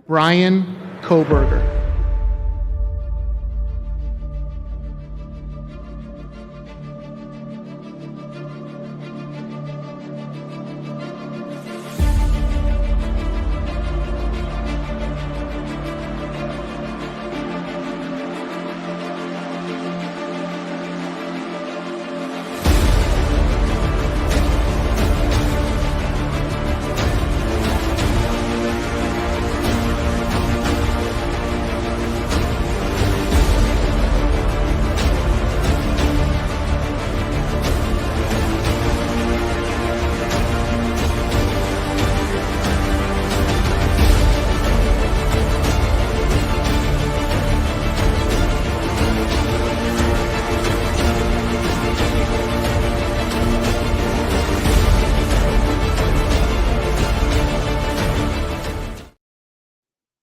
Bryan Kohberger.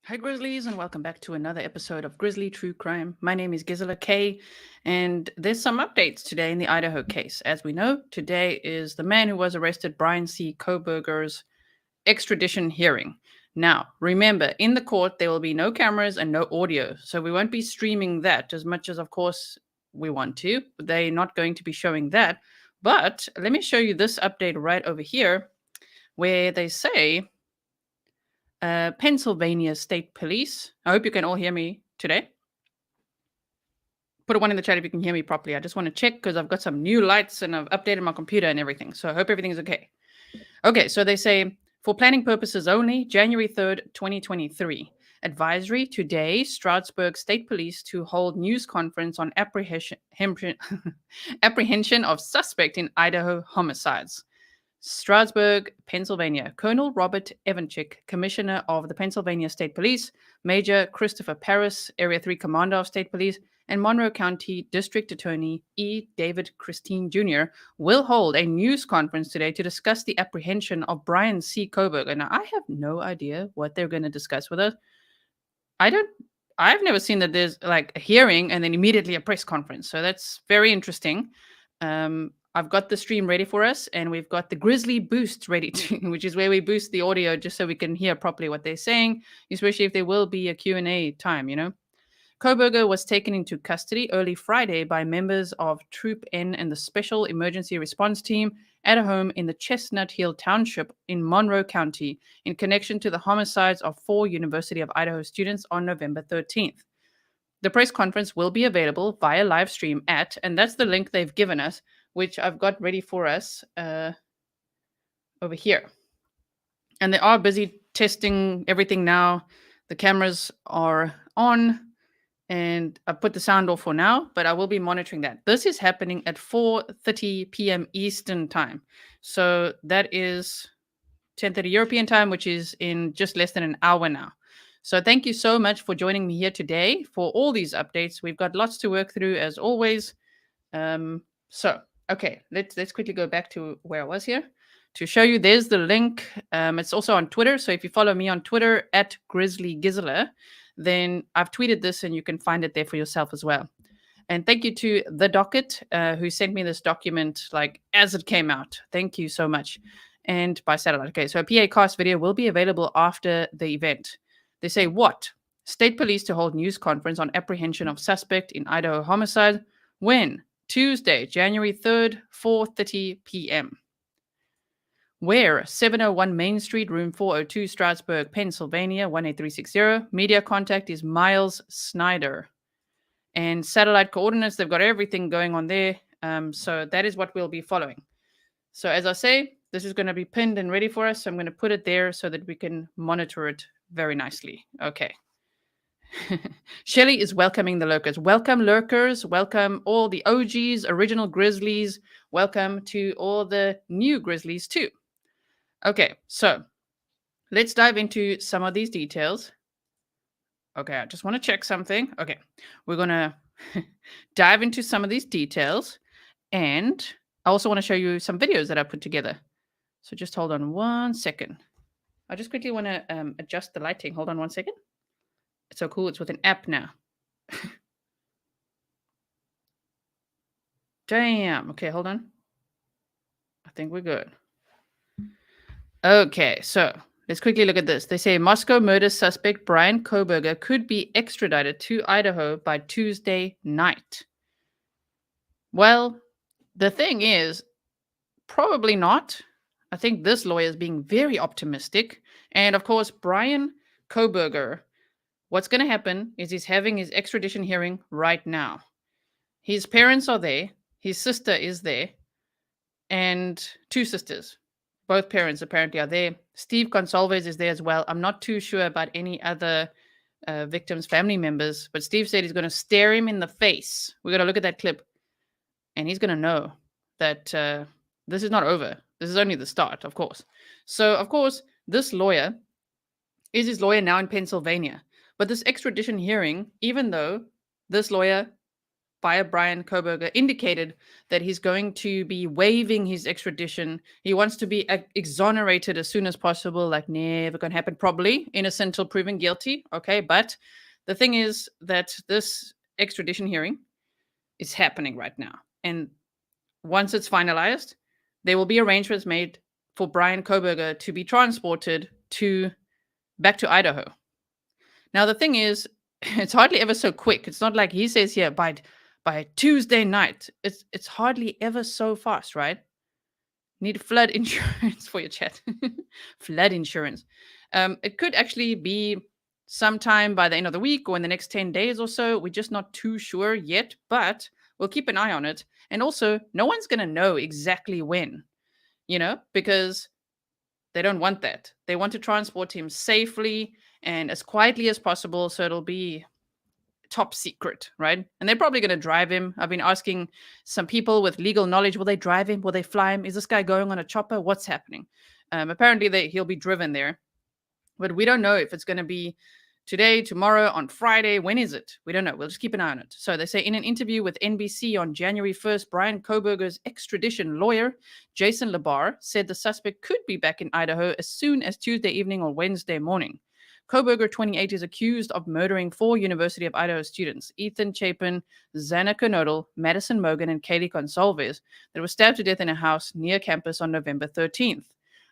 Hi Grizzlies, and welcome back to another episode of Grizzly True Crime. My name is Xana K, and there's some updates today in the Idaho case. As we know, today is the man who was arrested, Bryan C. Kohberger's extradition hearing. Now, remember, in the court, there will be no cameras and no audio, so we won't be streaming that as much as, of course, we want to. They're not going to be showing that. But let me show you this update right over here, where they say Pennysylvania State Police. I hope you can all hear me today. Put a 1 in the chat if you can hear me properly. I just want to check because I've got some new lights and I've updated my computer and everything. So I hope everything is okay. Okay, so they say, for planning purposes only, January 3rd, 2023. Advisory today, Strasbourg State Police to hold news conference on apprehension of suspect in Idaho homicides. Strasbourg, Pennsylvania. Colonel Robert Evanchik, Commissioner of the Pennsylvania State Police, Major Christopher Paris, Area 3 Commander of State Police, and Monroe County District Attorney E. David Christine Jr. will hold a news conference today to discuss the apprehension of Bryan C. Kohberger. Now, I have no idea what they're going to discuss with us. I've never seen that there's like a hearing and then immediately a press conference. So that's very interesting. I've got the stream ready for us, and we've got the Grizzly boost ready to, which is where we boost the audio just so we can hear properly what they're saying, especially if there will be a Q&A time, you know. Kohberger was taken into custody early Friday by members of Troop N and the Special Emergency Response Team at a home in the Chestnut Hill Township in Monroe County in connection to the homicides of 4 University of Idaho students on November 13th. The press conference will be available via live stream at, and that's the link they've given us, which I've got ready for us over here. And they are busy testing everything now. The cameras are on, and I put the sound off for now, but I will be monitoring that. This is happening at 4:30 p.m. Eastern time. So that is 10:30 European time, which is in just less than an hour now. So thank you so much for joining me here today for all these updates. We've got lots to work through as always. Okay, let's quickly go back to where I was here to show you. There's the link. It's also on Twitter. So if you follow me on Twitter at Grizzly Gizzler, then I've tweeted this and you can find it there for yourself as well. And thank you to The Docket, who sent me this document like as it came out. Thank you so much. And by satellite. Okay, so a PA cast video will be available after the event. They say what? State police to hold news conference on apprehension of suspect in Idaho homicide. When? Tuesday, January 3rd, 4:30 p.m. Where? 701 Main Street, room 402, Strasbourg, Pennsylvania, 18360. Media contact is Miles Snyder. And satellite coordinates, they've got everything going on there. So that is what we'll be following. So as I say, this is going to be pinned and ready for us. So I'm going to put it there so that we can monitor it very nicely. Okay. Shelly is welcoming the lurkers. Welcome, lurkers. Welcome all the OGs, original Grizzlies. Welcome to all the new Grizzlies too. Okay, so let's dive into some of these details. Okay, I just want to check something. Okay, we're going to dive into some of these details. And I also want to show you some videos that I put together. So just hold on 1 second. I just quickly want to adjust the lighting. Hold on 1 second. It's so cool. It's with an app now. Damn. Okay, hold on. I think we're good. Okay, so let's quickly look at this. They say Moscow murder suspect Bryan Kohberger could be extradited to Idaho by Tuesday night. Well, the thing is, probably not. I think this lawyer is being very optimistic. And of course, Bryan Kohberger, what's going to happen is he's having his extradition hearing right now. His parents are there, his sister is there, and two sisters. Both parents apparently are there. Steve Goncalves is there as well. I'm not too sure about any other victims' family members, but Steve said he's going to stare him in the face. We're going to look at that clip, and he's going to know that this is not over. This is only the start, of course. So, of course, this lawyer is his lawyer now in Pennsylvania. But this extradition hearing, even though this lawyer, by Bryan Kohberger, indicated that he's going to be waiving his extradition. He wants to be exonerated as soon as possible, like never going to happen, probably innocent till proven guilty. Okay, but the thing is that this extradition hearing is happening right now. And once it's finalized, there will be arrangements made for Bryan Kohberger to be transported back to Idaho. Now, the thing is, it's hardly ever so quick. It's not like he says here by Tuesday night. It's hardly ever so fast, right? Need flood insurance for your chat. Flood insurance. It could actually be sometime by the end of the week or in the next 10 days or so. We're just not too sure yet, but we'll keep an eye on it. And also, no one's going to know exactly when, because they don't want that. They want to transport him safely and as quietly as possible, so it'll be top secret, right? And they're probably going to drive him. I've been asking some people with legal knowledge, will they drive him? Will they fly him? Is this guy going on a chopper? What's happening? Apparently, he'll be driven there. But we don't know if it's going to be today, tomorrow, on Friday. When is it? We don't know. We'll just keep an eye on it. So they say in an interview with NBC on January 1st, Bryan Kohberger's extradition lawyer, Jason Labar, said the suspect could be back in Idaho as soon as Tuesday evening or Wednesday morning. Kohberger, 28, is accused of murdering 4 University of Idaho students, Ethan Chapin, Xana Kernodle, Madison Mogen, and Kaylee Goncalves, that were stabbed to death in a house near campus on November 13th.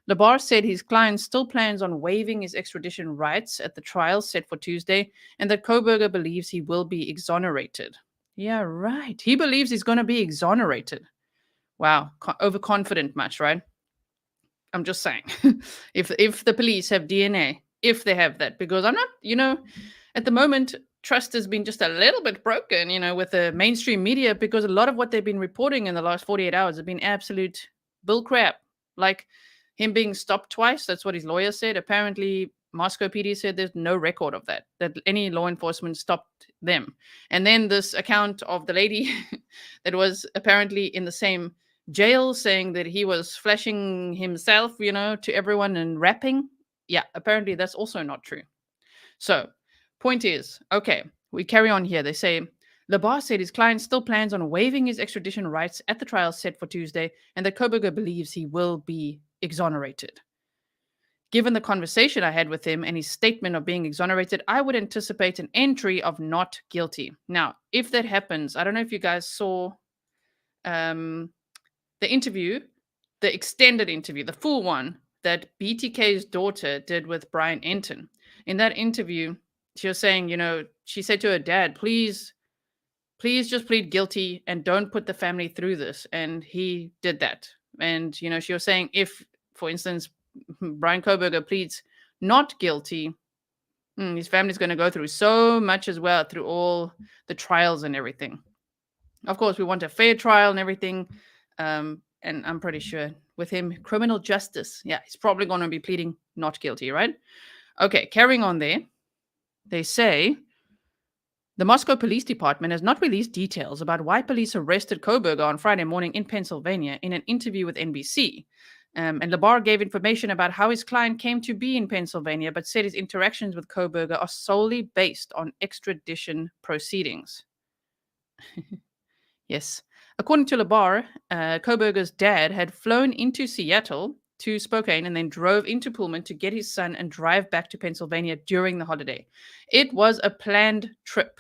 Labar said his client still plans on waiving his extradition rights at the trial set for Tuesday, and that Kohberger believes he will be exonerated. Yeah, right. He believes he's going to be exonerated. Wow, overconfident much, right? I'm just saying. if the police have DNA, if they have that, because I'm not, at the moment, trust has been just a little bit broken, with the mainstream media, because a lot of what they've been reporting in the last 48 hours have been absolute bullcrap. Like him being stopped twice, that's what his lawyer said. Apparently, Moscow PD said there's no record of that any law enforcement stopped them. And then this account of the lady that was apparently in the same jail saying that he was flashing himself, to everyone and rapping. Yeah, apparently that's also not true. So, point is, okay, we carry on here. They say, Labar said his client still plans on waiving his extradition rights at the trial set for Tuesday, and that Kohberger believes he will be exonerated. Given the conversation I had with him and his statement of being exonerated, I would anticipate an entry of not guilty. Now, if that happens, I don't know if you guys saw the interview, the extended interview, the full one that BTK's daughter did with Brian Enton. In that interview, she was saying, she said to her dad, please just plead guilty and don't put the family through this. And he did that. And, she was saying if, for instance, Bryan Kohberger pleads not guilty, his family's going to go through so much as well, through all the trials and everything. Of course, we want a fair trial and everything. And I'm pretty sure with him, criminal justice, yeah, he's probably going to be pleading not guilty, right? Okay, carrying on there. They say the Moscow Police Department has not released details about why police arrested Kohberger on Friday morning in Pennsylvania in an interview with NBC. And Labar gave information about how his client came to be in Pennsylvania, but said his interactions with Kohberger are solely based on extradition proceedings. Yes. According to Labar, Kohberger's dad had flown into Seattle to Spokane and then drove into Pullman to get his son and drive back to Pennsylvania during the holiday. It was a planned trip.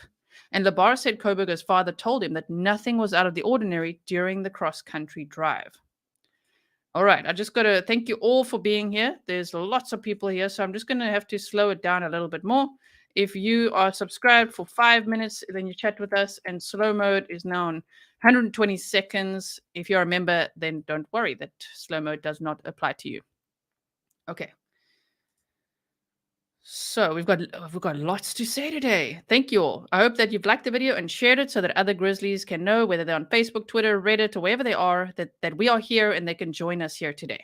And Labar said Kohberger's father told him that nothing was out of the ordinary during the cross-country drive. All right. I just got to thank you all for being here. There's lots of people here, so I'm just going to have to slow it down a little bit more. If you are subscribed for 5 minutes, then you chat with us, and slow mode is now on 120 seconds. If you're a member, then don't worry that slow mode does not apply to you. Okay. So we've got lots to say today. Thank you all. I hope that you've liked the video and shared it so that other Grizzlies can know, whether they're on Facebook, Twitter, Reddit, or wherever they are, that we are here and they can join us here today.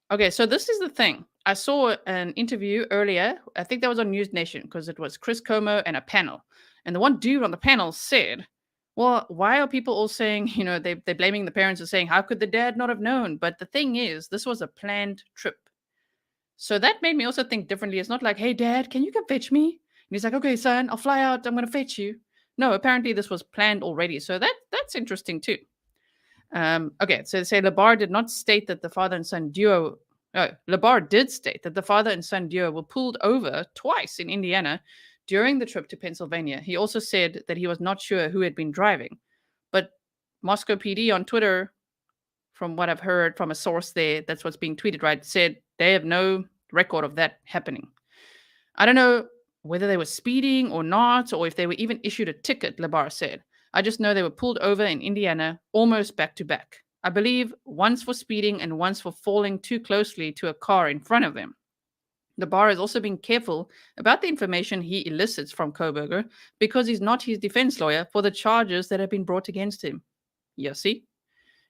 Okay, so this is the thing. I saw an interview earlier. I think that was on News Nation because it was Chris Como and a panel. And the one dude on the panel said, well, why are people all saying, they're blaming the parents and saying, how could the dad not have known? But the thing is, this was a planned trip. So that made me also think differently. It's not like, hey, dad, can you come fetch me? And he's like, okay, son, I'll fly out. I'm going to fetch you. No, apparently this was planned already. So that's interesting too. Okay, so they say Labar did not state that the father and son duo. Labar did state that the father and son duo were pulled over twice in Indiana during the trip to Pennsylvania. He also said that he was not sure who had been driving. But Moscow PD on Twitter, from what I've heard from a source there, that's what's being tweeted, right, said they have no record of that happening. I don't know whether they were speeding or not, or if they were even issued a ticket, Labar said. I just know they were pulled over in Indiana almost back to back. I believe once for speeding and once for falling too closely to a car in front of them. Labar is also being careful about the information he elicits from Kohberger because he's not his defense lawyer for the charges that have been brought against him. You see?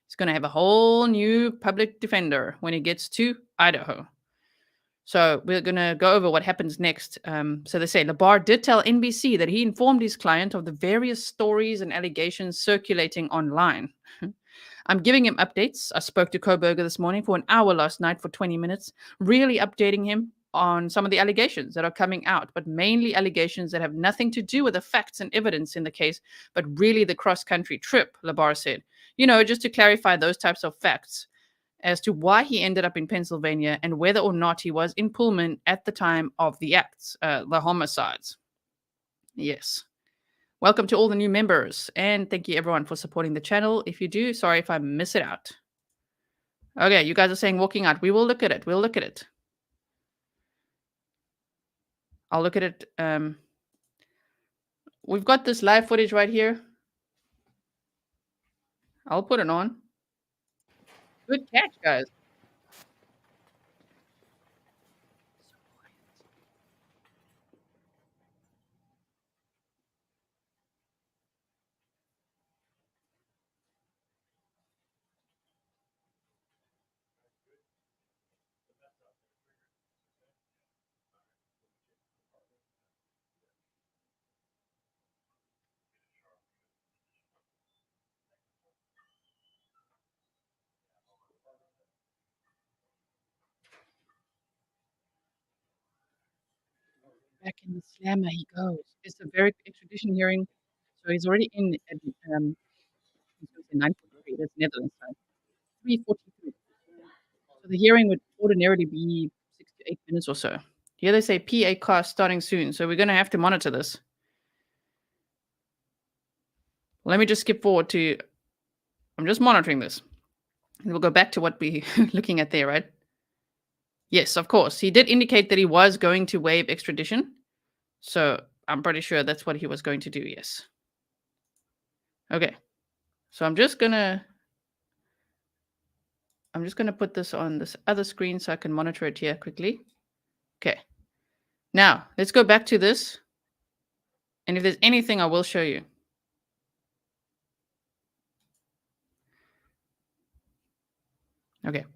He's going to have a whole new public defender when he gets to Idaho. So we're going to go over what happens next. So they say Labar did tell NBC that he informed his client of the various stories and allegations circulating online. I'm giving him updates. I spoke to Kohberger this morning for an hour last night for 20 minutes, really updating him on some of the allegations that are coming out, but mainly allegations that have nothing to do with the facts and evidence in the case, but really the cross-country trip, Labar said. Just to clarify those types of facts as to why he ended up in Pennsylvania and whether or not he was in Pullman at the time of the acts, the homicides. Yes. Welcome to all the new members, and thank you everyone for supporting the channel. If you do, sorry if I miss it out. Okay, you guys are saying walking out. We will look at it. We'll look at it. I'll look at it. We've got this live footage right here. I'll put it on. Good catch, guys. Back in the slammer he goes. It's a very extradition hearing, so he's already in at 9:43. That's Netherlands time. 3:43. So the hearing would ordinarily be 6 to 8 minutes or so. Here they say PA cost starting soon, so we're going to have to monitor this. Let me just skip forward to. I'm just monitoring this. And we'll go back to what we're looking at there, right? Yes, of course. He did indicate that he was going to waive extradition. So I'm pretty sure that's what he was going to do, yes. Okay. So I'm just gonna put this on this other screen so I can monitor it here quickly. Okay. Now, let's go back to this. And if there's anything, I will show you. Okay.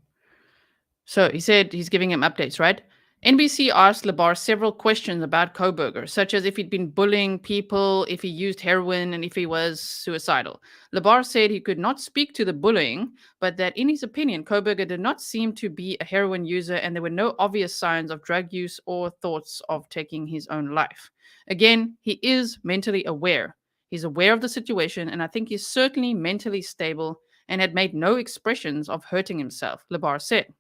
So he said he's giving him updates, right? NBC asked Labar several questions about Kohberger, such as if he'd been bullying people, if he used heroin, and if he was suicidal. Labar said he could not speak to the bullying, but that in his opinion, Kohberger did not seem to be a heroin user and there were no obvious signs of drug use or thoughts of taking his own life. Again, he is mentally aware. He's aware of the situation, and I think he's certainly mentally stable and had made no expressions of hurting himself, Labar said.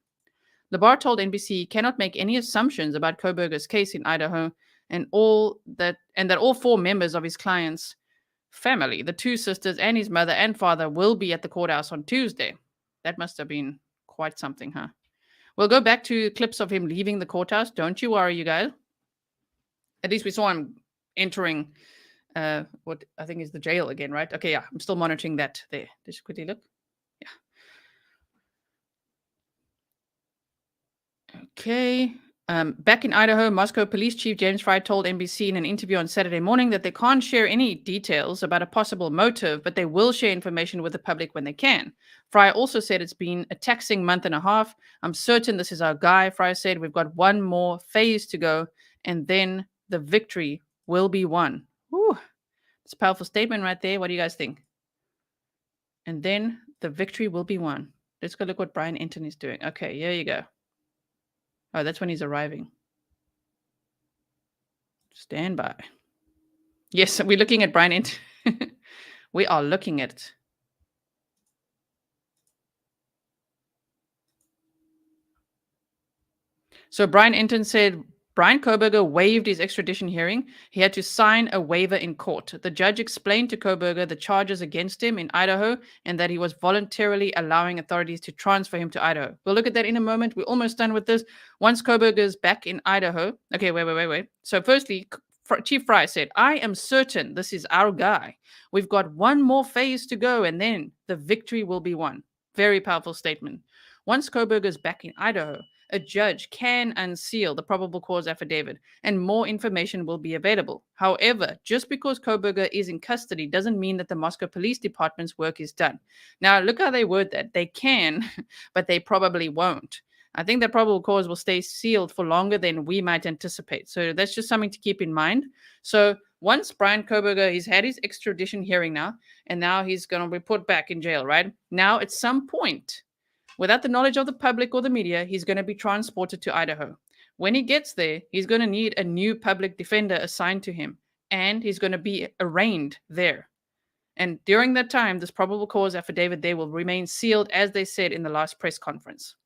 Labar told NBC he cannot make any assumptions about Kohberger's case in Idaho and that all four members of his client's family, the two sisters and his mother and father, will be at the courthouse on Tuesday. That must have been quite something, huh? We'll go back to clips of him leaving the courthouse. Don't you worry, you guys. At least we saw him entering what I think is the jail again, right? Okay, yeah, I'm still monitoring that there. Just quickly look. Yeah. Okay. Back in Idaho, Moscow Police Chief James Fry told NBC in an interview on Saturday morning that they can't share any details about a possible motive, but they will share information with the public when they can. Fry also said it's been a taxing month and a half. I'm certain this is our guy, Fry said. We've got one more phase to go, and then the victory will be won. Whew. It's a powerful statement right there. What do you guys think? And then the victory will be won. Let's go look what Bryan Enton is doing. Okay, here you go. Oh, that's when he's arriving. Stand by. Yes, we're looking at Bryan Enton. We are looking at it. So Bryan Enton said Bryan Kohberger waived his extradition hearing. He had to sign a waiver in court. The judge explained to Kohberger the charges against him in Idaho and that he was voluntarily allowing authorities to transfer him to Idaho. We'll look at that in a moment. We're almost done with this. Once Kohberger's back in Idaho. Okay, wait. So firstly, Chief Fry said, I am certain this is our guy. We've got one more phase to go and then the victory will be won. Very powerful statement. Once Kohberger's back in Idaho, a judge can unseal the probable cause affidavit and more information will be available. However, just because Kohberger is in custody doesn't mean that the Moscow Police Department's work is done. Now, look how they word that. They can, but they probably won't. I think that probable cause will stay sealed for longer than we might anticipate. So that's just something to keep in mind. So once Bryan Kohberger, he's had his extradition hearing now, and now he's going to be put back in jail, right? Now, at some point, without the knowledge of the public or the media, he's going to be transported to Idaho. When he gets there, he's going to need a new public defender assigned to him, and he's going to be arraigned there. And during that time, this probable cause affidavit there will remain sealed, as they said in the last press conference.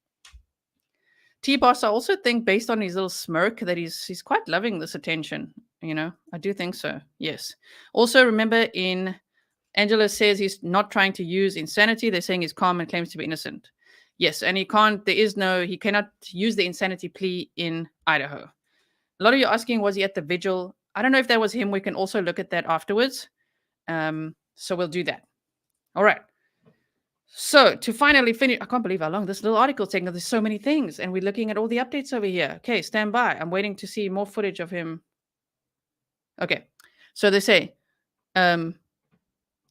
T-Boss, I also think, based on his little smirk, that he's quite loving this attention. You know, I do think so. Yes. Also, remember Angela says he's not trying to use insanity. They're saying he's calm and claims to be innocent. Yes, and he cannot use the insanity plea in Idaho. A lot of you are asking, was he at the vigil? I don't know if that was him. We can also look at that afterwards. So we'll do that. All right. So to finally finish, I can't believe how long this little article is taking. There's so many things, and we're looking at all the updates over here. Okay, stand by. I'm waiting to see more footage of him. Okay, so they say,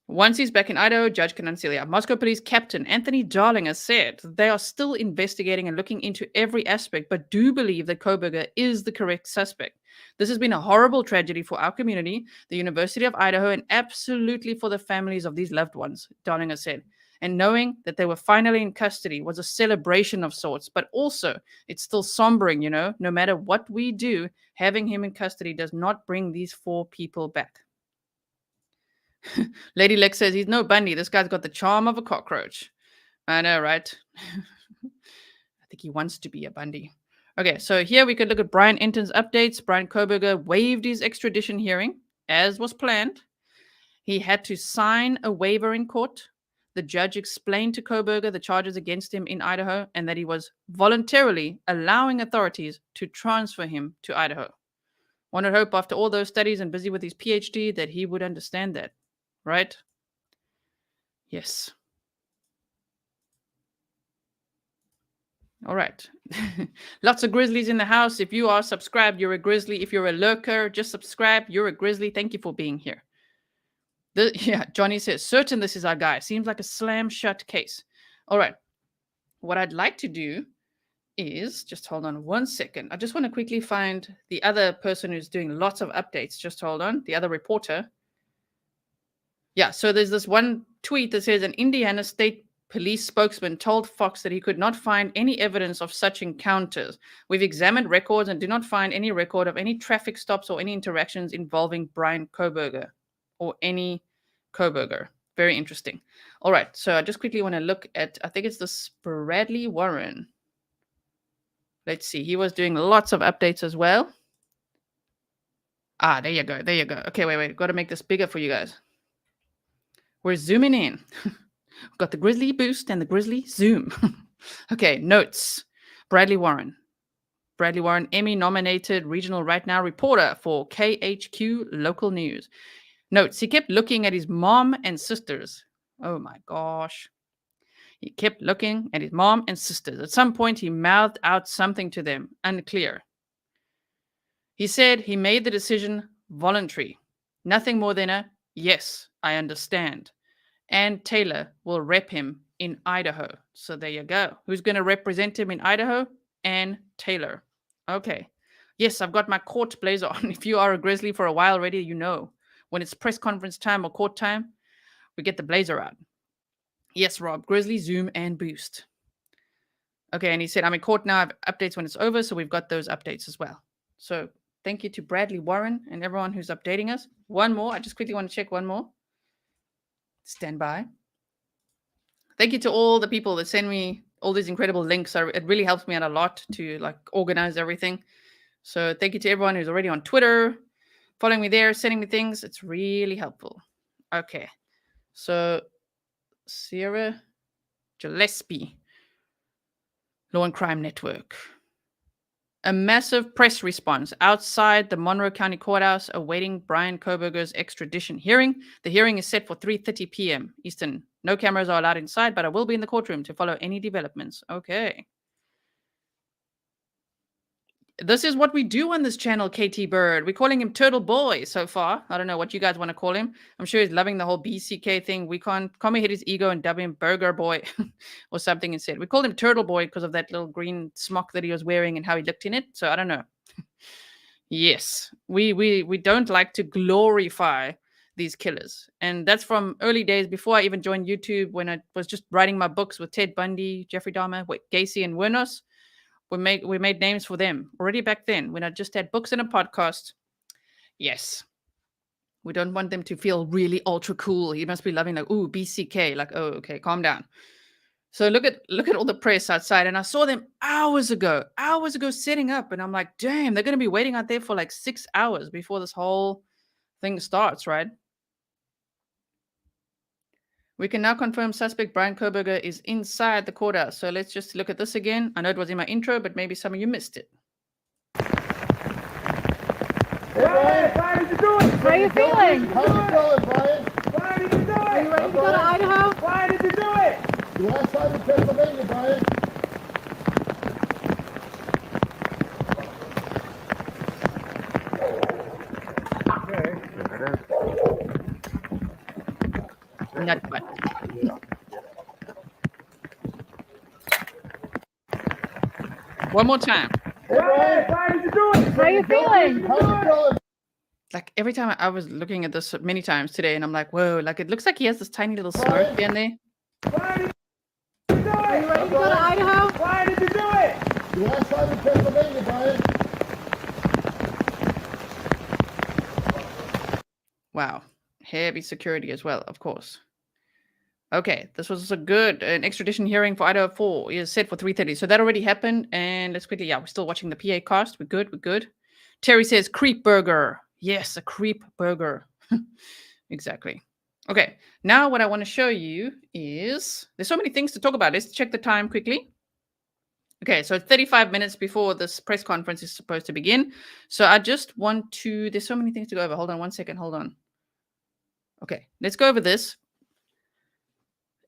once he's back in Idaho, judge can unseal. Yeah. Moscow Police Captain Anthony Darling has said they are still investigating and looking into every aspect, but do believe that Kohberger is the correct suspect. This has been a horrible tragedy for our community, the University of Idaho, and absolutely for the families of these loved ones, Darling has said. And knowing that they were finally in custody was a celebration of sorts, but also it's still sombering, you know, no matter what we do, having him in custody does not bring these 4 people back. Lady Lex says he's no Bundy. This guy's got the charm of a cockroach. I know, right? I think he wants to be a Bundy. Okay, so here we could look at Bryan Enton's updates. Bryan Kohberger waived his extradition hearing, as was planned. He had to sign a waiver in court. The judge explained to Kohberger the charges against him in Idaho and that he was voluntarily allowing authorities to transfer him to Idaho. One would hope after all those studies and busy with his PhD that he would understand that, right? Yes. All right. Lots of Grizzlies in the house. If you are subscribed, you're a Grizzly. If you're a lurker, just subscribe. You're a Grizzly. Thank you for being here. Yeah, Johnny says, certain this is our guy. Seems like a slam shut case. All right. What I'd like to do is, just hold on 1 second. I just want to quickly find the other person who's doing lots of updates. Just hold on. The other reporter. Yeah, so there's this one tweet that says an Indiana State Police spokesman told Fox that he could not find any evidence of such encounters. We've examined records and do not find any record of any traffic stops or any interactions involving Bryan Kohberger or any Kohberger. Very interesting. All right, so I just quickly want to look at, I think it's this Bradley Warren. Let's see. He was doing lots of updates as well. Ah, there you go. There you go. Okay, wait. Got to make this bigger for you guys. We're zooming in. We've got the Grizzly boost and the Grizzly zoom. Okay, notes. Bradley Warren, Emmy-nominated regional Right Now reporter for KHQ Local News. Notes, he kept looking at his mom and sisters. Oh my gosh. He kept looking at his mom and sisters. At some point, he mouthed out something to them, unclear. He said he made the decision voluntary. Nothing more than a, yes, I understand. And Taylor will rep him in Idaho. So there you go. Who's going to represent him in Idaho? Ann Taylor. Okay. Yes, I've got my court blazer on. If you are a Grizzly for a while already, you know. When it's press conference time or court time, we get the blazer out. Yes, Rob. Grizzly, Zoom, and Boost. Okay, and he said, I'm in court now. I have updates when it's over, so we've got those updates as well. So thank you to Bradley Warren and everyone who's updating us. One more. I just quickly want to check one more. Stand by. Thank you to all the people that send me all these incredible links. It really helps me out a lot to organize everything. So thank you to everyone who's already on Twitter, following me there, sending me things. It's really helpful. Okay. So Sarah Gillespie, Law and Crime Network. A massive press response outside the Monroe County Courthouse awaiting Bryan Kohberger's extradition hearing. The hearing is set for 3:30 p.m. Eastern. No cameras are allowed inside, but I will be in the courtroom to follow any developments. Okay. This is what we do on this channel, KT Bird. We're calling him Turtle Boy so far. I don't know what you guys want to call him. I'm sure he's loving the whole BCK thing. We can't hit his ego and dub him Burger Boy or something instead. We called him Turtle Boy because of that little green smock that he was wearing and how he looked in it. So I don't know. Yes, we don't like to glorify these killers. And that's from early days before I even joined YouTube, when I was just writing my books with Ted Bundy, Jeffrey Dahmer, Gacy, and Wernos. We made names for them already back then when I just had books and a podcast. Yes. We don't want them to feel really ultra cool. He must be loving ooh, BCK. Oh, okay, calm down. So look at all the press outside. And I saw them hours ago setting up. And I'm like, damn, they're going to be waiting out there for 6 hours before this whole thing starts, right? We can now confirm suspect Bryan Kohberger is inside the courthouse. So let's just look at this again. I know it was in my intro, but maybe some of you missed it. Hey, Bryan, how did you do it? How are you feeling? How you feeling, Bryan? Why did you do it? Are you ready to go to Idaho? Why did you do it? The last time in Pennysylvania, Bryan. Not bad. One more time. Hey, Bryan, why did you do it? How are you feeling? How you feeling? Every time I was looking at this many times today, and I'm like, whoa, it looks like he has this tiny little smirk down there. Why did you do it? Are you ready to go to Idaho? Why did you do it? The last time in Pennysylvania, Bryan. Wow. Heavy security as well, of course. Okay, this was an extradition hearing for Idaho 4 is set for 3:30. So that already happened. And let's quickly, we're still watching the PA cast. We're good. Terry says creep burger. Yes, a creep burger. Exactly. Okay, now what I want to show you is, there's so many things to talk about. Let's check the time quickly. Okay, so 35 minutes before this press conference is supposed to begin. So I just want to, there's so many things to go over. Hold on one second, hold on. Okay, let's go over this.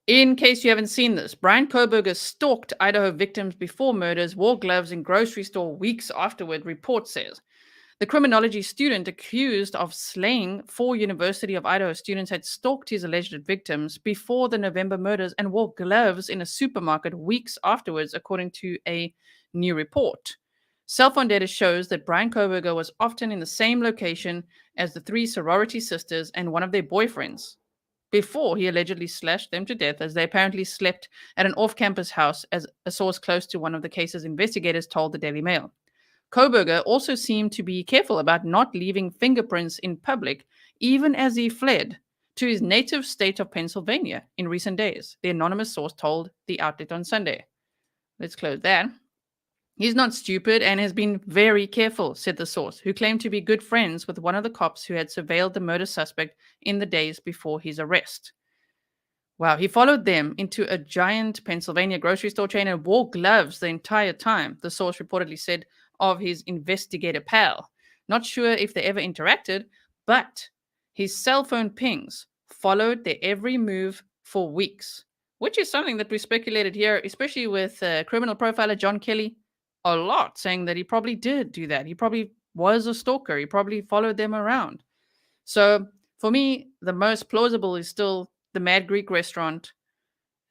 In case you haven't seen this, Bryan Kohberger stalked Idaho victims before murders, wore gloves in grocery store weeks afterward, report says. The criminology student accused of slaying 4 University of Idaho students had stalked his alleged victims before the November murders and wore gloves in a supermarket weeks afterwards, according to a new report. Cell phone data shows that Bryan Kohberger was often in the same location as the 3 sorority sisters and one of their boyfriends before he allegedly slashed them to death, as they apparently slept at an off-campus house, as a source close to one of the case's investigators told the Daily Mail. Kohberger also seemed to be careful about not leaving fingerprints in public, even as he fled to his native state of Pennsylvania in recent days, the anonymous source told the outlet on Sunday. Let's close that. He's not stupid and has been very careful, said the source, who claimed to be good friends with one of the cops who had surveilled the murder suspect in the days before his arrest. Wow, he followed them into a giant Pennsylvania grocery store chain and wore gloves the entire time, the source reportedly said of his investigator pal. Not sure if they ever interacted, but his cell phone pings followed their every move for weeks, which is something that we speculated here, especially with criminal profiler John Kelly, a lot, saying that he probably did do that. He probably was a stalker. He probably followed them around. So for me, the most plausible is still the Mad Greek restaurant.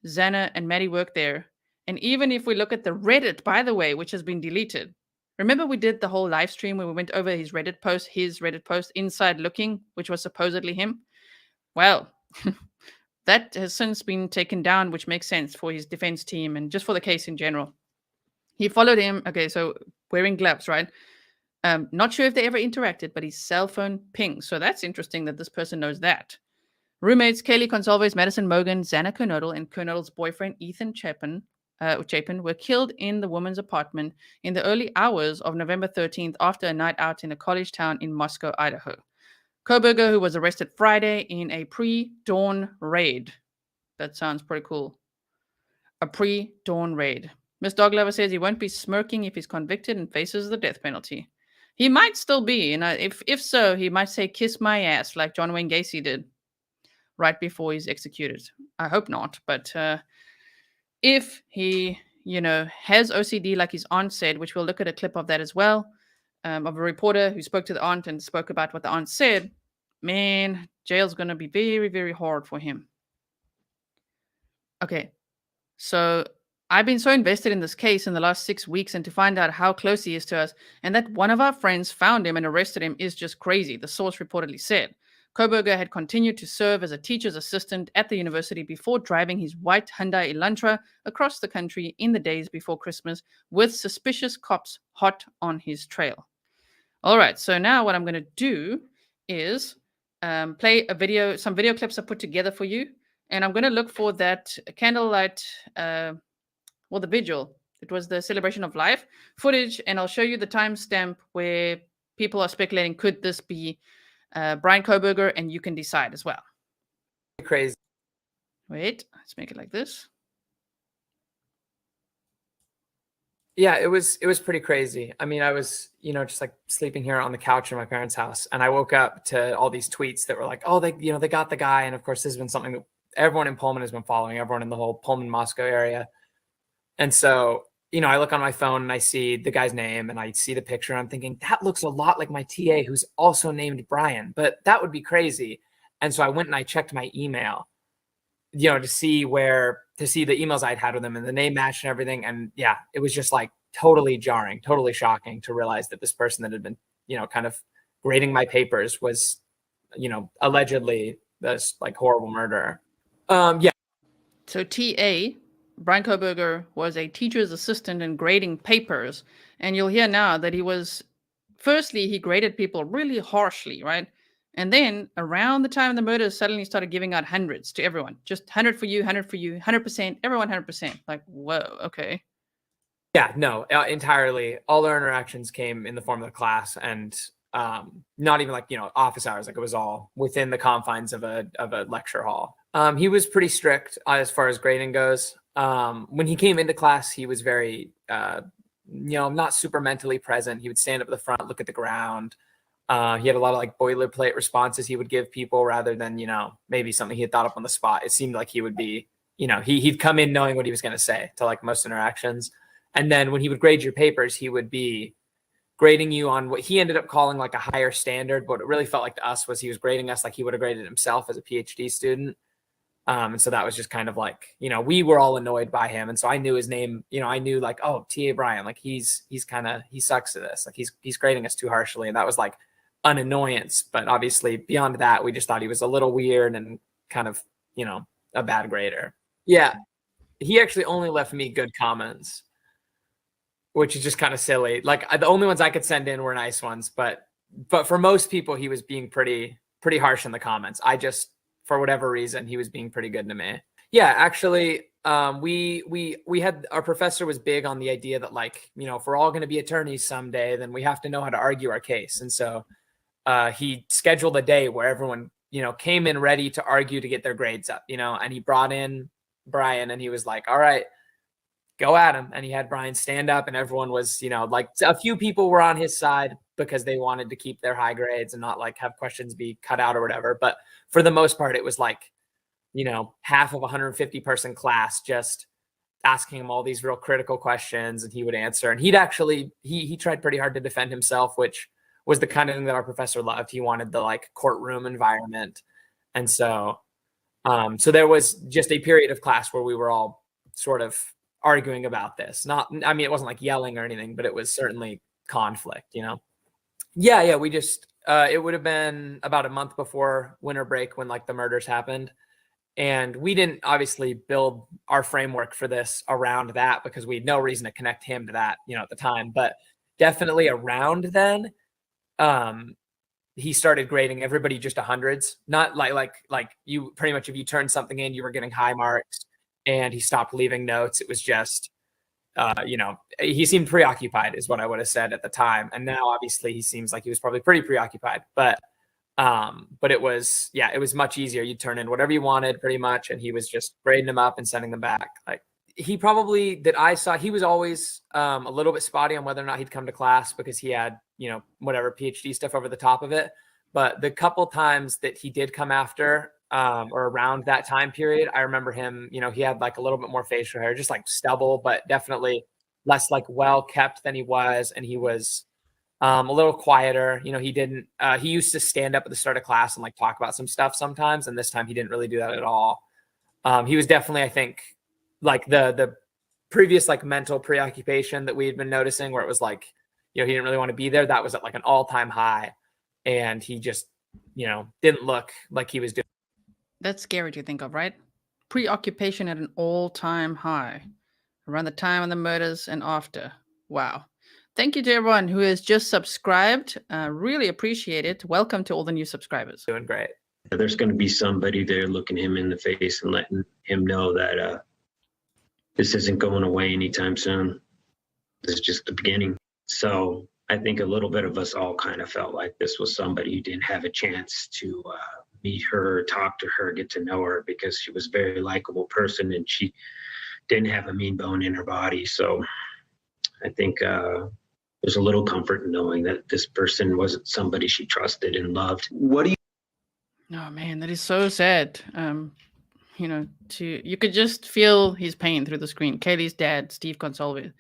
Xana and Maddie work there. And even if we look at the Reddit, by the way, which has been deleted, remember we did the whole live stream where we went over his Reddit post, Inside Looking, which was supposedly him? Well, that has since been taken down, which makes sense for his defense team and just for the case in general. He followed him. Okay, so wearing gloves, right? Not sure if they ever interacted, but his cell phone pings. So that's interesting that this person knows that. Roommates Kaylee Goncalves, Madison Mogen, Xana Kernodle, and Kernodle's boyfriend Ethan Chapin were killed in the woman's apartment in the early hours of November 13th after a night out in a college town in Moscow, Idaho. Kohberger, who was arrested Friday in a pre-dawn raid. That sounds pretty cool. A pre-dawn raid. Miss Doglover says he won't be smirking if he's convicted and faces the death penalty. He might still be, and if so, he might say "kiss my ass" like John Wayne Gacy did right before he's executed. I hope not, but if he, has OCD like his aunt said, which we'll look at a clip of that as well, of a reporter who spoke to the aunt and spoke about what the aunt said, man, jail's going to be very, very hard for him. Okay, so I've been so invested in this case in the last 6 weeks, and to find out how close he is to us and that one of our friends found him and arrested him is just crazy, the source reportedly said. Kohberger had continued to serve as a teacher's assistant at the university before driving his white Hyundai Elantra across the country in the days before Christmas with suspicious cops hot on his trail. All right, so now what I'm going to do is play some video clips I put together for you, and I'm going to look for that candlelight, the vigil. It was the celebration of life footage, and I'll show you the timestamp where people are speculating could this be Bryan Kohberger, and you can decide as well. Crazy. Wait, let's make it like this. Yeah, it was pretty crazy. I mean, I was, just like sleeping here on the couch in my parents' house, and I woke up to all these tweets that were like, oh, they got the guy. And of course, this has been something that everyone in Pullman has been following, everyone in the whole Pullman, Moscow area. And so, I look on my phone and I see the guy's name and I see the picture and I'm thinking that looks a lot like my TA who's also named Bryan, but that would be crazy. And so I went and I checked my email, to see the emails I'd had with him and the name matched and everything. And yeah, it was just like totally jarring, totally shocking to realize that this person that had been, kind of grading my papers was, allegedly this like horrible murderer. Yeah. So TA, Bryan Kohberger, was a teacher's assistant in grading papers. And you'll hear now that he graded people really harshly, right? And then around the time of the murder, suddenly started giving out hundreds to everyone. Just 100 for you, 100 for you, 100%, everyone 100%. Like, whoa, okay. Yeah, no, entirely. All our interactions came in the form of the class and not even like, office hours. Like it was all within the confines of a lecture hall. He was pretty strict as far as grading goes. When he came into class, he was very, not super mentally present. He would stand up at the front, look at the ground. He had a lot of like boilerplate responses he would give people rather than, maybe something he had thought up on the spot. It seemed like he would be, he'd come in knowing what he was going to say to like most interactions. And then when he would grade your papers, he would be grading you on what he ended up calling like a higher standard. But what it really felt like to us was he was grading us like he would have graded himself as a PhD student. And so that was just kind of like, we were all annoyed by him. And so I knew his name, I knew like, oh, TA Bryan, like he sucks at this. Like he's grading us too harshly. And that was like an annoyance. But obviously beyond that, we just thought he was a little weird and kind of, a bad grader. Yeah. He actually only left me good comments, which is just kind of silly. Like the only ones I could send in were nice ones, but for most people, he was being pretty harsh in the comments. For whatever reason, he was being pretty good to me. Yeah, actually, we had, our professor was big on the idea that like, if we're all going to be attorneys someday, then we have to know how to argue our case. And so he scheduled a day where everyone came in ready to argue to get their grades up, and he brought in Bryan and he was like, all right, go at him. And he had Bryan stand up and everyone was, like a few people were on his side because they wanted to keep their high grades and not like have questions be cut out or whatever. But for the most part, it was like, half of a 150 person class just asking him all these real critical questions and he would answer. And he'd actually, he tried pretty hard to defend himself, which was the kind of thing that our professor loved. He wanted the like courtroom environment. And so, so there was just a period of class where we were all sort of arguing about this. It wasn't like yelling or anything, but it was certainly conflict, Yeah. We just, it would have been about a month before winter break when like the murders happened. And we didn't obviously build our framework for this around that because we had no reason to connect him to that, at the time, but definitely around then, he started grading everybody just 100s, not like you pretty much, if you turned something in, you were getting high marks, and he stopped leaving notes. It was just, he seemed preoccupied is what I would have said at the time. And now obviously he seems like he was probably pretty preoccupied, but it was, it was much easier. You'd turn in whatever you wanted pretty much. And he was just grading them up and sending them back. Like he probably, that I saw, he was always a little bit spotty on whether or not he'd come to class because he had, whatever PhD stuff over the top of it. But the couple times that he did come after or around that time period, I remember him, he had like a little bit more facial hair, just like stubble, but definitely less like well kept than he was. And he was a little quieter. He didn't, he used to stand up at the start of class and like talk about some stuff sometimes. And this time he didn't really do that at all. He was definitely, I think, like the previous like mental preoccupation that we had been noticing where it was like, he didn't really want to be there. That was at like an all-time high. And he just, didn't look like he was doing. That's scary to think of, right? Preoccupation at an all-time high around the time of the murders and after. Wow. Thank you to everyone who has just subscribed. Really appreciate it. Welcome to all the new subscribers. Doing great. There's going to be somebody there looking him in the face and letting him know that this isn't going away anytime soon. This is just the beginning. So I think a little bit of us all kind of felt like this was somebody who didn't have a chance to meet her, talk to her, get to know her, because she was a very likable person and she didn't have a mean bone in her body. So I think there's a little comfort in knowing that this person wasn't somebody she trusted and loved. What do you? Oh man, that is so sad. You could just feel his pain through the screen. Kaylee's dad, Steve Goncalves.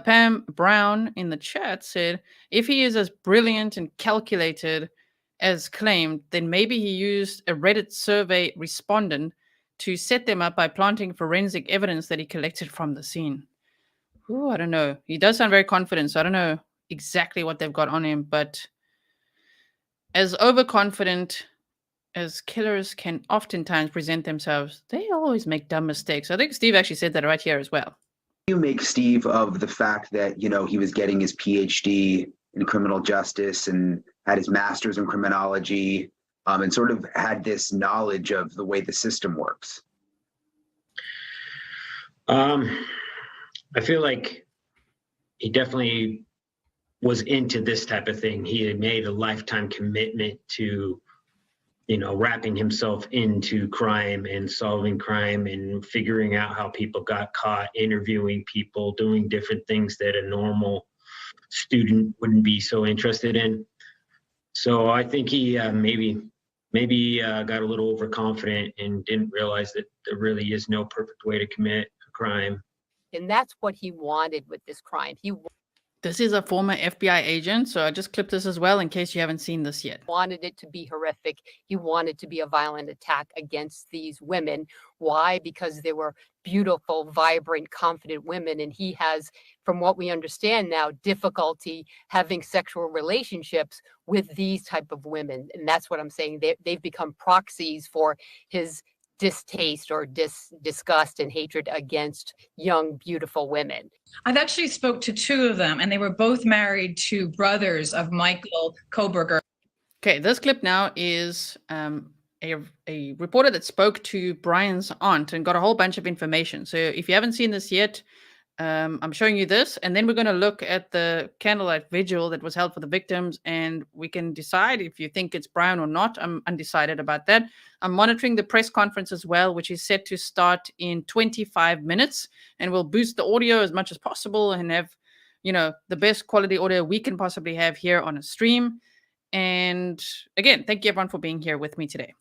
Pam Brown in the chat said, if he is as brilliant and calculated as claimed, then maybe he used a Reddit survey respondent to set them up by planting forensic evidence that he collected from the scene. Ooh, I don't know. He does sound very confident, so I don't know exactly what they've got on him, but as overconfident as killers can oftentimes present themselves, they always make dumb mistakes. I think Steve actually said that right here as well. You make, Steve, of the fact that, he was getting his PhD in criminal justice and had his master's in criminology, and sort of had this knowledge of the way the system works? I feel like he definitely was into this type of thing. He had made a lifetime commitment to, wrapping himself into crime and solving crime and figuring out how people got caught, interviewing people, doing different things that a normal student wouldn't be so interested in. So I think he maybe got a little overconfident and didn't realize that there really is no perfect way to commit a crime. And that's what he wanted with this crime. This is a former FBI agent, so I just clipped this as well in case you haven't seen this yet. Wanted it to be horrific. He wanted to be a violent attack against these women. Why? Because they were beautiful, vibrant, confident women. And he has, from what we understand now, difficulty having sexual relationships with these type of women. And that's what I'm saying. They've become proxies for his distaste or disgust and hatred against young, beautiful women. I've actually spoke to two of them, and they were both married to brothers of Michael Kohberger. Okay, this clip now is a reporter that spoke to Bryan's aunt and got a whole bunch of information. So if you haven't seen this yet, I'm showing you this, and then we're going to look at the candlelight vigil that was held for the victims, and we can decide if you think it's Bryan or not. I'm undecided about that. I'm monitoring the press conference as well, which is set to start in 25 minutes, and we'll boost the audio as much as possible and have, the best quality audio we can possibly have here on a stream. And again, thank you everyone for being here with me today.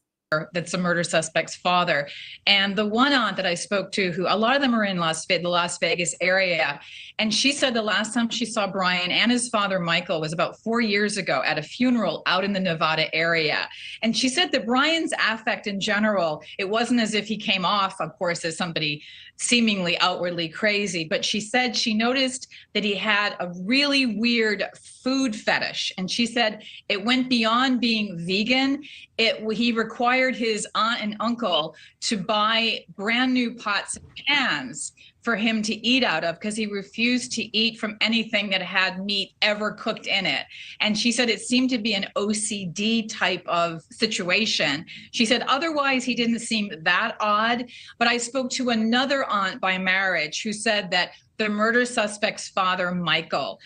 That's the murder suspect's father. And the one aunt that I spoke to, who a lot of them are in the Las Vegas area, and she said the last time she saw Bryan and his father, Michael, was about 4 years ago at a funeral out in the Nevada area. And she said that Bryan's affect in general, it wasn't as if he came off, of course, as somebody seemingly outwardly crazy, but she said she noticed that he had a really weird food fetish. And she said it went beyond being vegan. He required his aunt and uncle to buy brand new pots and pans for him to eat out of because he refused to eat from anything that had meat ever cooked in it. And she said it seemed to be an OCD type of situation. She said otherwise he didn't seem that odd, but I spoke to another aunt by marriage who said that the murder suspect's father, Michael,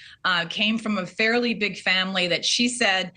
came from a fairly big family that she said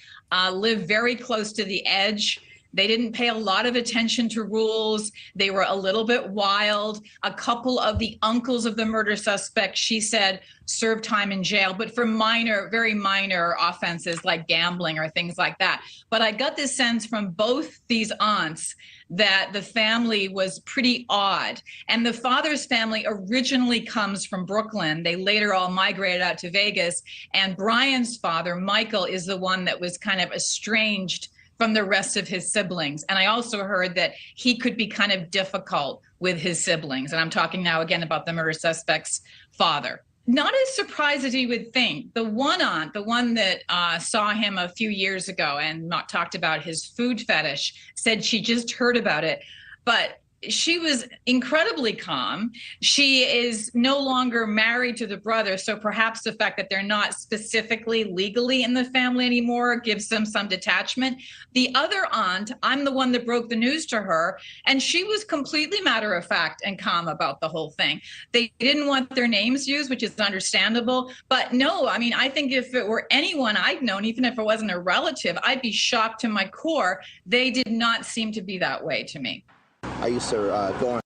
lived very close to the edge. They didn't pay a lot of attention to rules. They were a little bit wild. A couple of the uncles of the murder suspect, she said, served time in jail, but for very minor offenses like gambling or things like that. But I got this sense from both these aunts that the family was pretty odd. And the father's family originally comes from Brooklyn. They later all migrated out to Vegas. And Bryan's father, Michael, is the one that was kind of estranged from the rest of his siblings. And I also heard that he could be kind of difficult with his siblings. And I'm talking now again about the murder suspect's father. Not as surprised as you would think. The one aunt, the one that saw him a few years ago and talked about his food fetish, said she just heard about it. But she was incredibly calm. She is no longer married to the brother, so perhaps the fact that they're not specifically legally in the family anymore gives them some detachment. The other aunt, I'm the one that broke the news to her, and she was completely matter of fact and calm about the whole thing. They didn't want their names used, which is understandable, but no, I mean, I think if it were anyone I'd known, even if it wasn't a relative, I'd be shocked to my core. They did not seem to be that way to me. I used to go on.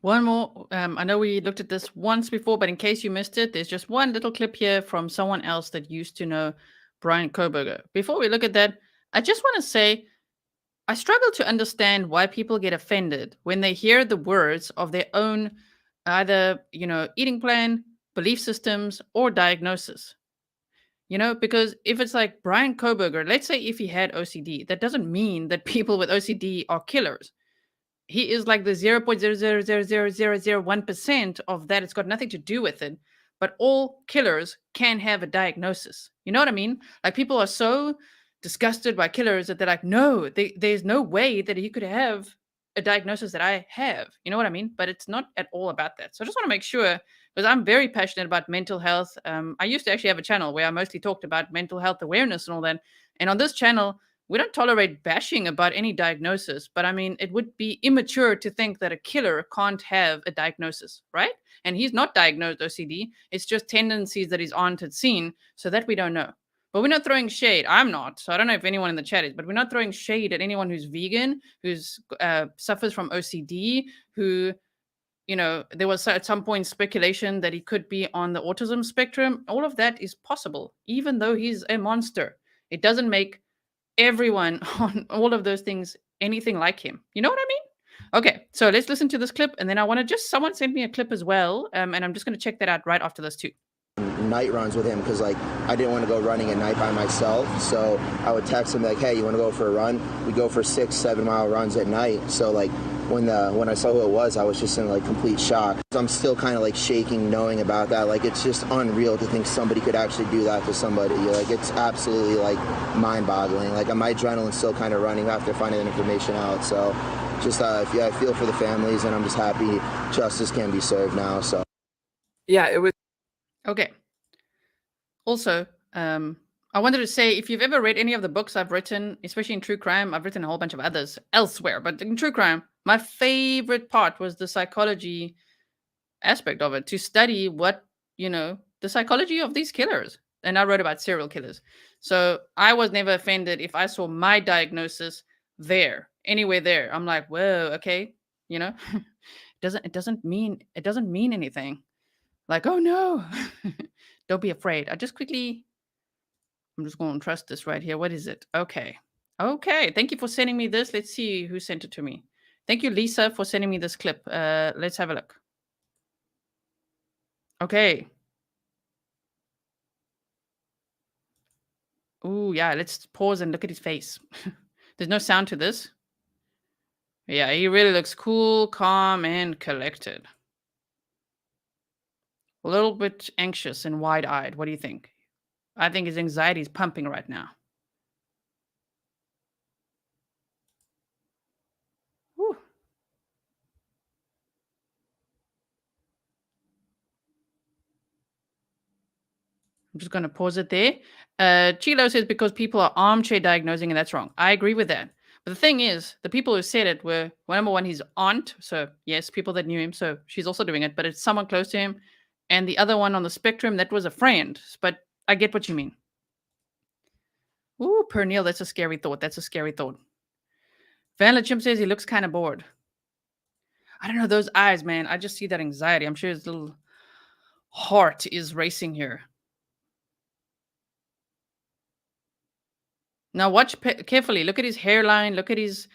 One more. I know we looked at this once before, but in case you missed it, there's just one little clip here from someone else that used to know Bryan Kohberger. Before we look at that, I just want to say I struggle to understand why people get offended when they hear the words of their own either, eating plan, belief systems, or diagnosis. Because if it's like Bryan Kohberger, let's say if he had OCD, that doesn't mean that people with OCD are killers. He is like the 0.0000001% of that. It's got nothing to do with it. But all killers can have a diagnosis. You know what I mean? Like people are so disgusted by killers that they're like, no, there's no way that he could have a diagnosis that I have. You know what I mean? But it's not at all about that. So I just want to make sure, because I'm very passionate about mental health. I used to actually have a channel where I mostly talked about mental health awareness and all that. And on this channel, we don't tolerate bashing about any diagnosis, but I mean, it would be immature to think that a killer can't have a diagnosis, right? And he's not diagnosed OCD. It's just tendencies that his aunt had seen, so that we don't know. But we're not throwing shade. I'm not. So I don't know if anyone in the chat is, but we're not throwing shade at anyone who's vegan, who's suffers from OCD, who, there was at some point speculation that he could be on the autism spectrum. All of that is possible, even though he's a monster. It doesn't make everyone on all of those things anything like him. You know what I mean? Okay, so let's listen to this clip, and then I want to someone sent me a clip as well, and I'm just going to check that out right after this too. Night runs with him because I didn't want to go running at night by myself, so I would text him like, hey, you want to go for a run? We go for 6-7 mile runs at night. So when I saw who it was, I was just in complete shock. I'm still kind of shaking knowing about that. It's just unreal to think somebody could actually do that to somebody. It's absolutely mind-boggling. My adrenaline's still kind of running after finding that information out. So just I feel for the families, and I'm just happy justice can be served now. So yeah, it was okay. Also, I wanted to say, if you've ever read any of the books I've written, especially in true crime, I've written a whole bunch of others elsewhere, but in true crime, my favorite part was the psychology aspect of it to study what, the psychology of these killers. And I wrote about serial killers. So I was never offended if I saw my diagnosis there, anywhere there. I'm like, whoa, okay, it doesn't mean anything. Like, oh no, don't be afraid. I'm just going to trust this right here. What is it? Okay. Thank you for sending me this. Let's see who sent it to me. Thank you, Lisa, for sending me this clip. Let's have a look. Okay. Ooh, yeah, let's pause and look at his face. There's no sound to this. Yeah, he really looks cool, calm, and collected. A little bit anxious and wide-eyed. What do you think? I think his anxiety is pumping right now. Whew. I'm just going to pause it there. Chilo says because people are armchair diagnosing, and that's wrong. I agree with that. But the thing is, the people who said it were, well, number one, his aunt. So, yes, people that knew him. So she's also doing it, but it's someone close to him. And the other one on the spectrum, that was a friend. But I get what you mean. Ooh, Pernille, that's a scary thought. Van Chimp says he looks kind of bored. I don't know, those eyes, man. I just see that anxiety. I'm sure his little heart is racing here. Now watch carefully. Look at his hairline. Look at his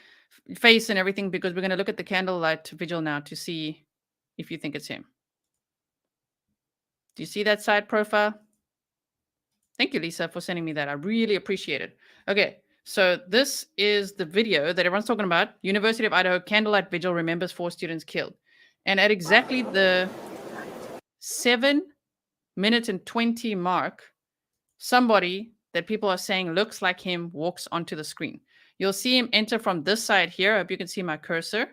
face and everything, because we're going to look at the candlelight vigil now to see if you think it's him. Do you see that side profile? Thank you, Lisa, for sending me that. I really appreciate it. Okay, so this is the video that everyone's talking about. University of Idaho candlelight vigil remembers 4 students killed. And at exactly the 7 minutes and 20 mark, somebody that people are saying looks like him walks onto the screen. You'll see him enter from this side here. I hope you can see my cursor.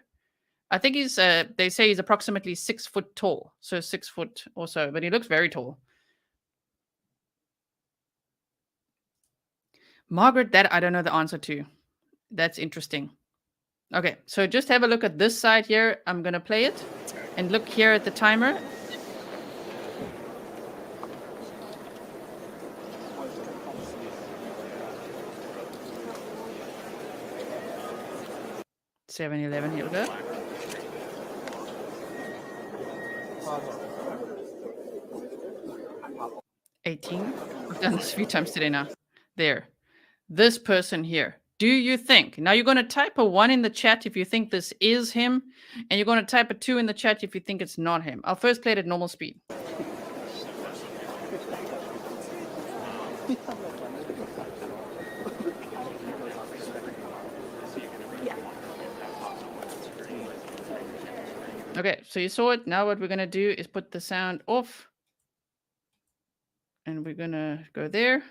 I think he's, they say he's approximately 6 foot tall. So 6 foot or so, but he looks very tall. Margaret, that I don't know the answer to. That's interesting. Okay, so just have a look at this side here. I'm going to play it. And look here at the timer. $7-11, here we go. $18. I've done this a few times today now. There. This person here. Do you think? Now you're going to type a 1 in the chat if you think this is him. And you're going to type a 2 in the chat if you think it's not him. I'll first play it at normal speed. Okay, so you saw it. Now what we're going to do is put the sound off. And we're going to go there.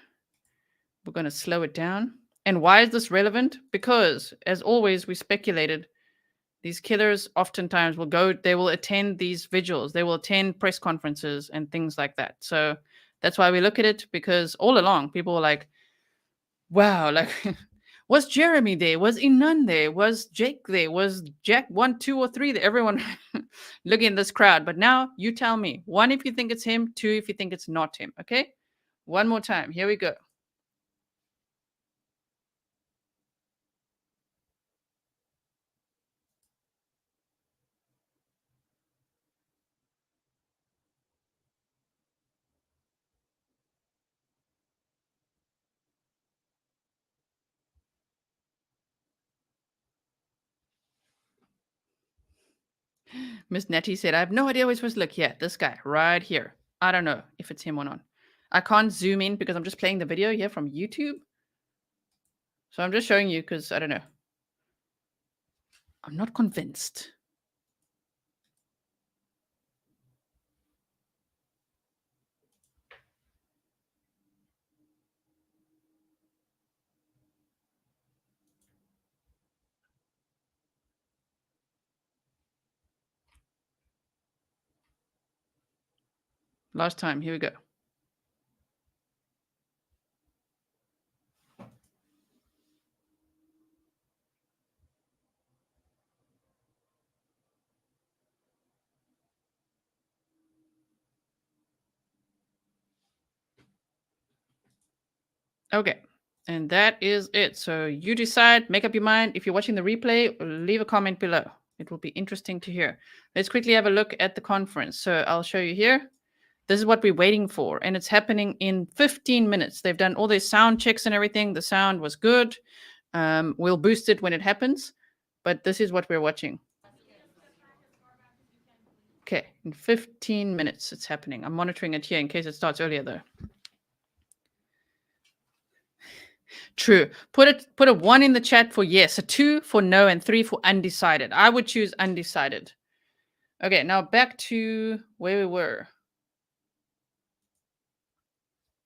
We're going to slow it down. And why is this relevant? Because, as always, we speculated these killers oftentimes they will attend these vigils. They will attend press conferences and things like that. So that's why we look at it, because all along people were like, wow, like, was Jeremy there? Was Inan there? Was Jake there? Was Jack 1, 2, or 3 there? Everyone looking at this crowd. But now you tell me. 1 if you think it's him. 2 if you think it's not him. Okay? One more time. Here we go. Miss Nettie said, I have no idea where we're supposed to look. Yeah, this guy right here. I don't know if it's him or not. I can't zoom in because I'm just playing the video here from YouTube. So I'm just showing you because I don't know. I'm not convinced. Last time. Here we go. Okay. And that is it. So you decide, make up your mind. If you're watching the replay, leave a comment below. It will be interesting to hear. Let's quickly have a look at the conference. So I'll show you here. This is what we're waiting for. And it's happening in 15 minutes. They've done all their sound checks and everything. The sound was good. We'll boost it when it happens. But this is what we're watching. Okay, in 15 minutes it's happening. I'm monitoring it here in case it starts earlier though. True. Put a 1 in the chat for yes, a 2 for no, and 3 for undecided. I would choose undecided. Okay, now back to where we were.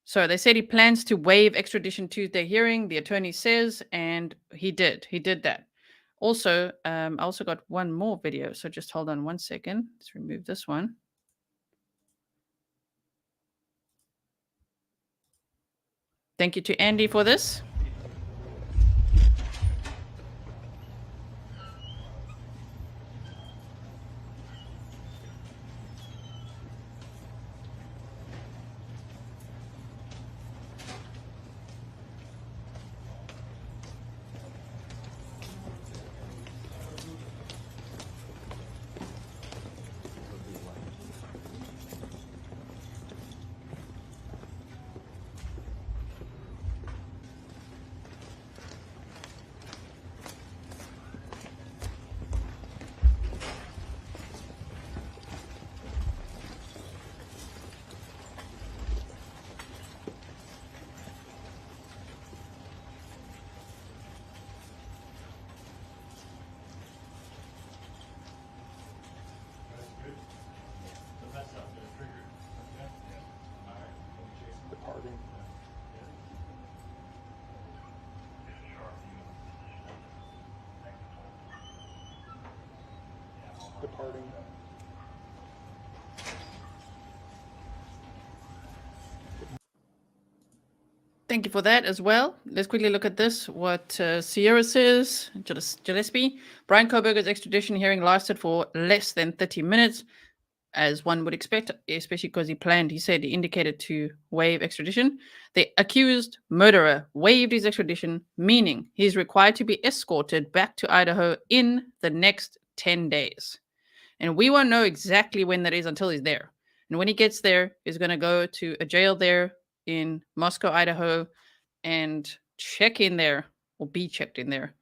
So they said he plans to waive extradition Tuesday hearing, the attorney says, and he did. He did that. Also, I also got one more video. So just hold on 1 second. Let's remove this one. Thank you to Andy for this. Departing. Thank you for that as well. Let's quickly look at this. What Sierra says, Gillespie. Bryan Kohberger's extradition hearing lasted for less than 30 minutes, as one would expect, especially because he said he indicated to waive extradition. The accused murderer waived his extradition, meaning he's required to be escorted back to Idaho in the next 10 days. And we won't know exactly when that is until he's there. And when he gets there, he's going to go to a jail there in Moscow, Idaho, and check in there, or be checked in there.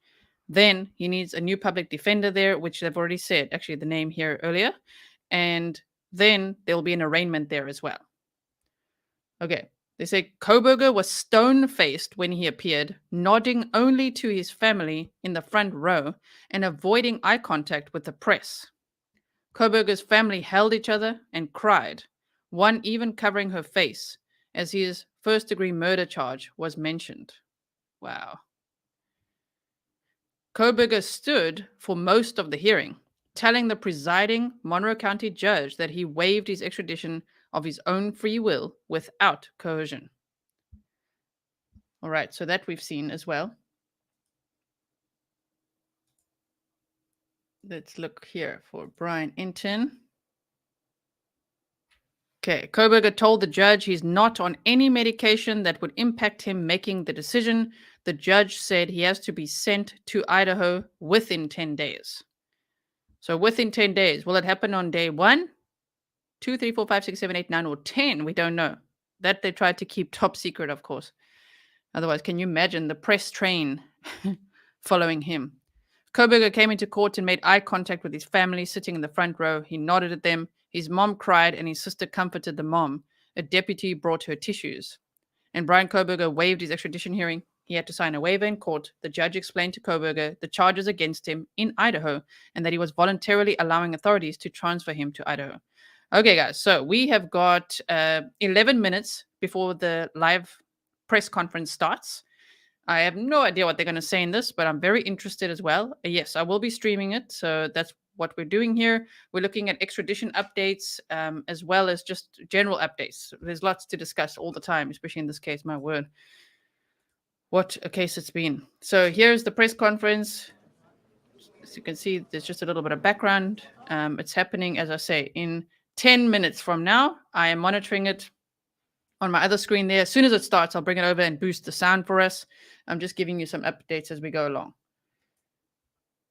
Then he needs a new public defender there, which they've already said, actually the name here earlier. And then there'll be an arraignment there as well. Okay. They say Kohberger was stone-faced when he appeared, nodding only to his family in the front row and avoiding eye contact with the press. Kohberger's family held each other and cried, one even covering her face, as his first-degree murder charge was mentioned. Wow. Kohberger stood for most of the hearing, telling the presiding Monroe County judge that he waived his extradition of his own free will without coercion. All right, so that we've seen as well. Let's look here for Brian Inton. Okay, Kohberger told the judge he's not on any medication that would impact him making the decision. The judge said he has to be sent to Idaho within 10 days. So within 10 days, will it happen on day 1, 2, 3, 4, 5, 6, 7, 8, 9, or 10? We don't know. That they tried to keep top secret, of course. Otherwise, can you imagine the press train following him? Kohberger came into court and made eye contact with his family sitting in the front row. He nodded at them. His mom cried and his sister comforted the mom. A deputy brought her tissues. And Bryan Kohberger waived his extradition hearing. He had to sign a waiver in court. The judge explained to Kohberger the charges against him in Idaho and that he was voluntarily allowing authorities to transfer him to Idaho. Okay, guys, so we have got 11 minutes before the live press conference starts. I have no idea what they're going to say in this, but I'm very interested as well. Yes, I will be streaming it. So that's what we're doing here. We're looking at extradition updates as well as just general updates. There's lots to discuss all the time, especially in this case, my word. What a case it's been. So here's the press conference. As you can see, there's just a little bit of background. It's happening, as I say, in 10 minutes from now. I am monitoring it on my other screen there. As soon as it starts, I'll bring it over and boost the sound for us. I'm just giving you some updates as we go along.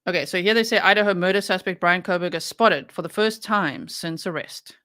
Okay, so here they say Idaho murder suspect Bryan Kohberger spotted for the first time since arrest.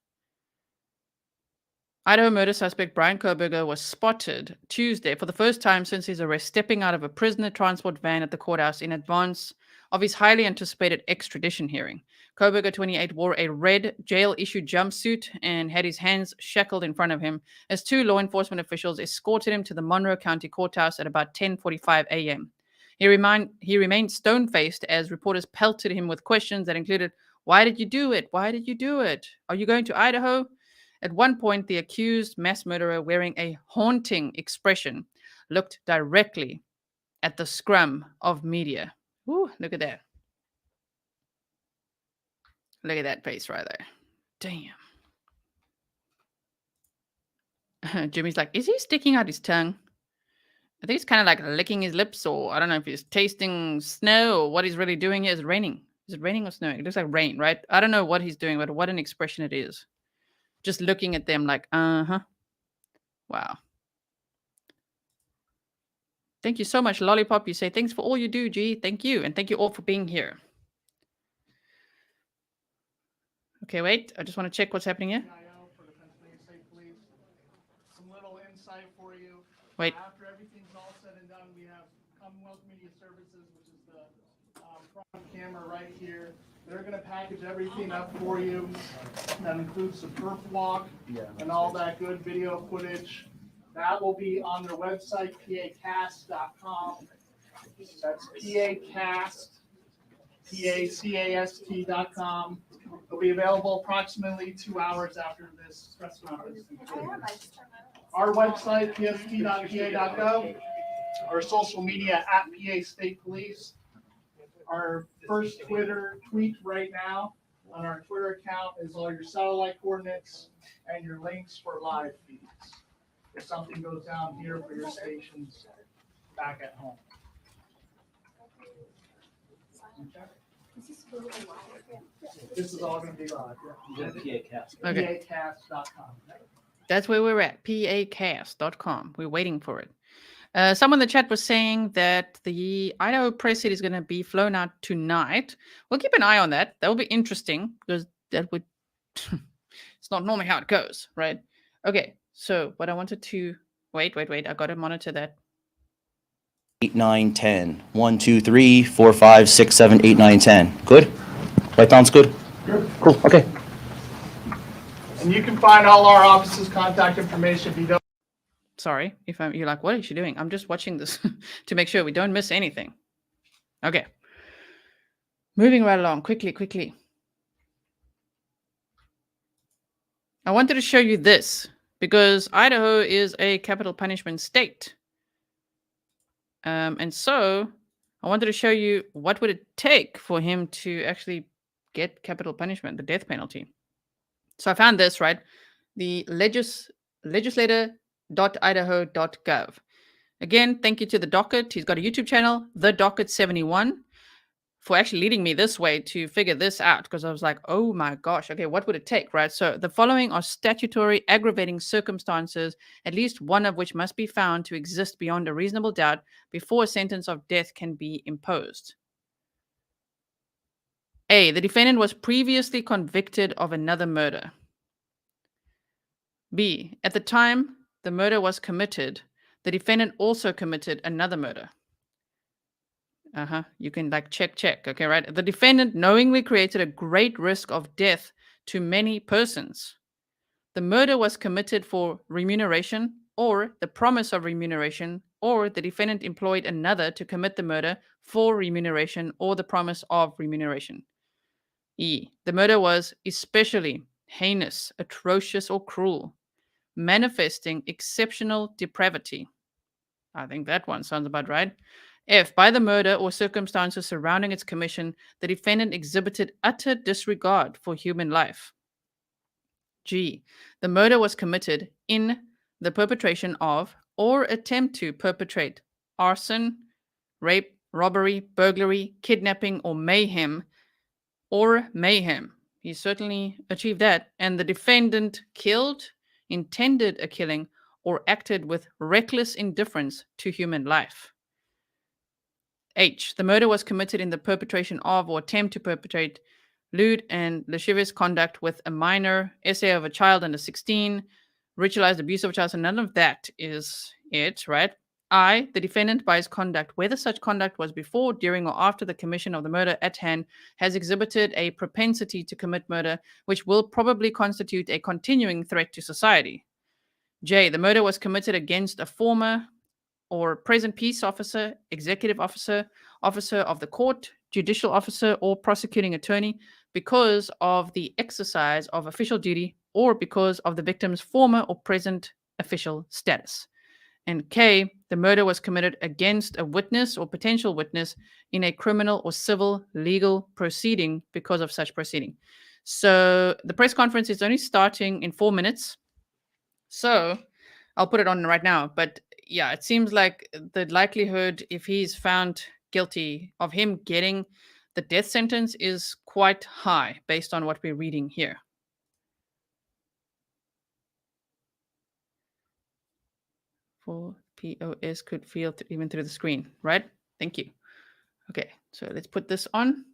Idaho murder suspect Bryan Kohberger was spotted Tuesday for the first time since his arrest, stepping out of a prisoner transport van at the courthouse in advance of his highly anticipated extradition hearing. Kohberger, 28, wore a red jail-issued jumpsuit and had his hands shackled in front of him as two law enforcement officials escorted him to the Monroe County Courthouse at about 10:45 a.m. He remained stone-faced as reporters pelted him with questions that included, "Why did you do it? Why did you do it? Are you going to Idaho?" At one point, the accused mass murderer, wearing a haunting expression, looked directly at the scrum of media. Ooh, look at that. Look at that face right there. Damn. Jimmy's like, is he sticking out his tongue? I think he's kind of like licking his lips, or I don't know if he's tasting snow or what he's really doing here. Is it raining? Is it raining or snowing? It looks like rain, right? I don't know what he's doing, but what an expression it is. Just looking at them like, uh-huh. Wow. Thank you so much, Lollipop. You say, thanks for all you do, G. Thank you. And thank you all for being here. Okay, wait. I just want to check what's happening here. For the Pennsylvania State Police. Some little insight for you. Wait. After everything's all said and done, we have Commonwealth Media Services, which is the front camera right here. They're going to package everything up for you. That includes the perf walk and all that good video footage. That will be on their website, pacast.com. That's pacast.com. It'll be available approximately 2 hours after this press conference. Our website, psp.pa.gov. Our social media at PA State Police. Our first Twitter tweet right now on our Twitter account is all your satellite coordinates and your links for live feeds. If something goes down here for your stations back at home. Okay. This is all going to be live. Okay. PAcast.com. That's where we're at, pacast.com. We're waiting for it. Someone in the chat was saying that the Idaho press seat is going to be flown out tonight. We'll keep an eye on that. That will be interesting because that would... it's not normally how it goes, right? Okay, so what I wanted to... Wait. I got to monitor that. 8, 9, 10. 1, 2, 3, 4, 5, 6, 7, 8, 9, 10. Good? Right down's good? Good. Cool, okay. And you can find all our office's contact information if you don't. Sorry, you're like, what is she doing? I'm just watching this to make sure we don't miss anything. Okay. Moving right along, quickly. I wanted to show you this because Idaho is a capital punishment state. And so I wanted to show you what would it take for him to actually get capital punishment, the death penalty. So I found this, right? The legislator.idaho.gov. Again, thank you to the docket. He's got a YouTube channel, The Docket 71, for actually leading me this way to figure this out, because I was like, oh my gosh, okay, what would it take, right? So the following are statutory aggravating circumstances, at least one of which must be found to exist beyond a reasonable doubt before a sentence of death can be imposed. A, the defendant was previously convicted of another murder. B, at the time the murder was committed, the defendant also committed another murder. You can like check, okay, right? The defendant knowingly created a great risk of death to many persons. The murder was committed for remuneration or the promise of remuneration, or the defendant employed another to commit the murder for remuneration or the promise of remuneration. E, the murder was especially heinous, atrocious, or cruel, manifesting exceptional depravity. I think that one sounds about right. F, by the murder or circumstances surrounding its commission, the defendant exhibited utter disregard for human life. G, the murder was committed in the perpetration of or attempt to perpetrate arson, rape, robbery, burglary, kidnapping, or mayhem. He certainly achieved that. And the defendant killed, intended a killing, or acted with reckless indifference to human life. H. The murder was committed in the perpetration of or attempt to perpetrate lewd and lascivious conduct with a minor, essay of a child under 16, ritualized abuse of a child. So none of that is it, right? I, the defendant, by his conduct, whether such conduct was before, during, or after the commission of the murder at hand, has exhibited a propensity to commit murder, which will probably constitute a continuing threat to society. J, the murder was committed against a former or present peace officer, executive officer, officer of the court, judicial officer, or prosecuting attorney because of the exercise of official duty or because of the victim's former or present official status. And K, the murder was committed against a witness or potential witness in a criminal or civil legal proceeding because of such proceeding. So the press conference is only starting in 4 minutes. So I'll put it on right now. But yeah, it seems like the likelihood, if he's found guilty, of him getting the death sentence is quite high based on what we're reading here. For POS could feel even through the screen, right? Thank you. Okay, so let's put this on.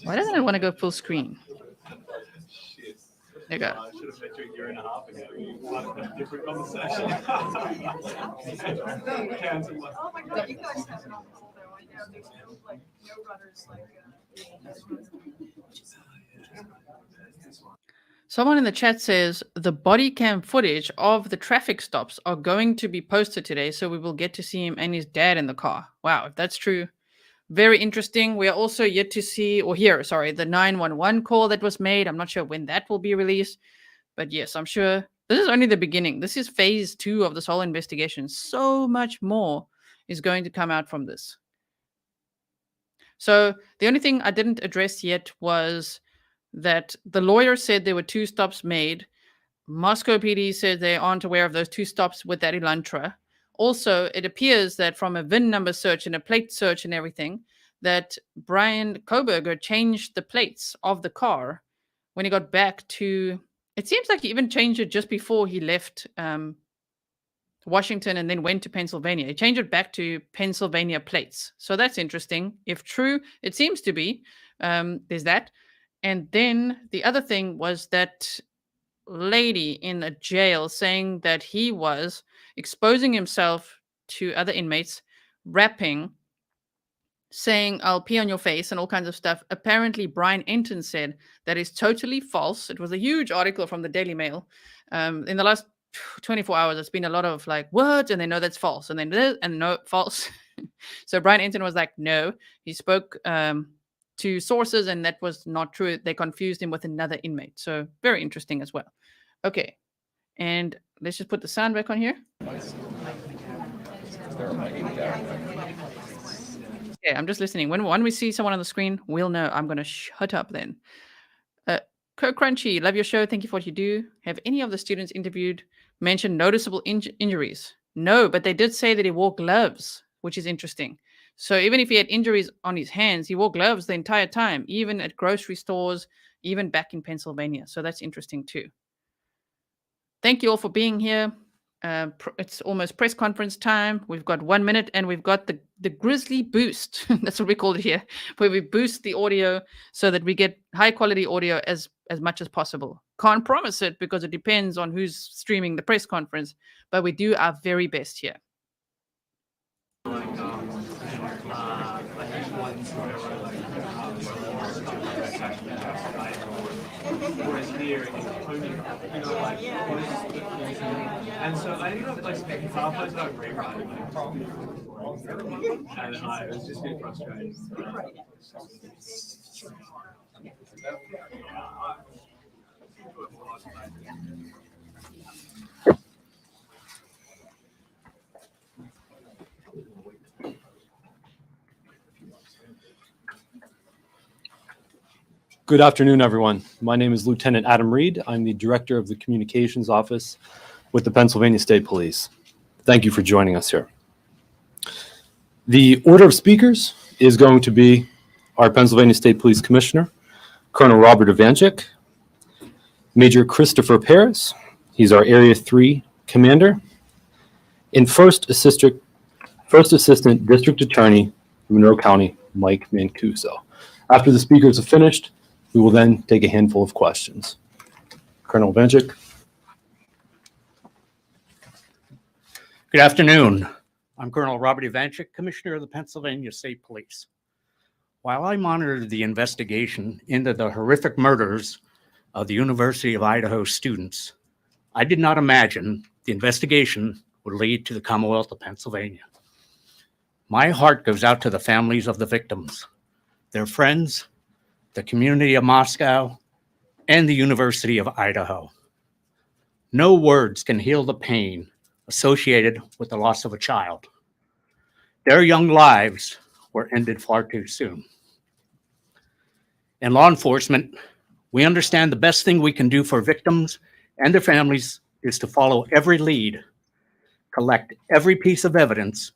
Why doesn't it want to go full screen? There you go. I should have met you a year and a half ago. A different conversation. Oh my God, you guys have it on hold though. I know there's no runners Someone in the chat says the body cam footage of the traffic stops are going to be posted today, so we will get to see him and his dad in the car. Wow, if that's true, very interesting. We are also yet to see or hear, the 911 call that was made. I'm not sure when that will be released, but yes, I'm sure this is only the beginning. This is phase 2 of this whole investigation. So much more is going to come out from this. So the only thing I didn't address yet was that the lawyer said there were 2 stops made. Moscow PD said they aren't aware of those 2 stops with that Elantra. Also, it appears that from a VIN number search and a plate search and everything, that Bryan Kohberger changed the plates of the car when he got back to... It seems like he even changed it just before he left Washington and then went to Pennsylvania. He changed it back to Pennsylvania plates. So that's interesting. If true, it seems to be. There's that. And then the other thing was that lady in a jail saying that he was exposing himself to other inmates, rapping, saying, "I'll pee on your face," and all kinds of stuff. Apparently, Brian Enton said that is totally false. It was a huge article from the Daily Mail. In the last 24 hours, it's been a lot of like, what? And they know that's false. And then this, and no, false. So Brian Enton was like, no. He spoke to sources, and that was not true. They confused him with another inmate. So very interesting as well. Okay. And let's just put the sound back on here. Yeah, I'm just listening. When we see someone on the screen, we'll know. I'm going to shut up then. Kirk Crunchy, love your show. Thank you for what you do. Have any of the students interviewed mentioned noticeable injuries? No, but they did say that he wore gloves, which is interesting. So even if he had injuries on his hands, he wore gloves the entire time, even at grocery stores, even back in Pennsylvania. So that's interesting too. Thank you all for being here. It's almost press conference time. We've got 1 minute, and we've got the Grizzly boost. That's what we call it here, where we boost the audio so that we get high quality audio as much as possible. Can't promise it because it depends on who's streaming the press conference, but we do our very best here. Whereas here it's only, and so I ended up like spending half my time rewriting it. And I was just getting frustrated. Good afternoon, everyone. My name is Lieutenant Adam Reed. I'm the Director of the Communications Office with the Pennsylvania State Police. Thank you for joining us here. The order of speakers is going to be our Pennsylvania State Police Commissioner, Colonel Robert Ivanchik, Major Christopher Paris, he's our Area 3 Commander, and First Assistant District Attorney, Monroe County, Mike Mancuso. After the speakers have finished, we will then take a handful of questions. Colonel Ivanchik. Good afternoon. I'm Colonel Robert Ivanchik, Commissioner of the Pennsylvania State Police. While I monitored the investigation into the horrific murders of the University of Idaho students, I did not imagine the investigation would lead to the Commonwealth of Pennsylvania. My heart goes out to the families of the victims, their friends, the community of Moscow, and the University of Idaho. No words can heal the pain associated with the loss of a child. Their young lives were ended far too soon. In law enforcement, we understand the best thing we can do for victims and their families is to follow every lead, collect every piece of evidence,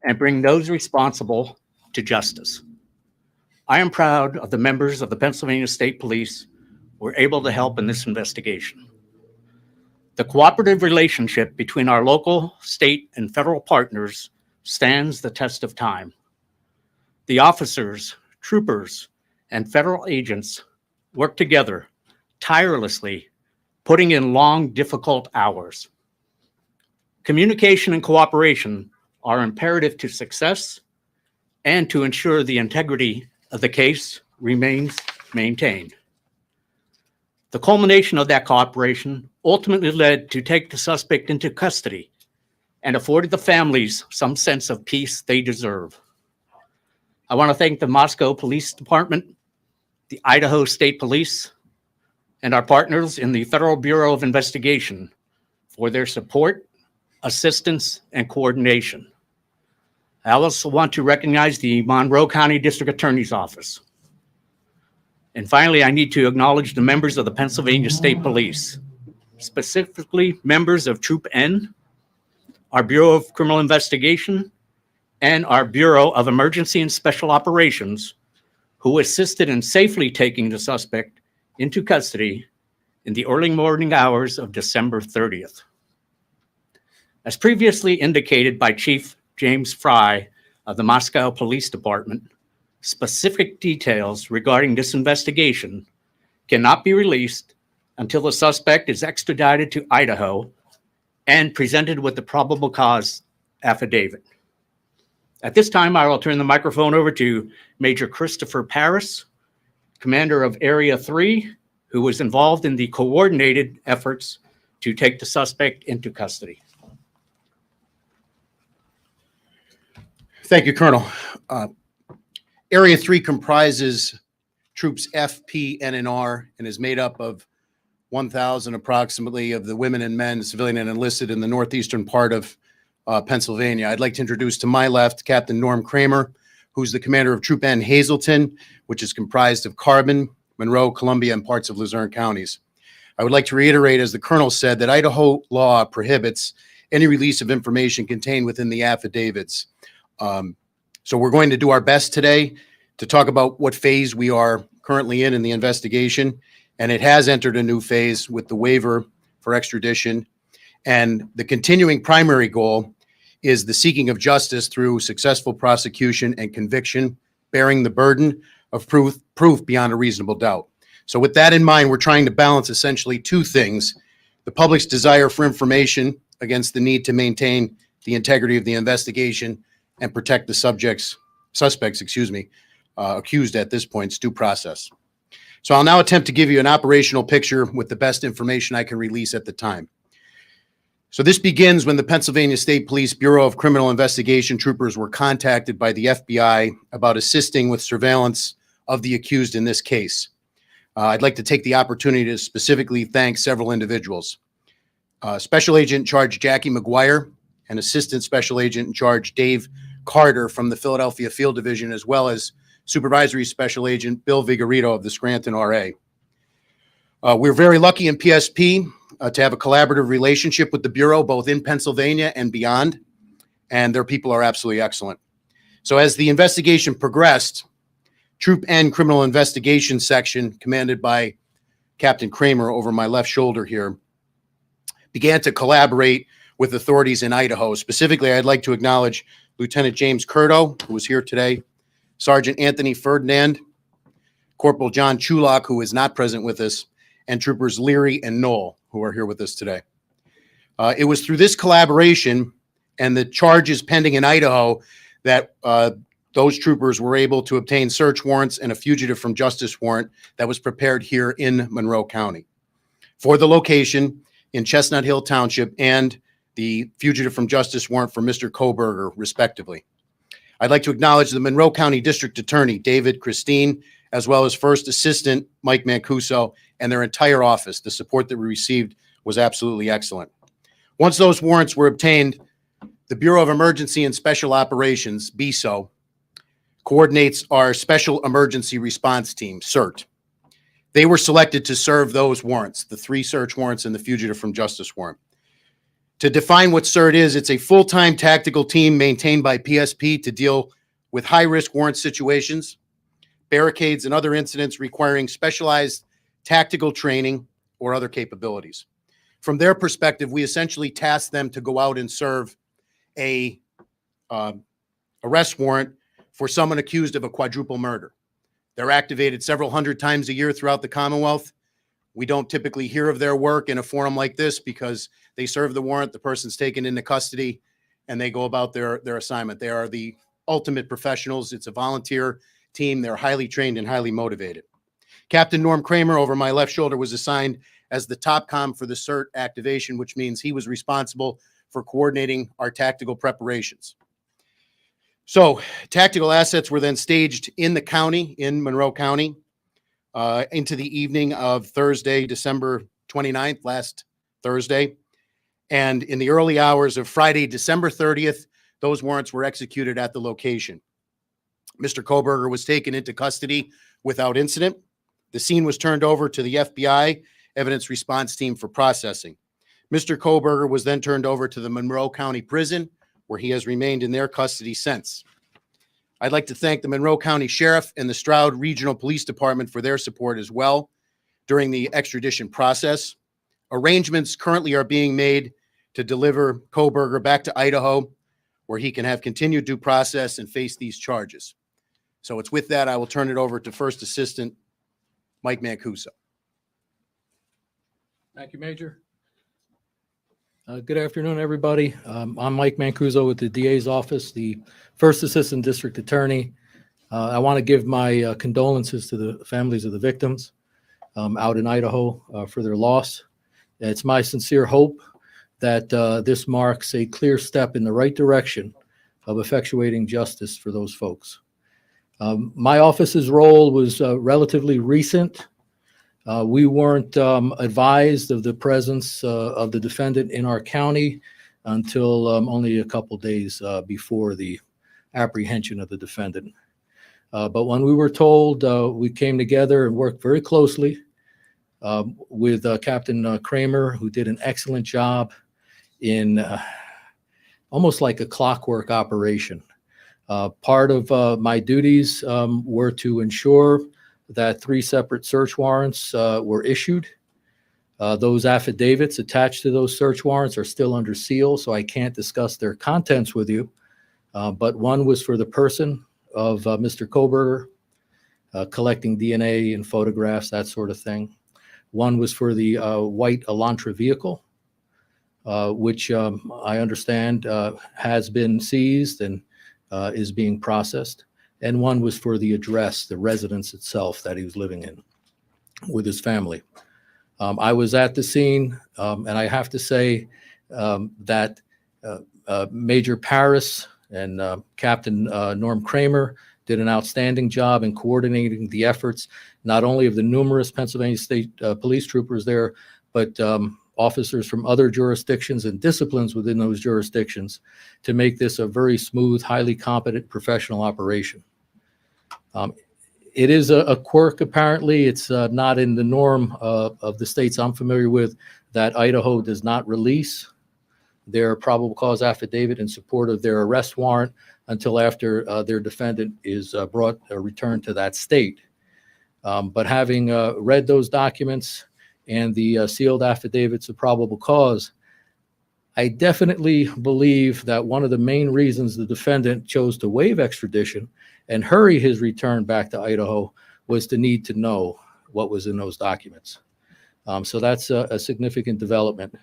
and bring those responsible to justice. I am proud of the members of the Pennsylvania State Police who were able to help in this investigation. The cooperative relationship between our local, state, and federal partners stands the test of time. The officers, troopers, and federal agents work together tirelessly, putting in long, difficult hours. Communication and cooperation are imperative to success and to ensure the integrity of the case remains maintained. The culmination of that cooperation ultimately led to take the suspect into custody and afforded the families some sense of peace they deserve. I want to thank the Moscow Police Department, the Idaho State Police, and our partners in the Federal Bureau of Investigation for their support, assistance, and coordination. I also want to recognize the Monroe County District Attorney's Office. And finally, I need to acknowledge the members of the Pennsylvania State Police, specifically members of Troop N, our Bureau of Criminal Investigation, and our Bureau of Emergency and Special Operations, who assisted in safely taking the suspect into custody in the early morning hours of December 30th. As previously indicated by Chief James Fry of the Moscow Police Department, specific details regarding this investigation cannot be released until the suspect is extradited to Idaho and presented with the probable cause affidavit. At this time, I will turn the microphone over to Major Christopher Paris, Commander of Area 3, who was involved in the coordinated efforts to take the suspect into custody. Thank you, Colonel. Area 3 comprises troops F, P, N, and R, and is made up of 1,000 approximately of the women and men, civilian and enlisted, in the northeastern part of Pennsylvania. I'd like to introduce to my left Captain Norm Kramer, who's the commander of Troop N Hazleton, which is comprised of Carbon, Monroe, Columbia, and parts of Luzerne counties. I would like to reiterate, as the colonel said, that Idaho law prohibits any release of information contained within the affidavits. So we're going to do our best today to talk about what phase we are currently in the investigation. And it has entered a new phase with the waiver for extradition. And the continuing primary goal is the seeking of justice through successful prosecution and conviction, bearing the burden of proof beyond a reasonable doubt. So with that in mind, we're trying to balance essentially two things: the public's desire for information against the need to maintain the integrity of the investigation and protect the suspects, accused at this point's due process. So I'll now attempt to give you an operational picture with the best information I can release at the time. So this begins when the Pennsylvania State Police Bureau of Criminal Investigation troopers were contacted by the FBI about assisting with surveillance of the accused in this case. I'd like to take the opportunity to specifically thank several individuals. Special Agent in Charge Jackie McGuire and Assistant Special Agent in Charge Dave Carter from the Philadelphia Field Division, as well as Supervisory Special Agent Bill Vigorito of the Scranton RA. We're very lucky in PSP to have a collaborative relationship with the Bureau, both in Pennsylvania and beyond, and their people are absolutely excellent. So as the investigation progressed, Troop N Criminal Investigation Section, commanded by Captain Kramer over my left shoulder here, began to collaborate with authorities in Idaho. Specifically, I'd like to acknowledge Lieutenant James Curdo, who was here today, Sergeant Anthony Ferdinand, Corporal John Chulak, who is not present with us, and Troopers Leary and Knoll, who are here with us today. It was through this collaboration and the charges pending in Idaho that those troopers were able to obtain search warrants and a fugitive from justice warrant that was prepared here in Monroe County for the location in Chestnut Hill Township and the fugitive from justice warrant for Mr. Kohberger, respectively. I'd like to acknowledge the Monroe County District Attorney, David Christine, as well as First Assistant Mike Mancuso and their entire office. The support that we received was absolutely excellent. Once those warrants were obtained, the Bureau of Emergency and Special Operations, BESO, coordinates our Special Emergency Response Team, CERT. They were selected to serve those warrants, the 3 search warrants and the fugitive from justice warrant. To define what CERT is, it's a full-time tactical team maintained by PSP to deal with high-risk warrant situations, barricades, and other incidents requiring specialized tactical training or other capabilities. From their perspective, we essentially task them to go out and serve a arrest warrant for someone accused of a quadruple murder. They're activated several hundred times a year throughout the Commonwealth. We don't typically hear of their work in a forum like this because they serve the warrant, the person's taken into custody, and they go about their assignment. They are the ultimate professionals. It's a volunteer team. They're highly trained and highly motivated. Captain Norm Kramer over my left shoulder was assigned as the top comm for the CERT activation, which means he was responsible for coordinating our tactical preparations. So tactical assets were then staged in the county, in Monroe County, into the evening of Thursday, December 29th, last Thursday. And in the early hours of Friday, December 30th, those warrants were executed at the location. Mr. Kohberger was taken into custody without incident. The scene was turned over to the FBI Evidence Response Team for processing. Mr. Kohberger was then turned over to the Monroe County Prison, where he has remained in their custody since. I'd like to thank the Monroe County Sheriff and the Stroud Regional Police Department for their support as well during the extradition process. Arrangements currently are being made to deliver Kohberger back to Idaho, where he can have continued due process and face these charges. So it's with that, I will turn it over to First Assistant Mike Mancuso. Thank you, Major. Good afternoon, everybody. I'm Mike Mancuso with the DA's office, the First Assistant District Attorney. I want to give my condolences to the families of the victims out in Idaho for their loss. It's my sincere hope that this marks a clear step in the right direction of effectuating justice for those folks. My office's role was relatively recent. We weren't advised of the presence of the defendant in our county until only a couple days before the apprehension of the defendant. But when we were told, we came together and worked very closely with Captain Kramer, who did an excellent job in almost like a clockwork operation. Part of my duties were to ensure that 3 separate search warrants were issued. Those affidavits attached to those search warrants are still under seal, so I can't discuss their contents with you. But one was for the person of Mr. Kohberger, collecting DNA and photographs, that sort of thing. One was for the white Elantra vehicle, which I understand has been seized and is being processed. And one was for the address, the residence itself that he was living in with his family. I was at the scene, and I have to say that Major Paris and Captain Norm Kramer did an outstanding job in coordinating the efforts, not only of the numerous Pennsylvania State police troopers there, but officers from other jurisdictions and disciplines within those jurisdictions to make this a very smooth, highly competent professional operation. It is a quirk, apparently. It's not in the norm of the states I'm familiar with that Idaho does not release their probable cause affidavit in support of their arrest warrant until after their defendant is brought or returned to that state. But having read those documents and the sealed affidavits of probable cause, I definitely believe that one of the main reasons the defendant chose to waive extradition and hurry his return back to Idaho was the need to know what was in those documents. So that's a significant development.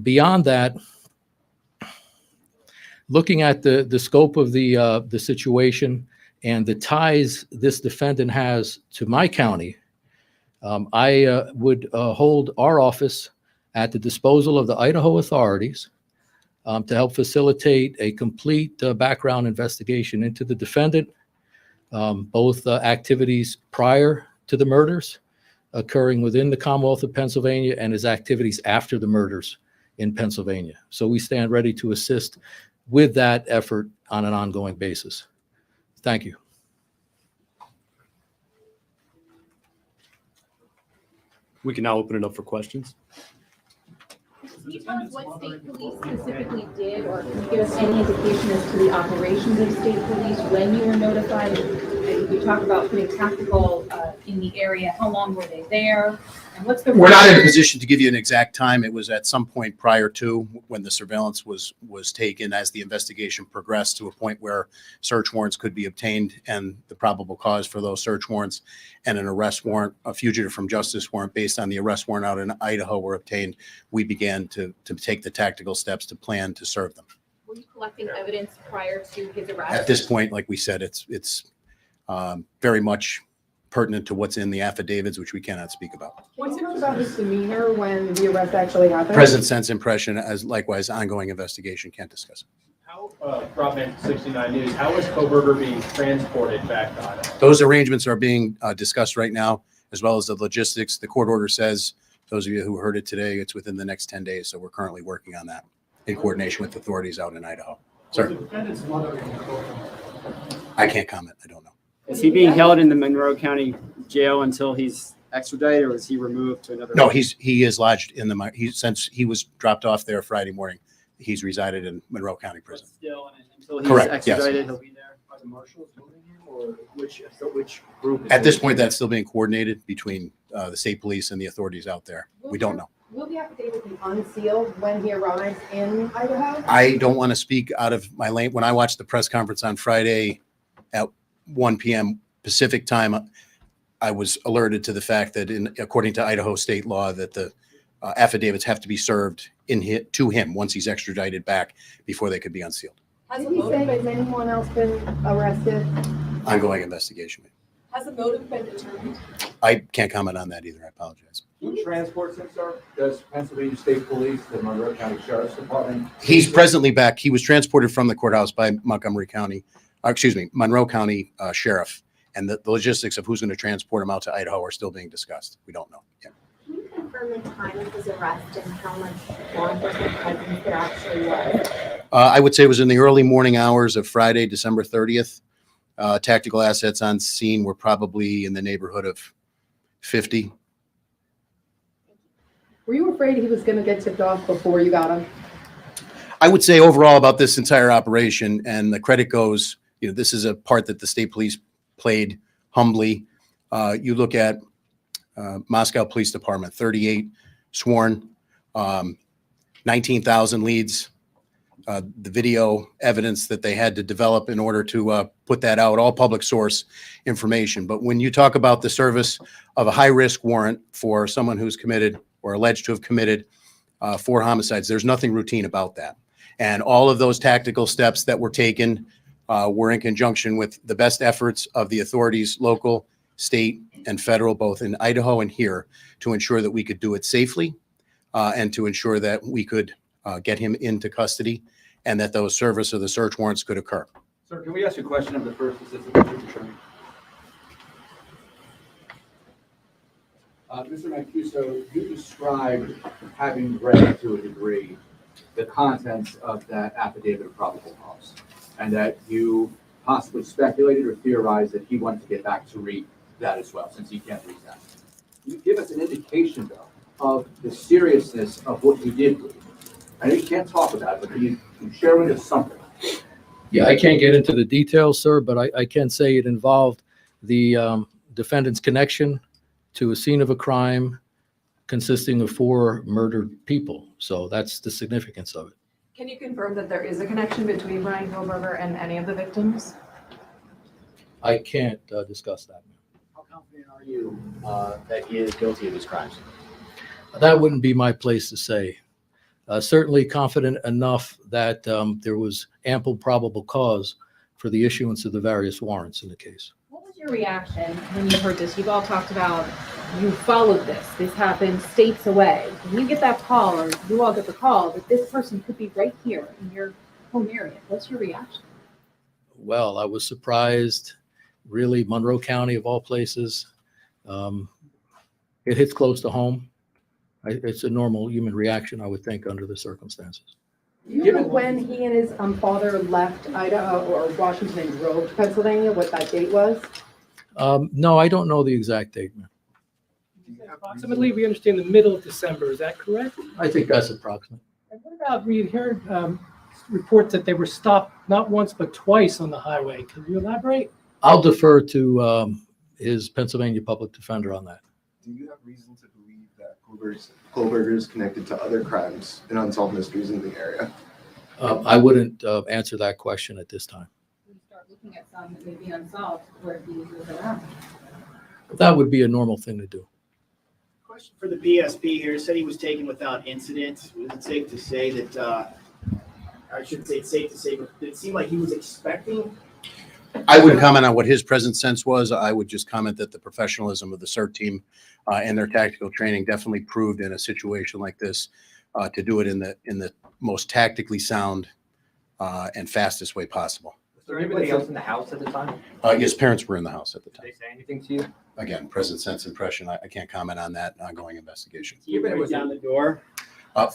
Beyond that, looking at the scope of the situation and the ties this defendant has to my county, I would hold our office at the disposal of the Idaho authorities to help facilitate a complete background investigation into the defendant, both activities prior to the murders occurring within the Commonwealth of Pennsylvania and his activities after the murders in Pennsylvania. So we stand ready to assist with that effort on an ongoing basis. Thank you. We can now open it up for questions. Can you tell us what state police specifically did, or can you give us any indication as to the operations of state police when you were notified? You talk about putting tactical in the area. How long were they there? And what's the? We're not in a position to give you an exact time. It was at some point prior to when the surveillance was taken, as the investigation progressed to a point where search warrants could be obtained, and the probable cause for those search warrants and an arrest warrant, a fugitive from justice warrant based on the arrest warrant out in Idaho were obtained. We began to take the tactical steps to plan to serve them. Were you collecting evidence prior to his arrest? At this point, like we said, it's very much pertinent to what's in the affidavits, which we cannot speak about. What's it about his demeanor when the arrest actually happened? Present sense impression, as likewise ongoing investigation, can't discuss it. How, Robin 69 News, how is Kohberger being transported back to Idaho? Those arrangements are being discussed right now, as well as the logistics. The court order says, those of you who heard it today, it's within the next 10 days. So we're currently working on that in coordination with authorities out in Idaho. Sir, Was the defendant's mother in the courtroom? I can't comment. I don't know. Is he being held in the Monroe County Jail until he's extradited, or is he removed to another? No, he is lodged in the, since he was dropped off there Friday morning, he's resided in Monroe County Prison. Still, until he's Correct, yes. extradited, he'll be there. Are the marshals moving him, or which group? At this point, that's still being coordinated between the state police and the authorities out there. We don't know. Will the affidavit be unsealed when he arrives in Idaho? I don't want to speak out of my lane. When I watched the press conference on Friday at 1 p.m. Pacific time, I was alerted to the fact that according to Idaho state law, that the affidavits have to be served to him once he's extradited back before they could be unsealed. Did he say has anyone else been arrested? Ongoing investigation. Has the motive been determined? I can't comment on that either. I apologize. Who transports him, sir? Does Pennsylvania State Police, the Monroe County Sheriff's Department? He's presently back. He was transported from the courthouse by Monroe County Sheriff. And the logistics of who's going to transport him out to Idaho are still being discussed. We don't know yet. Can you confirm the time of his arrest and how much law enforcement presence there actually was? I would say it was in the early morning hours of Friday, December 30th. Tactical assets on scene were probably in the neighborhood of 50. Were you afraid he was going to get tipped off before you got him? I would say overall about this entire operation, and the credit goes, this is a part that the state police played humbly. You look at Moscow Police Department, 38 sworn, 19,000 leads, the video evidence that they had to develop in order to put that out, all public source information. But when you talk about the service of a high-risk warrant for someone who's committed or alleged to have committed 4 homicides, there's nothing routine about that. And all of those tactical steps that were taken were in conjunction with the best efforts of the authorities, local, state, and federal, both in Idaho and here, to ensure that we could do it safely and to ensure that we could get him into custody and that those service of the search warrants could occur. Sir, can we ask a question of the first assistant district attorney? Mr. Mancuso, you described having read to a degree the contents of that affidavit of probable cause, and that you possibly speculated or theorized that he wanted to get back to read that as well, since he can't read that. Can you give us an indication, though, of the seriousness of what he did read? I know you can't talk about it, but can you share with us something? Yeah, I can't get into the details, sir, but I can say it involved the defendant's connection to a scene of a crime consisting of 4 murdered people. So that's the significance of it. Can you confirm that there is a connection between Bryan Kohberger and any of the victims? I can't discuss that. How confident are you that he is guilty of these crimes? That wouldn't be my place to say. Certainly confident enough that there was ample probable cause for the issuance of the various warrants in the case. What was your reaction when you heard this? You've all talked about you followed this. This happened states away. When you get that call, or you all get the call that this person could be right here in your home area, what's your reaction? Well, I was surprised, really, Monroe County of all places. It hits close to home. It's a normal human reaction, I would think, under the circumstances. Do you know when he and his father left Idaho or Washington and drove to Pennsylvania, what that date was? No, I don't know the exact date, man. Approximately, we understand the middle of December, is that correct? I think that's approximate. And what about, we heard reports that they were stopped not once but twice on the highway. Can you elaborate? I'll defer to his Pennsylvania public defender on that. Do you have reason to believe that Kohberger is connected to other crimes and unsolved mysteries in the area? I wouldn't answer that question at this time. We start looking at some that may be unsolved where he was around. That would be a normal thing to do. Question for the BSP here. Said he was taken without incident. Was it safe to say that, I shouldn't say it's safe to say, but did it seem like he was expecting? I wouldn't comment on what his present sense was. I would just comment that the professionalism of the CERT team and their tactical training definitely proved in a situation like this to do it in the most tactically sound and fastest way possible. Was there anybody else in the house at the time? His parents were in the house at the time. Did they say anything to you? Again, present sense impression. I can't comment on that ongoing investigation. Even was down the door.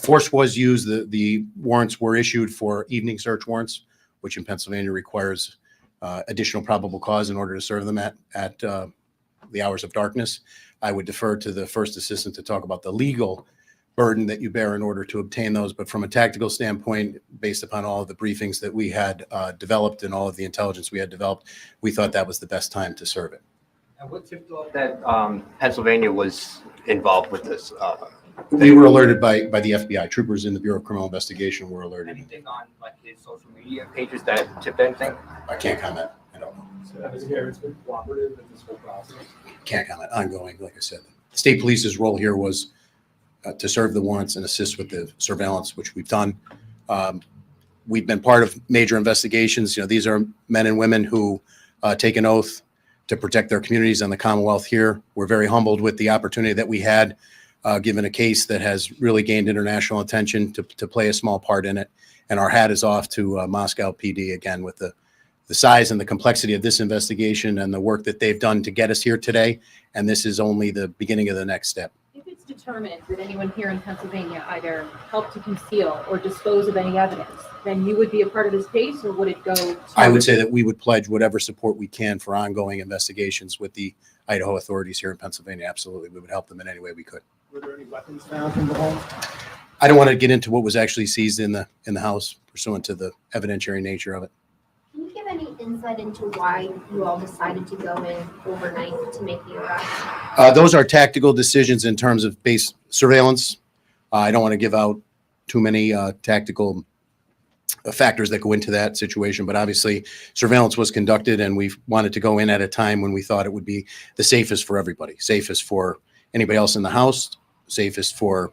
Force was used. The warrants were issued for evening search warrants, which in Pennsylvania requires additional probable cause in order to serve them at the hours of darkness. I would defer to the first assistant to talk about the legal burden that you bear in order to obtain those. But from a tactical standpoint, based upon all of the briefings that we had developed and all of the intelligence we had developed, we thought that was the best time to serve it. And what tipped off that Pennsylvania was involved with this? They were alerted by the FBI. Troopers in the Bureau of Criminal Investigation were alerted. Anything on like his social media pages that tipped anything? I can't comment. I don't know. So his parents been cooperative in this whole process. Can't comment. Ongoing, like I said. The state police's role here was to serve the warrants and assist with the surveillance, which we've done. We've been part of major investigations. You know, these are men and women who take an oath to protect their communities and the Commonwealth here. We're very humbled with the opportunity that we had, given a case that has really gained international attention to play a small part in it. And our hat is off to Moscow PD again with the size and the complexity of this investigation and the work that they've done to get us here today. And this is only the beginning of the next step. If it's determined that anyone here in Pennsylvania either helped to conceal or dispose of any evidence, then you would be a part of this case, or would it go to... I would say that we would pledge whatever support we can for ongoing investigations with the Idaho authorities here in Pennsylvania. Absolutely. We would help them in any way we could. Were there any weapons found in the home? I don't want to get into what was actually seized in the house pursuant to the evidentiary nature of it. Can you give any insight into why you all decided to go in overnight to make the arrest? Those are tactical decisions in terms of base surveillance. I don't want to give out too many tactical factors that go into that situation, but obviously surveillance was conducted and we wanted to go in at a time when we thought it would be the safest for everybody, safest for anybody else in the house, safest for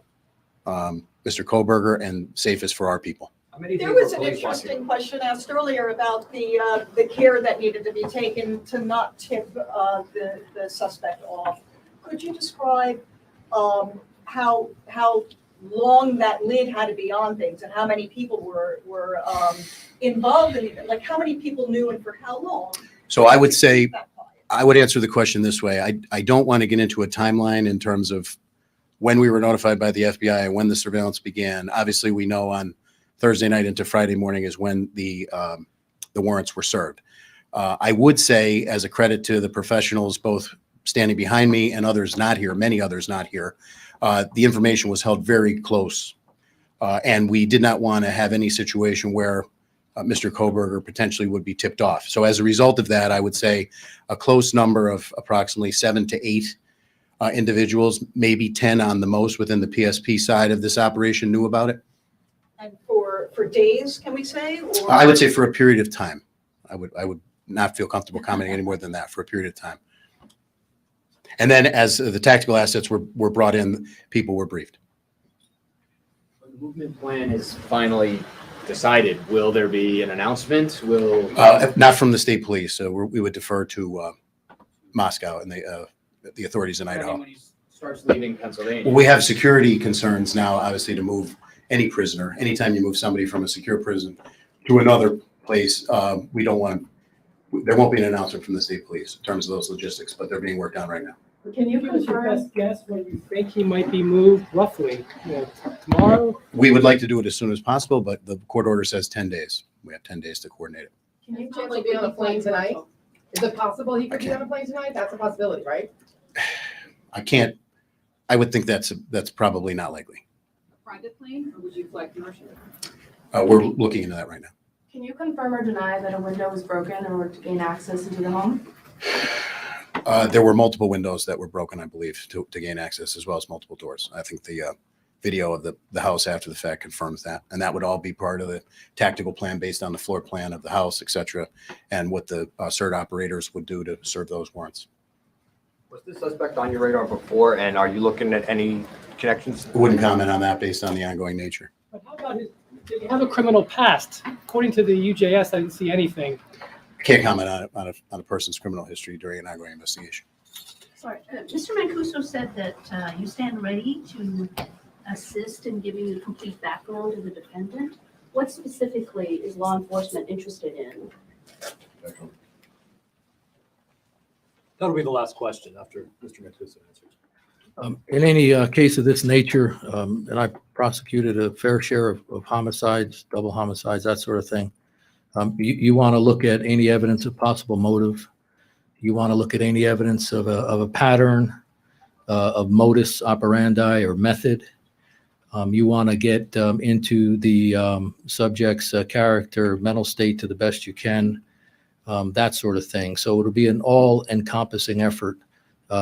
Mr. Kohberger, and safest for our people. There was an interesting question asked earlier about the care that needed to be taken to not tip the suspect off. Could you describe how long that lid had to be on things and how many people were involved in it? Like how many people knew and for how long? So I would say, I would answer the question this way. I don't want to get into a timeline in terms of when we were notified by the FBI and when the surveillance began. Obviously, we know on Thursday night into Friday morning is when the warrants were served. I would say, as a credit to the professionals, both standing behind me and others not here, many others not here, the information was held very close. And we did not want to have any situation where Mr. Kohberger potentially would be tipped off. So as a result of that, I would say a close number of approximately 7 to 8 individuals, maybe 10 on the most within the PSP side of this operation knew about it. And for days, can we say? Or? I would say for a period of time. I would not feel comfortable commenting any more than that for a period of time. And then as the tactical assets were brought in, people were briefed. When the movement plan is finally decided, will there be an announcement? Will Not from the state police. So we would defer to Moscow and the authorities in Idaho. when he starts leaving Pennsylvania? Well, we have security concerns now, obviously, to move any prisoner. Anytime you move somebody from a secure prison to another place, we don't want to, there won't be an announcement from the state police in terms of those logistics, but they're being worked on right now. Can you give us your best guess when you think he might be moved roughly? Tomorrow? We would like to do it as soon as possible, but the court order says 10 days. We have 10 days to coordinate it. Can you possibly be on a plane tonight? Is it possible he could be on a plane tonight? That's a possibility, right? I would think that's probably not likely. Private plane, or would you fly commercially? We're looking into that right now. Can you confirm or deny that a window was broken in order to gain access into the home? There were multiple windows that were broken, I believe, to gain access, as well as multiple doors. I think the video of the house after the fact confirms that. And that would all be part of the tactical plan based on the floor plan of the house, et cetera, and what the CERT operators would do to serve those warrants. Was this suspect on your radar before, and are you looking at any connections? I wouldn't comment on that based on the ongoing nature. But how about did he have a criminal past? According to the UJS, I didn't see anything. I can't comment on a person's criminal history during an ongoing investigation. Sorry, Mr. Mancuso said that you stand ready to assist in giving the complete background of the defendant. What specifically is law enforcement interested in? That'll be the last question after Mr. Mancuso answers. In any case of this nature, and I prosecuted a fair share of homicides, double homicides, that sort of thing, you want to look at any evidence of possible motive. You want to look at any evidence of a pattern, of modus operandi or method. You want to get into the subject's character, mental state to the best you can, that sort of thing. So it'll be an all-encompassing effort,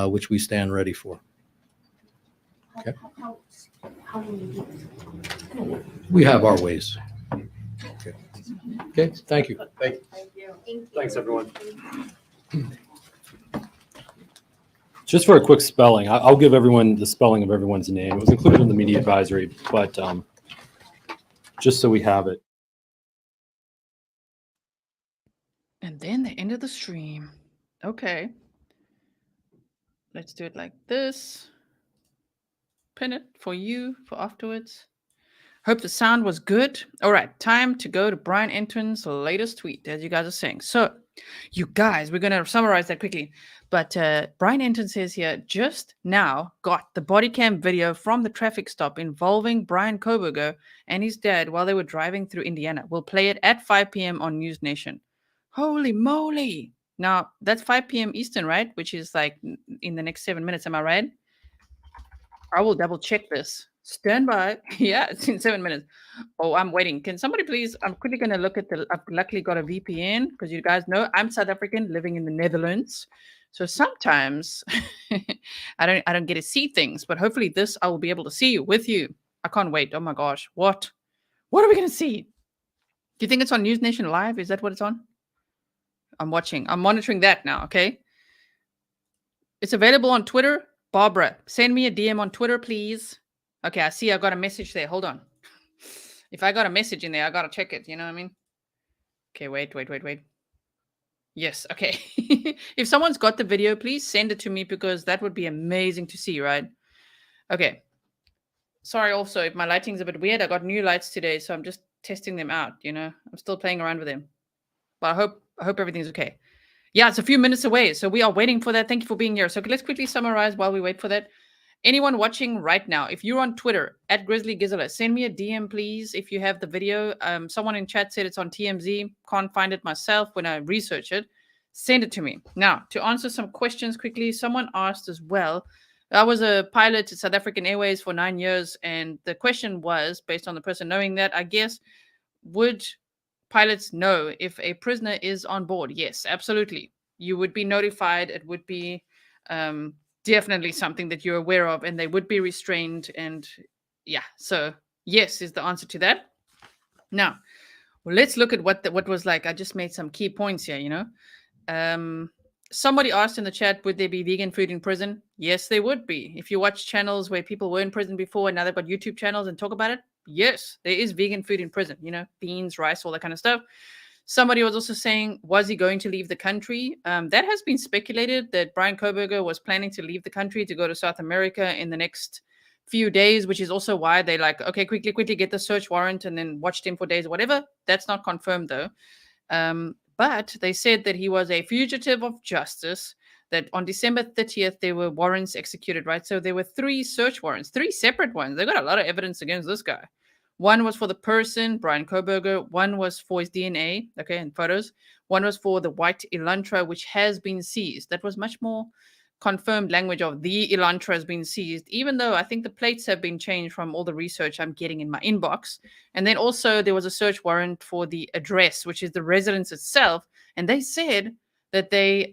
which we stand ready for. Okay. How do you do it? We have our ways. Okay, thank you. Thank you. Thanks, everyone. Just for a quick spelling, I'll give everyone the spelling of everyone's name. It was included in the media advisory, but just so we have it. And then the end of the stream. Okay. Let's do it like this. Pin it for you for afterwards. Hope the sound was good. All right, time to go to Bryan Enton's latest tweet, as you guys are saying. So, you guys, we're going to summarize that quickly. But Bryan Enton says here, just now got the body cam video from the traffic stop involving Bryan Kohberger and his dad while they were driving through Indiana. We'll play it at 5 p.m. on News Nation. Holy moly. Now, that's 5 p.m. Eastern, right? Which is like in the next 7 minutes. Am I right? I will double check this. Stand by. Yeah, it's in 7 minutes. Oh, I'm waiting. Can somebody please? I'm quickly going to look at I've luckily got a VPN because you guys know I'm South African living in the Netherlands. So sometimes I don't get to see things, but hopefully this I will be able to see with you. I can't wait. Oh my gosh. What are we going to see? Do you think it's on News Nation Live? Is that what it's on? I'm watching. I'm monitoring that now. Okay. It's available on Twitter. Barbara, send me a DM on Twitter, please. Okay, I see I got a message there. Hold on. If I got a message in there, I got to check it. You know what I mean? Okay, wait. Yes, okay. If someone's got the video, please send it to me because that would be amazing to see, right? Okay. Sorry also if my lighting's a bit weird. I got new lights today, so I'm just testing them out, you know. I'm still playing around with them. But I hope everything's okay. Yeah, it's a few minutes away, so we are waiting for that. Thank you for being here. So let's quickly summarize while we wait for that. Anyone watching right now, if you're on Twitter, at Grizzly Gizela, send me a DM, please, if you have the video. Someone in chat said it's on TMZ. Can't find it myself when I research it. Send it to me. Now, to answer some questions quickly, someone asked as well. I was a pilot at South African Airways for 9 years, and the question was, based on the person knowing that, I guess, would pilots know if a prisoner is on board? Yes, absolutely. You would be notified. It would be definitely something that you're aware of, and they would be restrained. And yeah, so yes is the answer to that. Now, well, let's look at what was like. I just made some key points here, you know. Somebody asked in the chat, would there be vegan food in prison? Yes, there would be. If you watch channels where people were in prison before and now they've got YouTube channels and talk about it, yes, there is vegan food in prison, you know, beans, rice, all that kind of stuff. Somebody was also saying, was he going to leave the country? That has been speculated that Bryan Kohberger was planning to leave the country to go to South America in the next few days, which is also why they like, okay, quickly get the search warrant and then watched him for days or whatever. That's not confirmed though. But they said that he was a fugitive of justice, that on December 30th, there were warrants executed, right? So there were 3 search warrants, 3 separate ones. They got a lot of evidence against this guy. One was for the person, Bryan Kohberger. One was for his DNA, okay, and photos. One was for the white Elantra, which has been seized. That was much more confirmed language of the Elantra has been seized, even though I think the plates have been changed from all the research I'm getting in my inbox. And then also there was a search warrant for the address, which is the residence itself. And they said that they,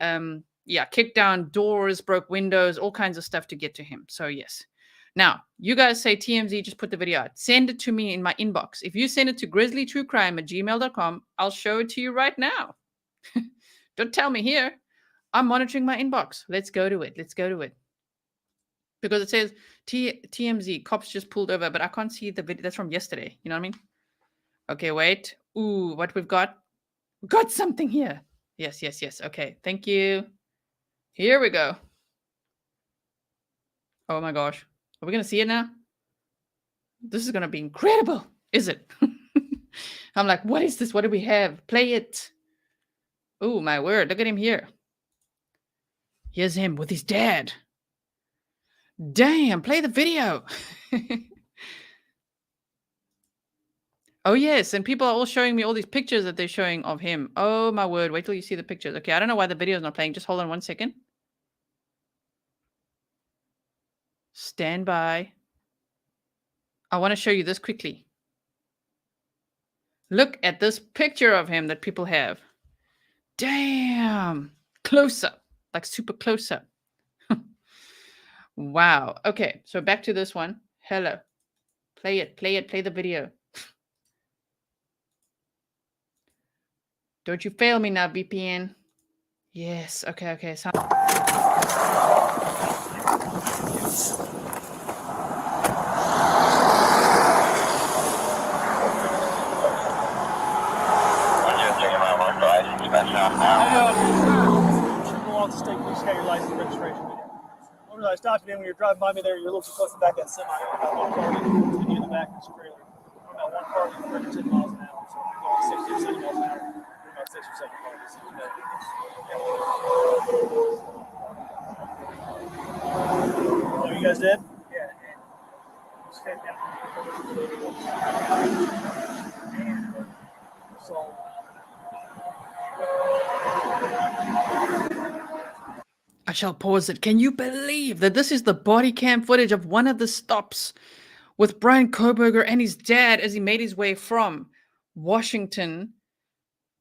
kicked down doors, broke windows, all kinds of stuff to get to him. So yes. Now, you guys say TMZ just put the video out. Send it to me in my inbox. If you send it to grizzlytruecrime@gmail.com, I'll show it to you right now. Don't tell me here. I'm monitoring my inbox. Let's go to it. Let's go to it. Because it says TMZ, cops just pulled over, but I can't see the video. That's from yesterday. You know what I mean? Okay, wait. Ooh, what we've got? We've got something here. Yes. Okay, thank you. Here we go. Oh my gosh. Are we going to see it now? This is going to be incredible. Is it? I'm like, what is this? What do we have? Play it. Oh, my word. Look at him here. Here's him with his dad. Damn, play the video. Oh, yes. And people are all showing me all these pictures that they're showing of him. Oh, my word. Wait till you see the pictures. Okay, I don't know why the video is not playing. Just hold on 1 second. Stand by. I want to show you this quickly. Look at this picture of him that people have. Damn. Close up. Like super close up. Wow. Okay, so back to this one. Hello. Play it. Play the video. Don't you fail me now, VPN. Yes. Okay. State police got your license and registration. I stopped you when you were driving by me there. You're a little too close to the back of that semi. About one car in the back of this trailer. About one car going 10 miles an hour. So I'm going 60 or 70 miles an hour. About 6 or 7 cars. So you guys did? Yeah. So. I shall pause it. Can you believe that this is the body cam footage of one of the stops with Bryan Kohberger and his dad as he made his way from Washington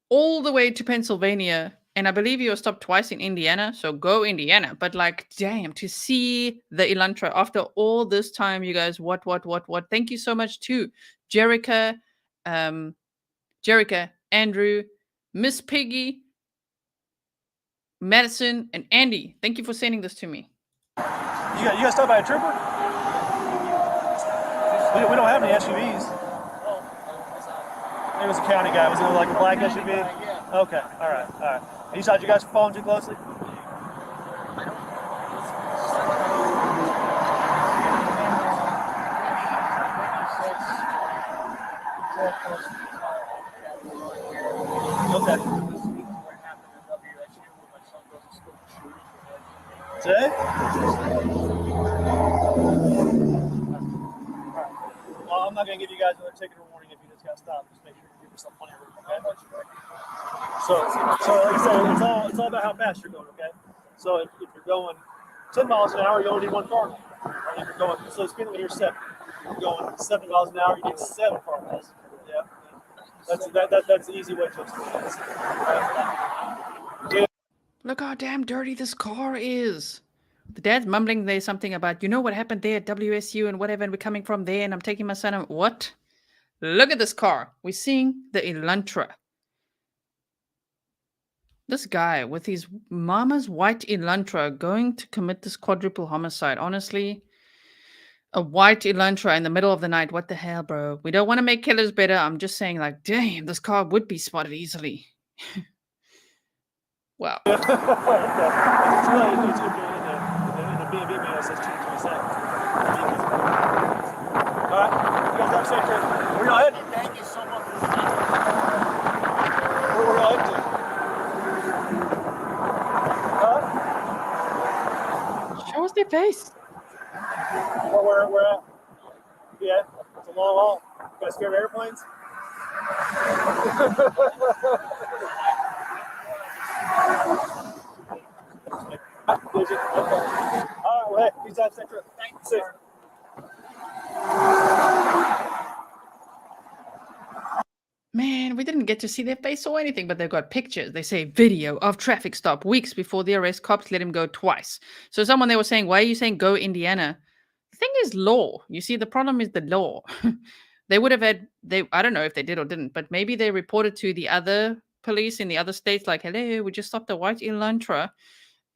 all the way to Pennsylvania? And I believe he was stopped twice in Indiana. So go Indiana. But like, damn, to see the Elantra after all this time, you guys, what? Thank you so much to Jerica, Andrew, Miss Piggy, Madison, and Andy. Thank you for sending this to me. You guys stopped by a trooper? We don't have any SUVs. It was a county guy. Was it like a black SUV? Okay, all right. You thought you guys were following too closely? Okay. Say? Well, I'm not going to give you guys another ticket or warning if you just got stopped. Just make sure you give yourself plenty of room. So like I said, it's all about how fast you're going, okay? So if you're going 10 miles an hour, you only need one car. Or if you're going, so speed limit here is 7. If you're going 70 miles an hour, you need 7 cars. Yeah. That's the easy way to explain this. Look how damn dirty this car is. The dad's mumbling there's something about, you know what happened there at WSU and whatever, and we're coming from there, and I'm taking my son. What? Look at this car. We're seeing the Elantra. This guy with his mama's white Elantra going to commit this quadruple homicide. Honestly, a white Elantra in the middle of the night. What the hell, bro? We don't want to make killers better. I'm just saying, like, damn, this car would be spotted easily. Wow. It's really easy to get in the B&B man that says 227. All right, you guys have a safe trip. Where y'all headed? Thank you so much. Where y'all headed to? Show us their face. Where at? Yeah, it's a long haul. You guys scared of airplanes? Did you? Okay. All right, well, hey, peace out, safe trip. Thanks. See you. Man, we didn't get to see their face or anything, but they've got pictures. They say video of traffic stop weeks before the arrest. Cops let him go twice. So someone they were saying, why are you saying go Indiana? The thing is law. You see, the problem is the law. They would have had, I don't know if they did or didn't, but maybe they reported to the other police in the other states like, hello, we just stopped a white Elantra.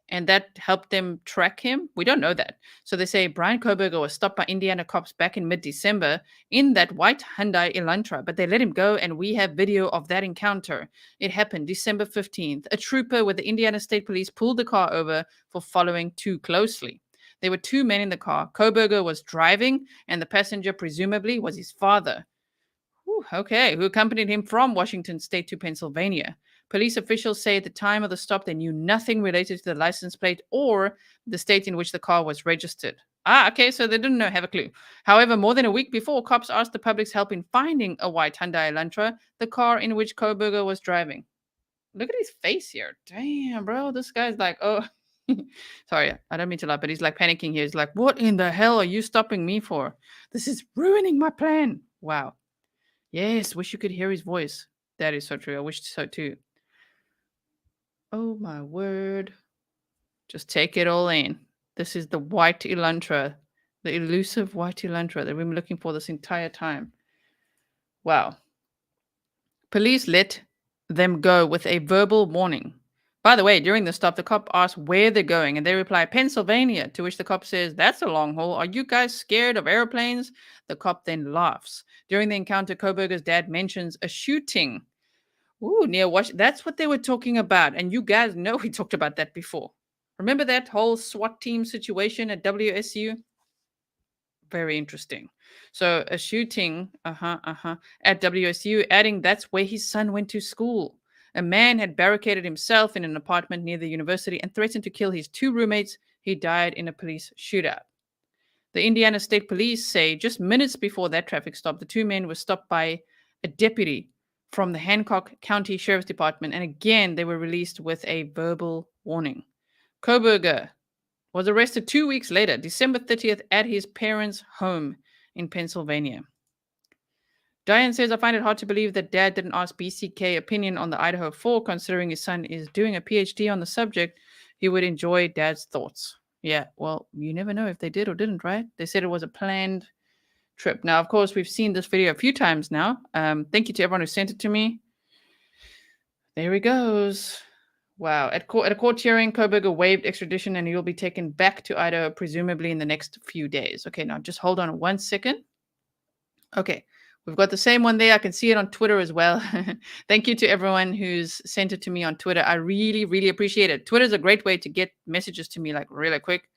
And that helped them track him. We don't know that. So they say Bryan Kohberger was stopped by Indiana cops back in mid-December in that white Hyundai Elantra, but they let him go, and we have video of that encounter. It happened December 15th. A trooper with the Indiana State Police pulled the car over for following too closely. There were 2 men in the car. Kohberger was driving, and the passenger presumably was his father. Who accompanied him from Washington State to Pennsylvania. Police officials say at the time of the stop, they knew nothing related to the license plate or the state in which the car was registered. Okay, so they didn't have a clue. However, more than a week before, cops asked the public's help in finding a white Hyundai Elantra, the car in which Kohberger was driving. Look at his face here. Damn, bro, this guy's like, oh. Sorry, I don't mean to laugh, but he's like panicking here. He's like, what in the hell are you stopping me for? This is ruining my plan. Wow. Yes, wish you could hear his voice. That is so true. I wish so too. Oh my word. Just take it all in. This is the white Elantra. The elusive white Elantra that we've been looking for this entire time. Wow. Police let them go with a verbal warning. By the way, during the stop, the cop asks where they're going, and they reply, Pennsylvania, to which the cop says, that's a long haul. Are you guys scared of airplanes? The cop then laughs. During the encounter, Kohberger's dad mentions a shooting. Ooh, near Washington. That's what they were talking about. And you guys know we talked about that before. Remember that whole SWAT team situation at WSU? Very interesting. So a shooting at WSU, adding that's where his son went to school. A man had barricaded himself in an apartment near the university and threatened to kill his 2 roommates. He died in a police shootout. The Indiana State Police say just minutes before that traffic stop, the 2 men were stopped by a deputy from the Hancock County Sheriff's Department, and again, they were released with a verbal warning. Kohberger was arrested 2 weeks later, December 30th, at his parents' home in Pennsylvania. Diane says, I find it hard to believe that dad didn't ask BCK opinion on the Idaho 4, considering his son is doing a PhD on the subject. He would enjoy dad's thoughts. Yeah, well, you never know if they did or didn't, right? They said it was a planned trip. Now, of course, we've seen this video a few times now. Thank you to everyone who sent it to me. There he goes. Wow. At a court hearing, Kohberger waived extradition and he will be taken back to Idaho, presumably in the next few days. Okay, now just hold on 1 second. Okay. We've got the same one there. I can see it on Twitter as well. Thank you to everyone who's sent it to me on Twitter. I really, really appreciate it. Twitter is a great way to get messages to me like really quick.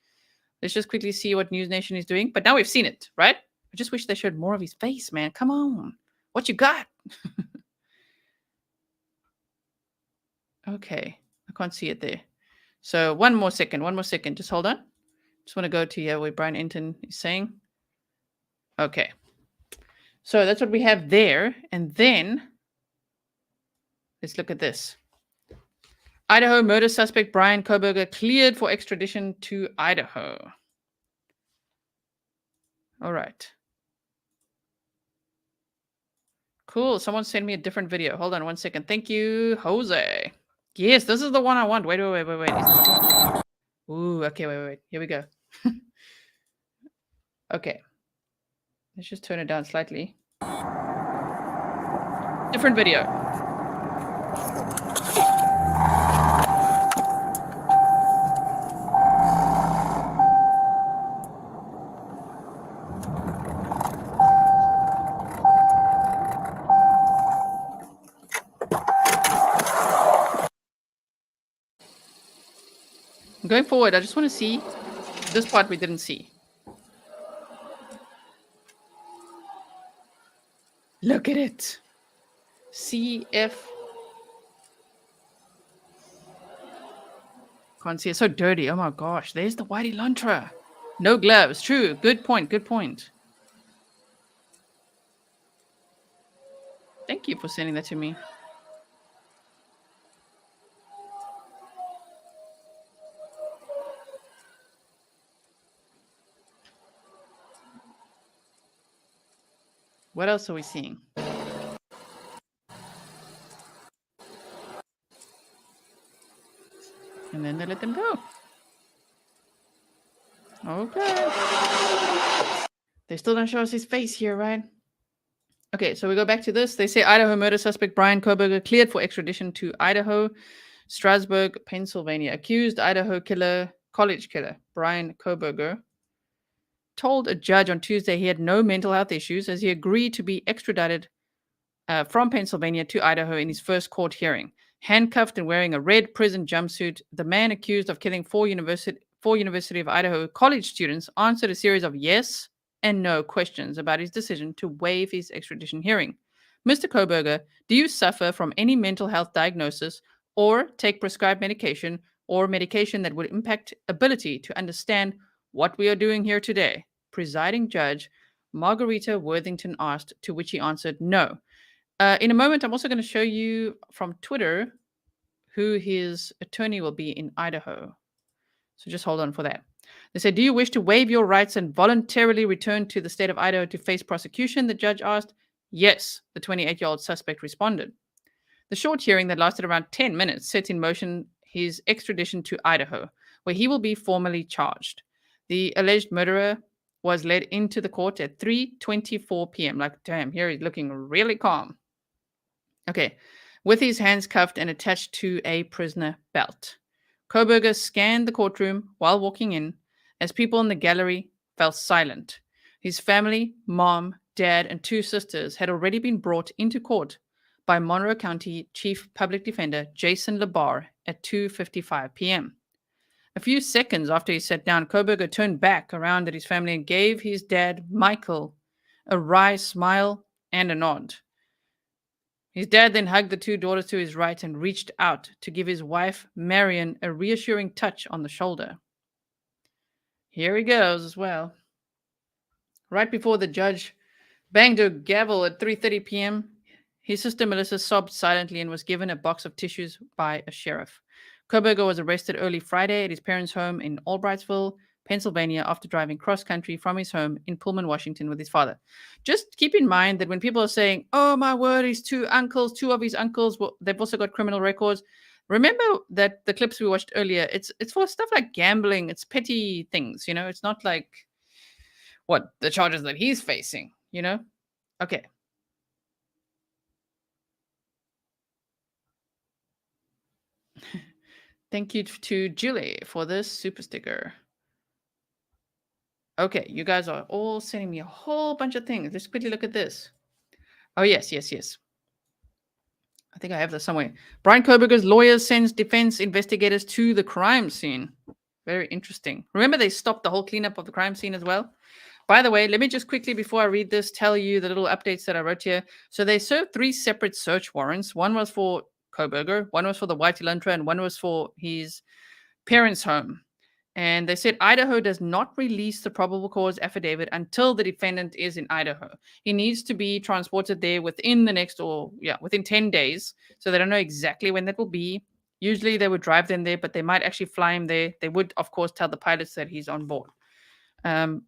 Let's just quickly see what News Nation is doing. But now we've seen it, right? I just wish they showed more of his face, man. Come on. What you got? Okay. I can't see it there. So one more second. Just hold on. Just want to go to where Brian Enton is saying. Okay. So that's what we have there. And then Let's look at this. Idaho murder suspect Bryan Kohberger cleared for extradition to Idaho. All right. Cool. Someone sent me a different video. Hold on one second. Thank you, Jose. Yes, this is the one I want. Wait. Ooh, okay, wait. Here we go. Okay. Let's just turn it down slightly. Different video. Going forward, I just want to see this part we didn't see. Look at it. CF. Can't see it. So dirty. Oh my gosh. There's the whitey Elantra. No gloves. True. Good point. Thank you for sending that to me. What else are we seeing? And then they let them go. Okay. They still don't show us his face here, right? Okay, so we go back to this. They say Idaho murder suspect Bryan Kohberger cleared for extradition to Idaho, Strasburg, Pennsylvania. Accused Idaho college killer Bryan Kohberger told a judge on Tuesday he had no mental health issues as he agreed to be extradited from Pennsylvania to Idaho in his first court hearing. Handcuffed and wearing a red prison jumpsuit, the man accused of killing four University of Idaho college students answered a series of yes and no questions about his decision to waive his extradition hearing. Mr. Kohberger, do you suffer from any mental health diagnosis or take prescribed medication or medication that would impact ability to understand what we are doing here today? Presiding Judge Margarita Worthington asked, to which he answered no. In a moment, I'm also going to show you from Twitter who his attorney will be in Idaho. So just hold on for that. They said, do you wish to waive your rights and voluntarily return to the state of Idaho to face prosecution? The judge asked. Yes, the 28-year-old suspect responded. The short hearing that lasted around 10 minutes set in motion his extradition to Idaho, where he will be formally charged. The alleged murderer was led into the court at 3:24 p.m. Like, damn, here he's looking really calm. Okay, with his hands cuffed and attached to a prisoner belt. Kohberger scanned the courtroom while walking in as people in the gallery fell silent. His family, mom, dad, and two sisters had already been brought into court by Monroe County Chief Public Defender Jason Labar at 2:55 p.m. A few seconds after he sat down, Kohberger turned back around at his family and gave his dad, Michael, a wry smile and a nod. His dad then hugged the two daughters to his right and reached out to give his wife, Marion, a reassuring touch on the shoulder. Here he goes as well. Right before the judge banged her gavel at 3:30 p.m., his sister Melissa sobbed silently and was given a box of tissues by a sheriff. Kohberger was arrested early Friday at his parents' home in Albrightsville, Pennsylvania, after driving cross-country from his home in Pullman, Washington with his father. Just keep in mind that when people are saying, oh, my word, his two of his uncles, well, they've also got criminal records. Remember that the clips we watched earlier, it's for stuff like gambling. It's petty things, you know. It's not like what the charges that he's facing, you know. Okay. Thank you to Julie for this super sticker. Okay, you guys are all sending me a whole bunch of things. Let's quickly look at this. Oh, yes. I think I have this somewhere. Bryan Kohberger's lawyer sends defense investigators to the crime scene. Very interesting. Remember, they stopped the whole cleanup of the crime scene as well? By the way, let me just quickly, before I read this, tell you the little updates that I wrote here. So they served 3 separate search warrants. One was for Kohberger, one was for the White Elantra, and one was for his parents' home. And they said Idaho does not release the probable cause affidavit until the defendant is in Idaho. He needs to be transported there within within 10 days. So they don't know exactly when that will be. Usually they would drive them there, but they might actually fly him there. They would, of course, tell the pilots that he's on board.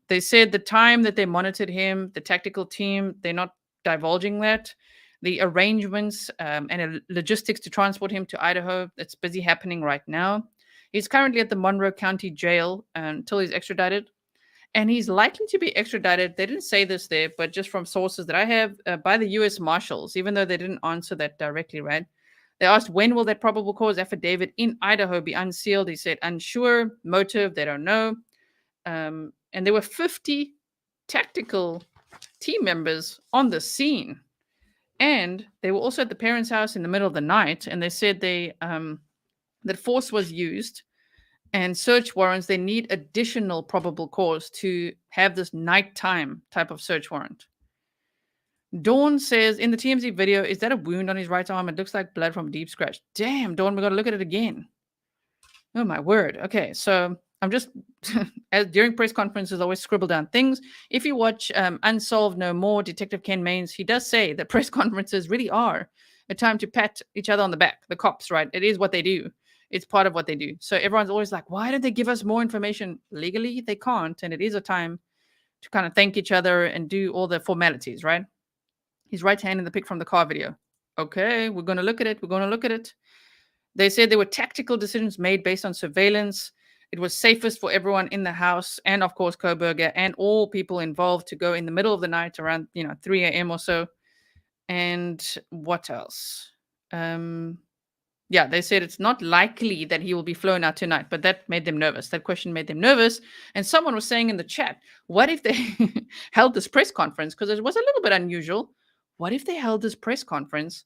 They said the time that they monitored him, the tactical team, they're not divulging that. The arrangements and logistics to transport him to Idaho, it's busy happening right now. He's currently at the Monroe County Jail until he's extradited. And he's likely to be extradited. They didn't say this there, but just from sources that I have, by the U.S. Marshals, even though they didn't answer that directly, right? They asked, when will that probable cause affidavit in Idaho be unsealed? He said, unsure, motive, they don't know. And there were 50 tactical team members on the scene. And they were also at the parents' house in the middle of the night. And they said that force was used and search warrants. They need additional probable cause to have this nighttime type of search warrant. Dawn says in the TMZ video, is that a wound on his right arm? It looks like blood from a deep scratch. Damn, Dawn, we got to look at it again. Oh, my word. Okay, so I'm just, as during press conferences, always scribble down things. If you watch Unsolved No More, Detective Ken Mains, he does say that press conferences really are a time to pat each other on the back. The cops, right? It is what they do. It's part of what they do. So everyone's always like, why don't they give us more information? Legally, they can't. And it is a time to kind of thank each other and do all the formalities, right? His right hand in the pic from the car video. Okay, we're going to look at it. We're going to look at it. They said there were tactical decisions made based on surveillance. It was safest for everyone in the house and, of course, Kohberger and all people involved to go in the middle of the night around, 3 a.m. or so. And what else? They said it's not likely that he will be flown out tonight, but that made them nervous. That question made them nervous. And someone was saying in the chat, what if they held this press conference? Because it was a little bit unusual. What if they held this press conference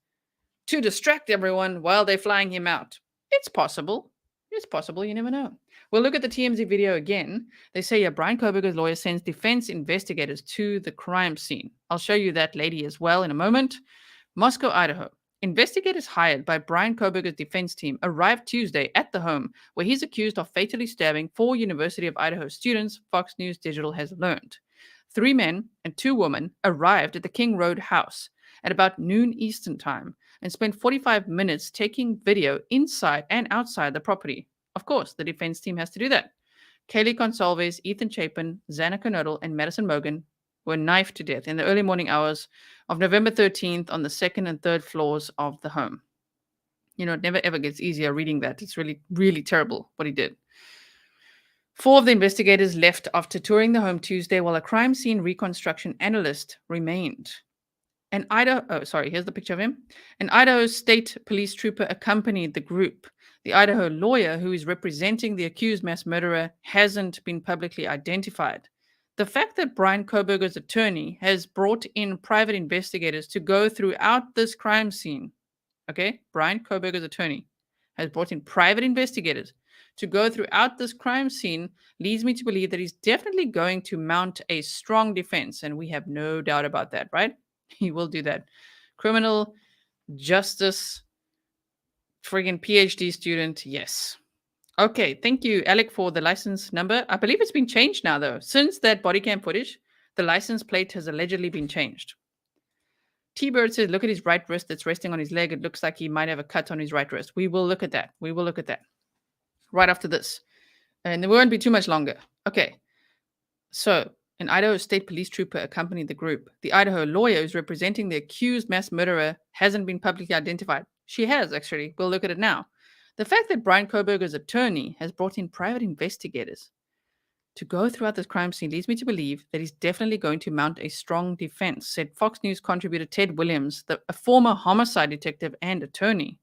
to distract everyone while they're flying him out? It's possible. It's possible. You never know. We'll look at the TMZ video again. They say, Bryan Kohberger's lawyer sends defense investigators to the crime scene. I'll show you that lady as well in a moment. Moscow, Idaho. Investigators hired by Bryan Kohberger's defense team arrived Tuesday at the home where he's accused of fatally stabbing 4 University of Idaho students, Fox News Digital has learned. 3 men and 2 women arrived at the King Road house at about noon Eastern time and spent 45 minutes taking video inside and outside the property. Of course, the defense team has to do that. Kaylee Goncalves, Ethan Chapin, Xana Kernodle, and Madison Mogen were knifed to death in the early morning hours of November 13th on the 2nd and 3rd floors of the home. It never ever gets easier reading that. It's really, really terrible what he did. 4 of the investigators left after touring the home Tuesday while a crime scene reconstruction analyst remained. Here's the picture of him. An Idaho State Police trooper accompanied the group. The Idaho lawyer who is representing the accused mass murderer hasn't been publicly identified. The fact that Bryan Kohberger's attorney has brought in private investigators to go throughout this crime scene, okay? Bryan Kohberger's attorney has brought in private investigators to go throughout this crime scene leads me to believe that he's definitely going to mount a strong defense, and we have no doubt about that, right? He will do that. Criminal justice, friggin' PhD student, yes. Okay, thank you, Alec, for the license number. I believe it's been changed now, though. Since that body cam footage, the license plate has allegedly been changed. T-Bird says, look at his right wrist that's resting on his leg. It looks like he might have a cut on his right wrist. We will look at that. We will look at that right after this. And it won't be too much longer. Okay, so an Idaho State Police trooper accompanied the group. The Idaho lawyer who's representing the accused mass murderer hasn't been publicly identified. She has, actually. We'll look at it now. The fact that Bryan Kohberger's attorney has brought in private investigators to go throughout this crime scene leads me to believe that he's definitely going to mount a strong defense, said Fox News contributor Ted Williams, a former homicide detective and attorney.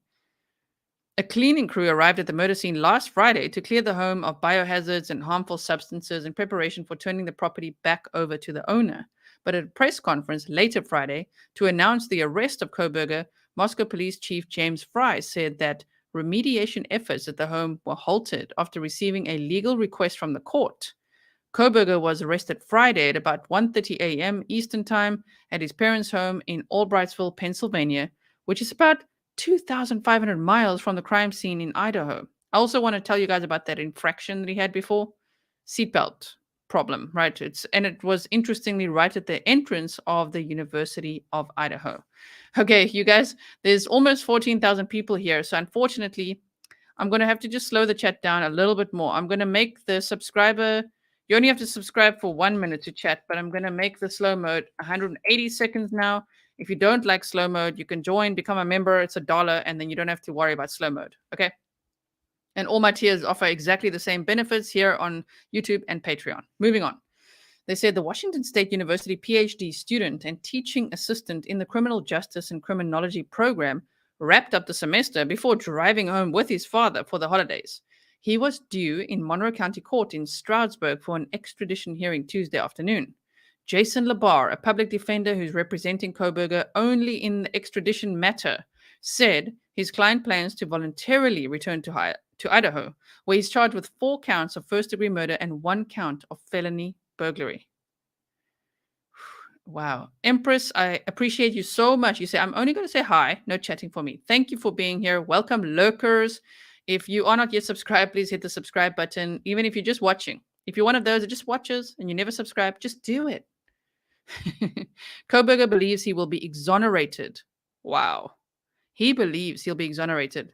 A cleaning crew arrived at the murder scene last Friday to clear the home of biohazards and harmful substances in preparation for turning the property back over to the owner. But at a press conference later Friday to announce the arrest of Kohberger, Moscow Police Chief James Fry said that remediation efforts at the home were halted after receiving a legal request from the court. Kohberger was arrested Friday at about 1:30 a.m. Eastern Time at his parents' home in Albrightsville, Pennsylvania, which is about 2,500 miles from the crime scene in Idaho. I also want to tell you guys about that infraction that he had before. Seatbelt problem, right? It was interestingly right at the entrance of the University of Idaho. Okay, you guys, there's almost 14,000 people here. So unfortunately, I'm going to have to just slow the chat down a little bit more. I'm going to make the subscriber, you only have to subscribe for 1 minute to chat, but I'm going to make the slow mode 180 seconds now. If you don't like slow mode, you can join, become a member. It's $1, and then you don't have to worry about slow mode. Okay. And all my tiers offer exactly the same benefits here on YouTube and Patreon. Moving on. They said the Washington State University PhD student and teaching assistant in the Criminal Justice and Criminology program wrapped up the semester before driving home with his father for the holidays. He was due in Monroe County Court in Stroudsburg for an extradition hearing Tuesday afternoon. Jason Labar, a public defender who's representing Kohberger only in the extradition matter, said his client plans to voluntarily return to Idaho, where he's charged with 4 counts of first-degree murder and 1 count of felony burglary. Wow. Empress, I appreciate you so much. You say, I'm only going to say hi, no chatting for me. Thank you for being here. Welcome, lurkers. If you are not yet subscribed, please hit the subscribe button. Even if you're just watching. If you're one of those that just watches and you never subscribe, just do it. Kohberger believes he will be exonerated. Wow. He believes he'll be exonerated.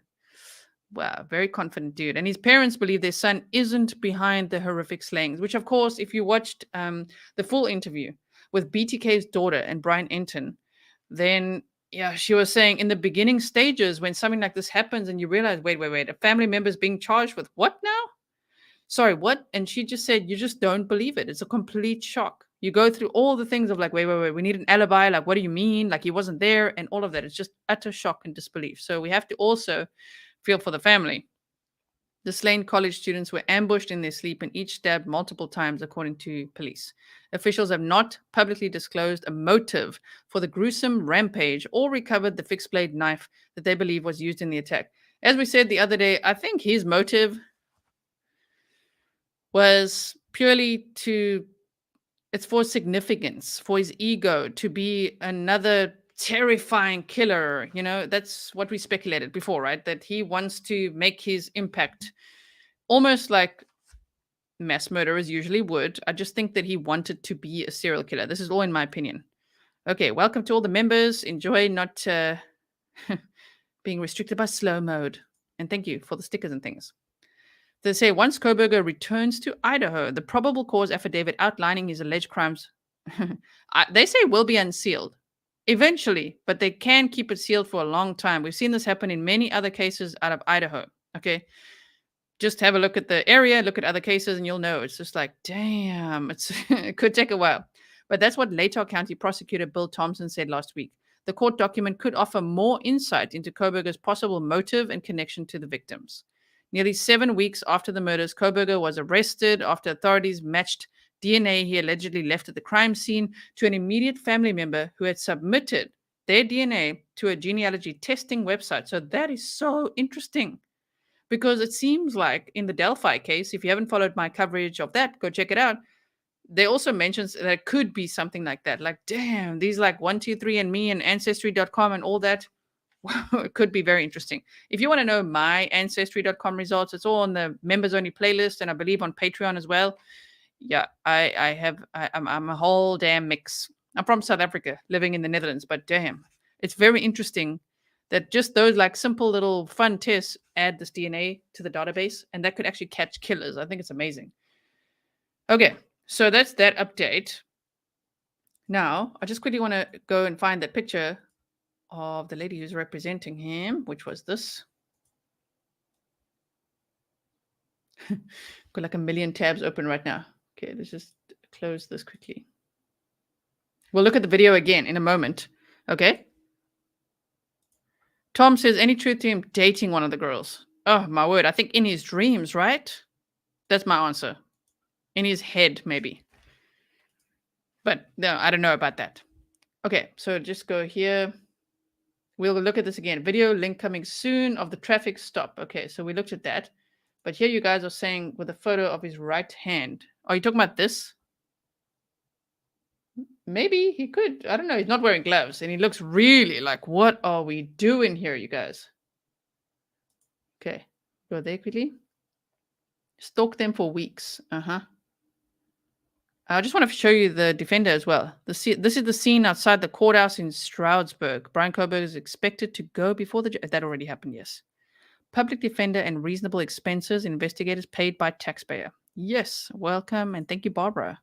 Wow, very confident dude. And his parents believe their son isn't behind the horrific slayings, which, of course, if you watched the full interview with BTK's daughter and Brian Enton, then, yeah, she was saying in the beginning stages when something like this happens and you realize, wait, a family member's being charged with what now? Sorry, what? And she just said, you just don't believe it. It's a complete shock. You go through all the things of like, wait, we need an alibi. Like, what do you mean? Like, he wasn't there and all of that. It's just utter shock and disbelief. So we have to also feel for the family. The slain college students were ambushed in their sleep and each stabbed multiple times, according to police. Officials have not publicly disclosed a motive for the gruesome rampage or recovered the fixed blade knife that they believe was used in the attack. As we said the other day, I think his motive was purely it's for significance, for his ego, to be another terrifying killer. You know, that's what we speculated before, right? That he wants to make his impact almost like mass murderers usually would. I just think that he wanted to be a serial killer. This is all in my opinion. Okay, welcome to all the members. Enjoy not being restricted by slow mode. And thank you for the stickers and things. They say once Kohberger returns to Idaho, the probable cause affidavit outlining his alleged crimes, they say will be unsealed. Eventually, but they can keep it sealed for a long time. We've seen this happen in many other cases out of Idaho. Okay. Just have a look at the area, look at other cases, and you'll know. It's just like, damn, it could take a while. But that's what Latah County Prosecutor Bill Thompson said last week. The court document could offer more insight into Kohberger's possible motive and connection to the victims. Nearly 7 weeks after the murders, Kohberger was arrested after authorities matched DNA he allegedly left at the crime scene to an immediate family member who had submitted their DNA to a genealogy testing website. So that is so interesting because it seems like in the Delphi case, if you haven't followed my coverage of that, go check it out. They also mentions that it could be something like that. Like, damn, these like 123andMe and Ancestry.com and all that. Wow, it could be very interesting. If you want to know my Ancestry.com results, it's all on the members only playlist and I believe on Patreon as well. Yeah, I'm a whole damn mix. I'm from South Africa, living in the Netherlands, but damn, it's very interesting that just those like simple little fun tests add this DNA to the database and that could actually catch killers. I think it's amazing. Okay, so that's that update. Now, I just quickly want to go and find that picture of the lady who's representing him, which was this. Got like a million tabs open right now. Okay, let's just close this quickly. We'll look at the video again in a moment. Okay. Tom says, any truth to him dating one of the girls? Oh, my word. I think in his dreams, right? That's my answer. In his head, maybe. But no, I don't know about that. Okay, so just go here. We'll look at this again. Video link coming soon of the traffic stop. Okay, so we looked at that. But here you guys are saying with a photo of his right hand. Are you talking about this? Maybe he could. I don't know. He's not wearing gloves. And he looks really like, what are we doing here, you guys? Okay. Go there quickly. Stalk them for weeks. I just want to show you the defender as well. This is the scene outside the courthouse in Stroudsburg. Bryan Kohberger is expected to go before the judge. That already happened, yes. Public defender and reasonable expenses, investigators paid by taxpayer. Yes, welcome, and thank you, Barbara.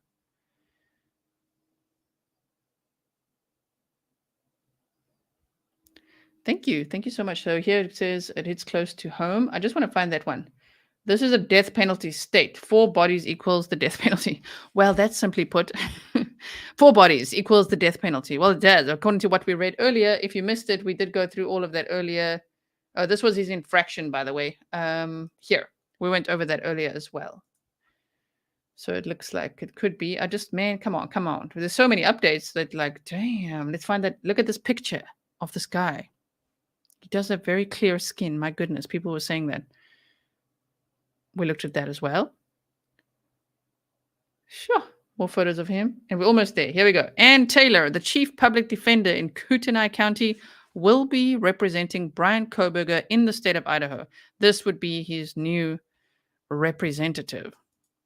Thank you so much. So here it says it hits close to home. I just want to find that one. This is a death penalty state. 4 bodies equals the death penalty. Well, that's simply put. 4 bodies equals the death penalty. Well, it does, according to what we read earlier. If you missed it, we did go through all of that earlier. Oh, this was his infraction, by the way. Here, we went over that earlier as well. So it looks like it could be. Man, come on. There's so many updates that like, damn, let's find that. Look at this picture of this guy. He does have very clear skin. My goodness, people were saying that. We looked at that as well. Sure. More photos of him. And we're almost there. Here we go. Ann Taylor, the chief public defender in Kootenai County, will be representing Bryan Kohberger in the state of Idaho. This would be his new representative.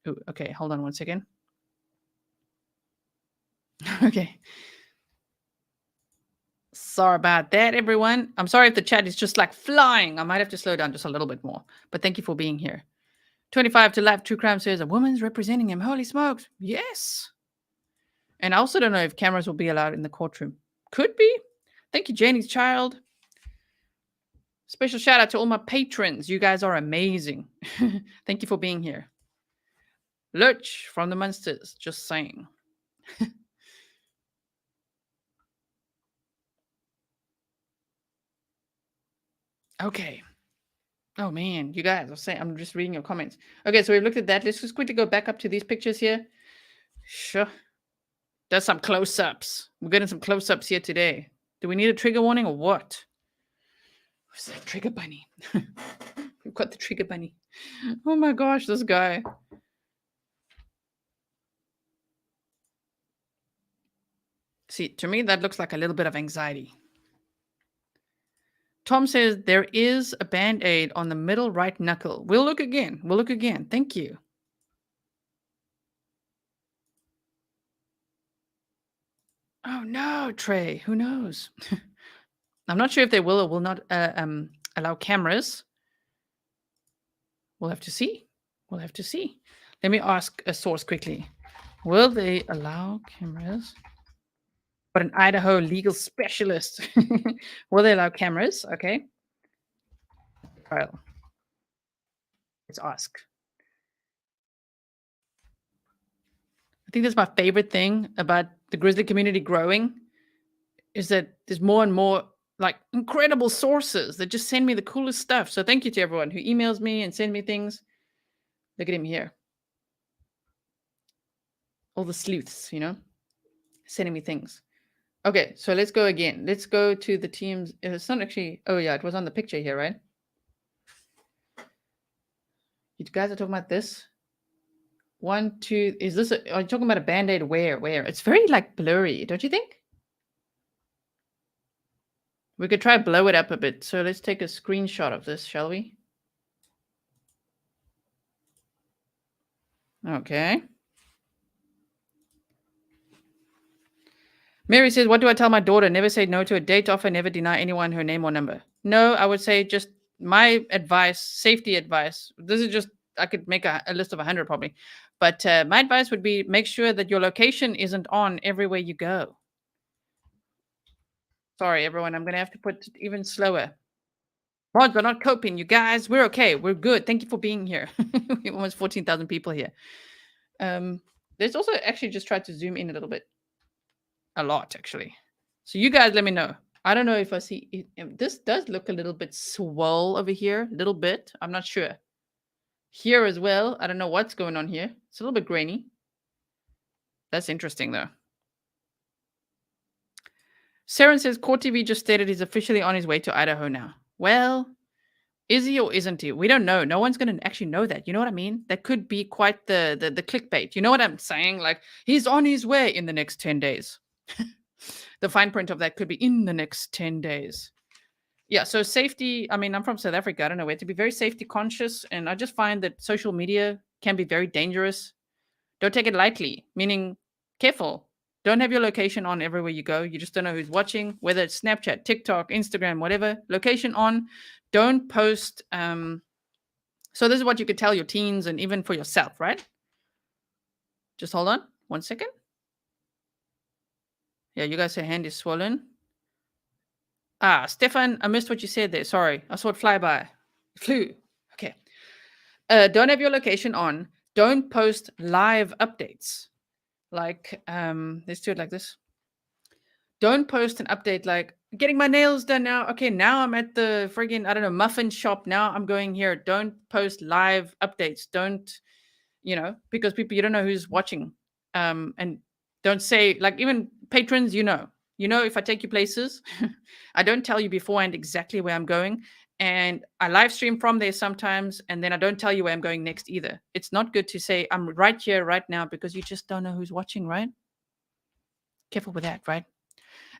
Ooh, okay, hold on one second. Okay. Sorry about that, everyone. I'm sorry if the chat is just like flying. I might have to slow down just a little bit more. But thank you for being here. 25 to Life True Crime says a woman's representing him. Holy smokes. Yes. And I also don't know if cameras will be allowed in the courtroom. Could be. Thank you, Janie's Child. Special shout out to all my patrons. You guys are amazing. Thank you for being here. Lurch from the Munsters. Just saying. Okay. Oh man, you guys are saying, I'm just reading your comments. Okay, so we've looked at that. Let's just quickly go back up to these pictures here. Sure. Does some close-ups. We're getting some close-ups here today. Do we need a trigger warning or what? What's that trigger bunny? We've got the trigger bunny. Oh my gosh, this guy. See, to me, that looks like a little bit of anxiety. Tom says there is a Band-Aid on the middle right knuckle. We'll look again. We'll look again. Thank you. Oh no, Trey. Who knows? I'm not sure if they will or will not allow cameras. We'll have to see. We'll have to see. Let me ask a source quickly. Will they allow cameras? But an Idaho legal specialist. Will they allow cameras? Okay. Well, let's ask. I think that's my favorite thing about the Grizzly community growing is that there's more and more like incredible sources that just send me the coolest stuff. So thank you to everyone who emails me and send me things. Look at him here. All the sleuths, you know, sending me things. Okay, so let's go again. Let's go to the teams. It's not actually, oh yeah, it was on the picture here, right? You guys are talking about this? 1, 2, is this, are you talking about a Band-Aid where? It's very like blurry, don't you think? We could try blow it up a bit. So let's take a screenshot of this, shall we? Okay. Mary says, what do I tell my daughter? Never say no to a date offer, never deny anyone her name or number. No, I would say just my advice, safety advice. This is just, I could make a list of 100 probably. But my advice would be make sure that your location isn't on everywhere you go. Sorry, everyone. I'm going to have to put it even slower. Mods are not coping, you guys. We're okay. We're good. Thank you for being here. We have almost 14,000 people here. Let's also actually just try to zoom in a little bit. A lot, actually. So you guys let me know. I don't know if I see it. This does look a little bit swole over here. A little bit. I'm not sure. Here as well. I don't know what's going on here. It's a little bit grainy. That's interesting, though. Saren says, Court TV just stated he's officially on his way to Idaho now. Well, is he or isn't he? We don't know. No one's going to actually know that. You know what I mean? That could be quite the clickbait. You know what I'm saying? Like, he's on his way in the next 10 days. The fine print of that could be in the next 10 days. Yeah, so safety, I mean, I'm from South Africa. I don't know where to be very safety conscious. And I just find that social media can be very dangerous. Don't take it lightly, meaning careful. Don't have your location on everywhere you go. You just don't know who's watching, whether it's Snapchat, TikTok, Instagram, whatever. Location on. Don't post. So this is what you could tell your teens and even for yourself, right? Just hold on 1 second. Yeah, you guys say hand is swollen. Ah, Stefan, I missed what you said there. Sorry. I saw it fly by. It flew. Okay. Don't have your location on. Don't post live updates. Like, let's do it like this. Don't post an update like, getting my nails done now. Okay, now I'm at the friggin', I don't know, muffin shop. Now I'm going here. Don't post live updates. Don't, because people, you don't know who's watching. And don't say, like, even patrons, if I take you places, I don't tell you beforehand exactly where I'm going. And I live stream from there sometimes. And then I don't tell you where I'm going next either. It's not good to say I'm right here, right now, because you just don't know who's watching, right? Careful with that, right?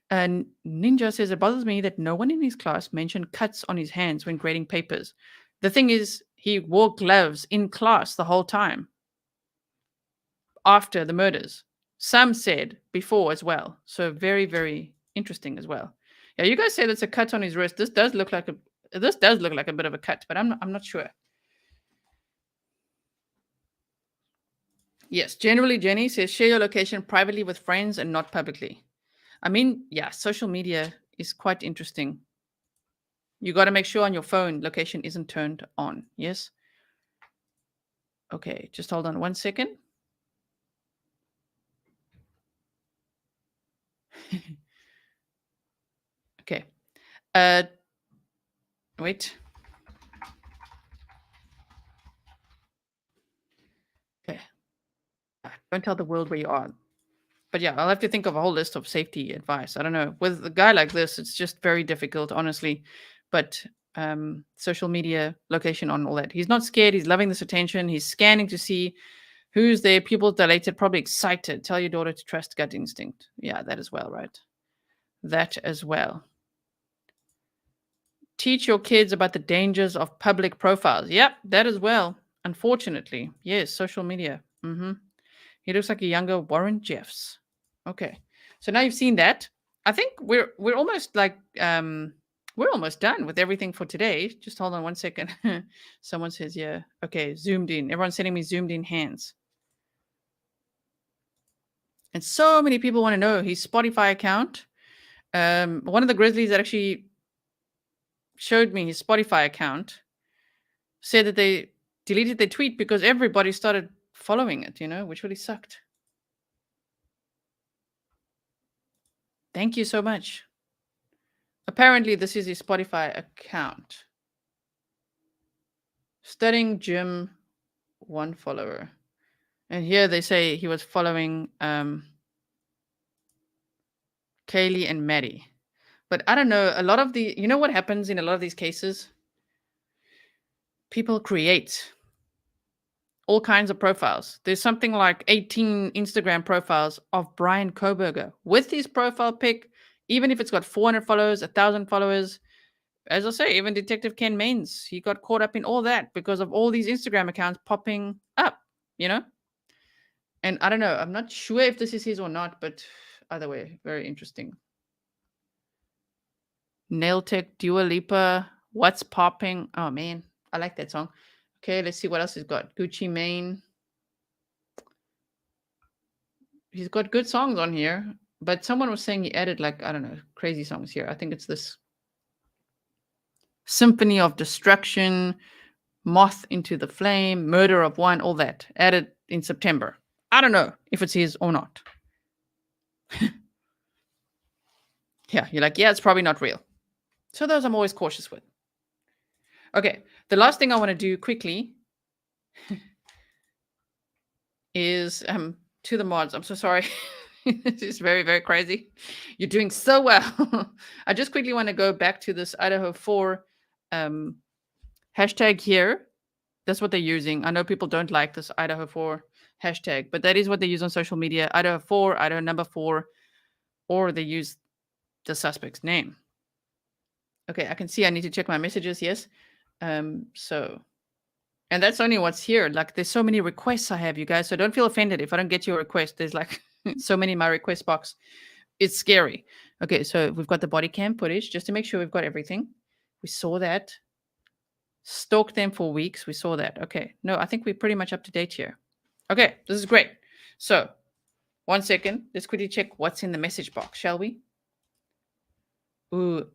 And Ninja says, it bothers me that no one in his class mentioned cuts on his hands when grading papers. The thing is, he wore gloves in class the whole time after the murders. Some said before as well. So very, very interesting as well. Yeah, you guys said it's a cut on his wrist. This does look like a bit of a cut, but I'm not sure. Yes, generally, Jenny says share your location privately with friends and not publicly. I mean, yeah, social media is quite interesting. You got to make sure on your phone location isn't turned on. Yes. Okay, just hold on 1 second. Okay. Wait. Okay. Don't tell the world where you are. But yeah, I'll have to think of a whole list of safety advice. I don't know. With a guy like this, it's just very difficult, honestly. But social media, location on, all that. He's not scared. He's loving this attention. He's scanning to see who's there. Pupils dilated, probably excited. Tell your daughter to trust gut instinct. Yeah, that as well, right? That as well. Teach your kids about the dangers of public profiles. Yep, that as well. Unfortunately. Yes, social media. He looks like a younger Warren Jeffs. Okay. So now you've seen that. I think we're almost like we're almost done with everything for today. Just hold on 1 second. Someone says, yeah. Okay, zoomed in. Everyone's sending me zoomed in hands. And so many people want to know his Spotify account. One of the Grizzlies that actually showed me his Spotify account said that they deleted their tweet because everybody started following it, which really sucked. Thank you so much. Apparently, this is his Spotify account. Studying gym, 1 follower. And here they say he was following Kaylee and Maddie. But I don't know, a lot of what happens in a lot of these cases? People create all kinds of profiles. There's something like 18 Instagram profiles of Bryan Kohberger with his profile pic, even if it's got 400 followers, 1,000 followers. As I say, even Detective Ken Maines, he got caught up in all that because of all these Instagram accounts popping up, And I don't know, I'm not sure if this is his or not, but either way, very interesting. Nail Tech, Dua Lipa, What's Popping? Oh man, I like that song. Okay, let's see what else he's got. Gucci Mane. He's got good songs on here, but someone was saying he added crazy songs here. I think it's this. Symphony of Destruction, Moth into the Flame, Murder of One, all that. Added in September. I don't know if it's his or not. Yeah, you're like, yeah, it's probably not real. So those I'm always cautious with. Okay, the last thing I want to do quickly is to the mods. I'm so sorry. This is very, very crazy. You're doing so well. I just quickly want to go back to this Idaho 4 hashtag here. That's what they're using. I know people don't like this Idaho 4 hashtag, but that is what they use on social media. Idaho 4, Idaho number 4, or they use the suspect's name. Okay, I can see I need to check my messages. Yes. So, and that's only what's here. Like, there's so many requests I have, you guys. So don't feel offended if I don't get your request. There's like so many in my request box. It's scary. Okay, so we've got the body cam footage just to make sure we've got everything. We saw that. Stalked them for weeks. We saw that. Okay. No, I think we're pretty much up to date here. Okay, this is great. So, 1 second. Let's quickly check what's in the message box, shall we? Ooh.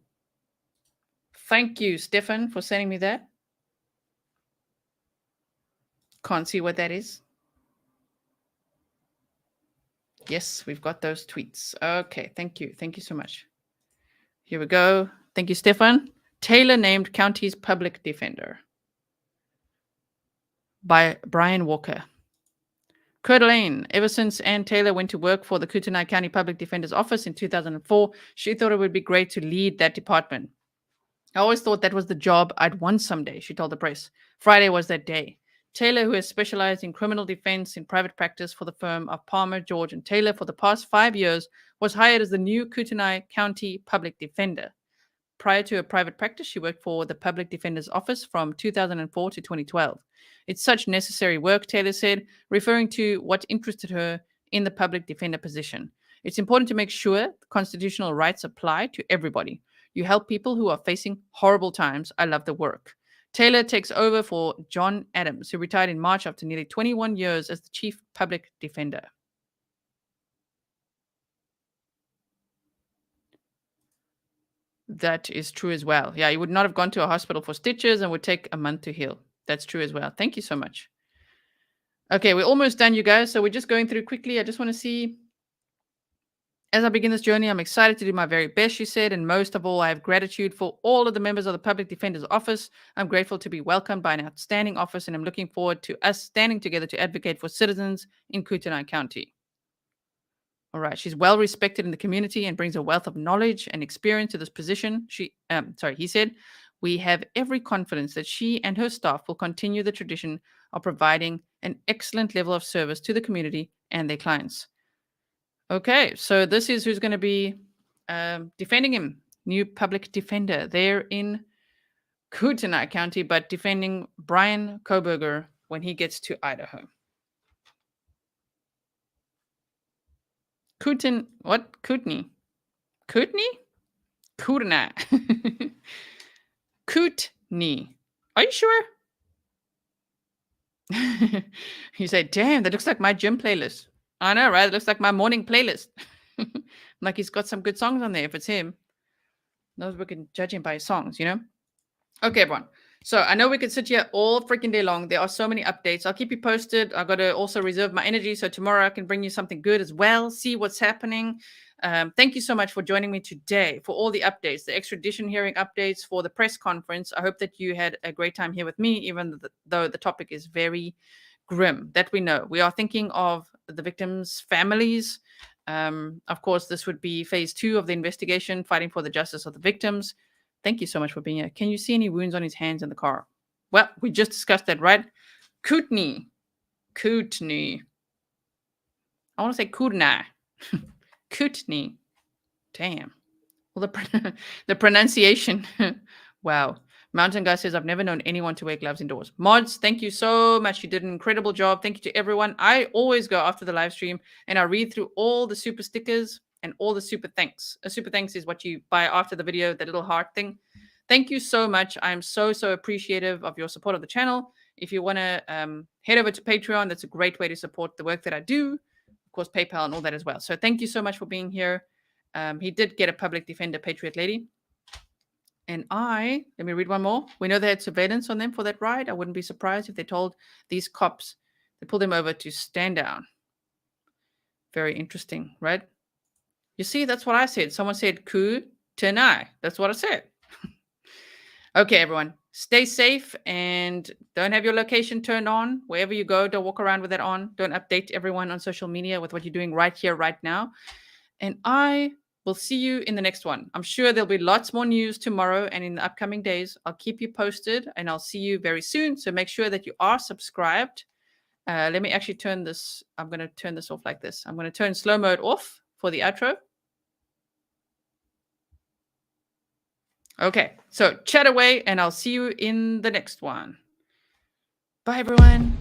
Thank you, Stefan, for sending me that. Can't see what that is. Yes, we've got those tweets. Okay, thank you. Thank you so much. Here we go. Thank you, Stefan. Taylor named county's public defender. By Brian Walker. Coeur d'Alene. Ever since Ann Taylor went to work for the Kootenai County Public Defender's Office in 2004, she thought it would be great to lead that department. I always thought that was the job I'd want someday, she told the press. Friday was that day. Taylor, who has specialized in criminal defense in private practice for the firm of Palmer, George, and Taylor for the past 5 years, was hired as the new Kootenai County Public Defender. Prior to her private practice, she worked for the Public Defender's Office from 2004 to 2012. It's such necessary work, Taylor said, referring to what interested her in the public defender position. It's important to make sure constitutional rights apply to everybody. You help people who are facing horrible times. I love the work. Taylor takes over for John Adams, who retired in March after nearly 21 years as the chief public defender. That is true as well. Yeah, he would not have gone to a hospital for stitches and would take a month to heal. That's true as well. Thank you so much. Okay, we're almost done, you guys. So we're just going through quickly. I just want to see, as I begin this journey, I'm excited to do my very best, she said. And most of all, I have gratitude for all of the members of the Public Defender's Office. I'm grateful to be welcomed by an outstanding office, and I'm looking forward to us standing together to advocate for citizens in Kootenai County. All right. She's well respected in the community and brings a wealth of knowledge and experience to this position. He said, we have every confidence that she and her staff will continue the tradition of providing an excellent level of service to the community and their clients. Okay. So this is who's going to be defending him. New public defender there in Kootenai County, but defending Bryan Kohberger when he gets to Idaho. Kootenai. Kootenai. Kootenai. Are you sure? You say, damn, that looks like my gym playlist. I know, right? It looks like my morning playlist. Like he's got some good songs on there if it's him. Knows we can judge him by his songs, you know? Okay, everyone. So I know we could sit here all freaking day long. There are so many updates. I'll keep you posted. I've got to also reserve my energy. So tomorrow I can bring you something good as well. See what's happening. Thank you so much for joining me today for all the updates, the extradition hearing updates, for the press conference. I hope that you had a great time here with me, even though the topic is very grim. That we know. We are thinking of the victims' families. Of course, this would be phase 2 of the investigation, fighting for the justice of the victims. Thank you so much for being here. Can you see any wounds on his hands in the car? Well, we just discussed that, right? Kootenai. I want to say Kootenai. Kootenai. Damn. Well, the pronunciation. Wow. Mountain Guy says, I've never known anyone to wear gloves indoors. Mods, thank you so much. You did an incredible job. Thank you to everyone. I always go after the live stream and I read through all the super stickers and all the super thanks. A super thanks is what you buy after the video, the little heart thing. Thank you so much. I'm so appreciative of your support of the channel. If you want to head over to Patreon, that's a great way to support the work that I do. Of course, PayPal and all that as well. So thank you so much for being here. He did get a public defender, Patriot Lady. And let me read one more. We know they had surveillance on them for that ride. I wouldn't be surprised if they told these cops, they pulled them over to stand down. Very interesting, right? You see, that's what I said. Someone said Kootenai. That's what I said. Okay, everyone. Stay safe and don't have your location turned on. Wherever you go, don't walk around with that on. Don't update everyone on social media with what you're doing right here, right now. And I will see you in the next one. I'm sure there'll be lots more news tomorrow and in the upcoming days. I'll keep you posted and I'll see you very soon. So make sure that you are subscribed. Let me actually turn this. I'm going to turn this off like this. I'm going to turn slow mode off for the outro. Okay, so chat away, and I'll see you in the next one. Bye, everyone.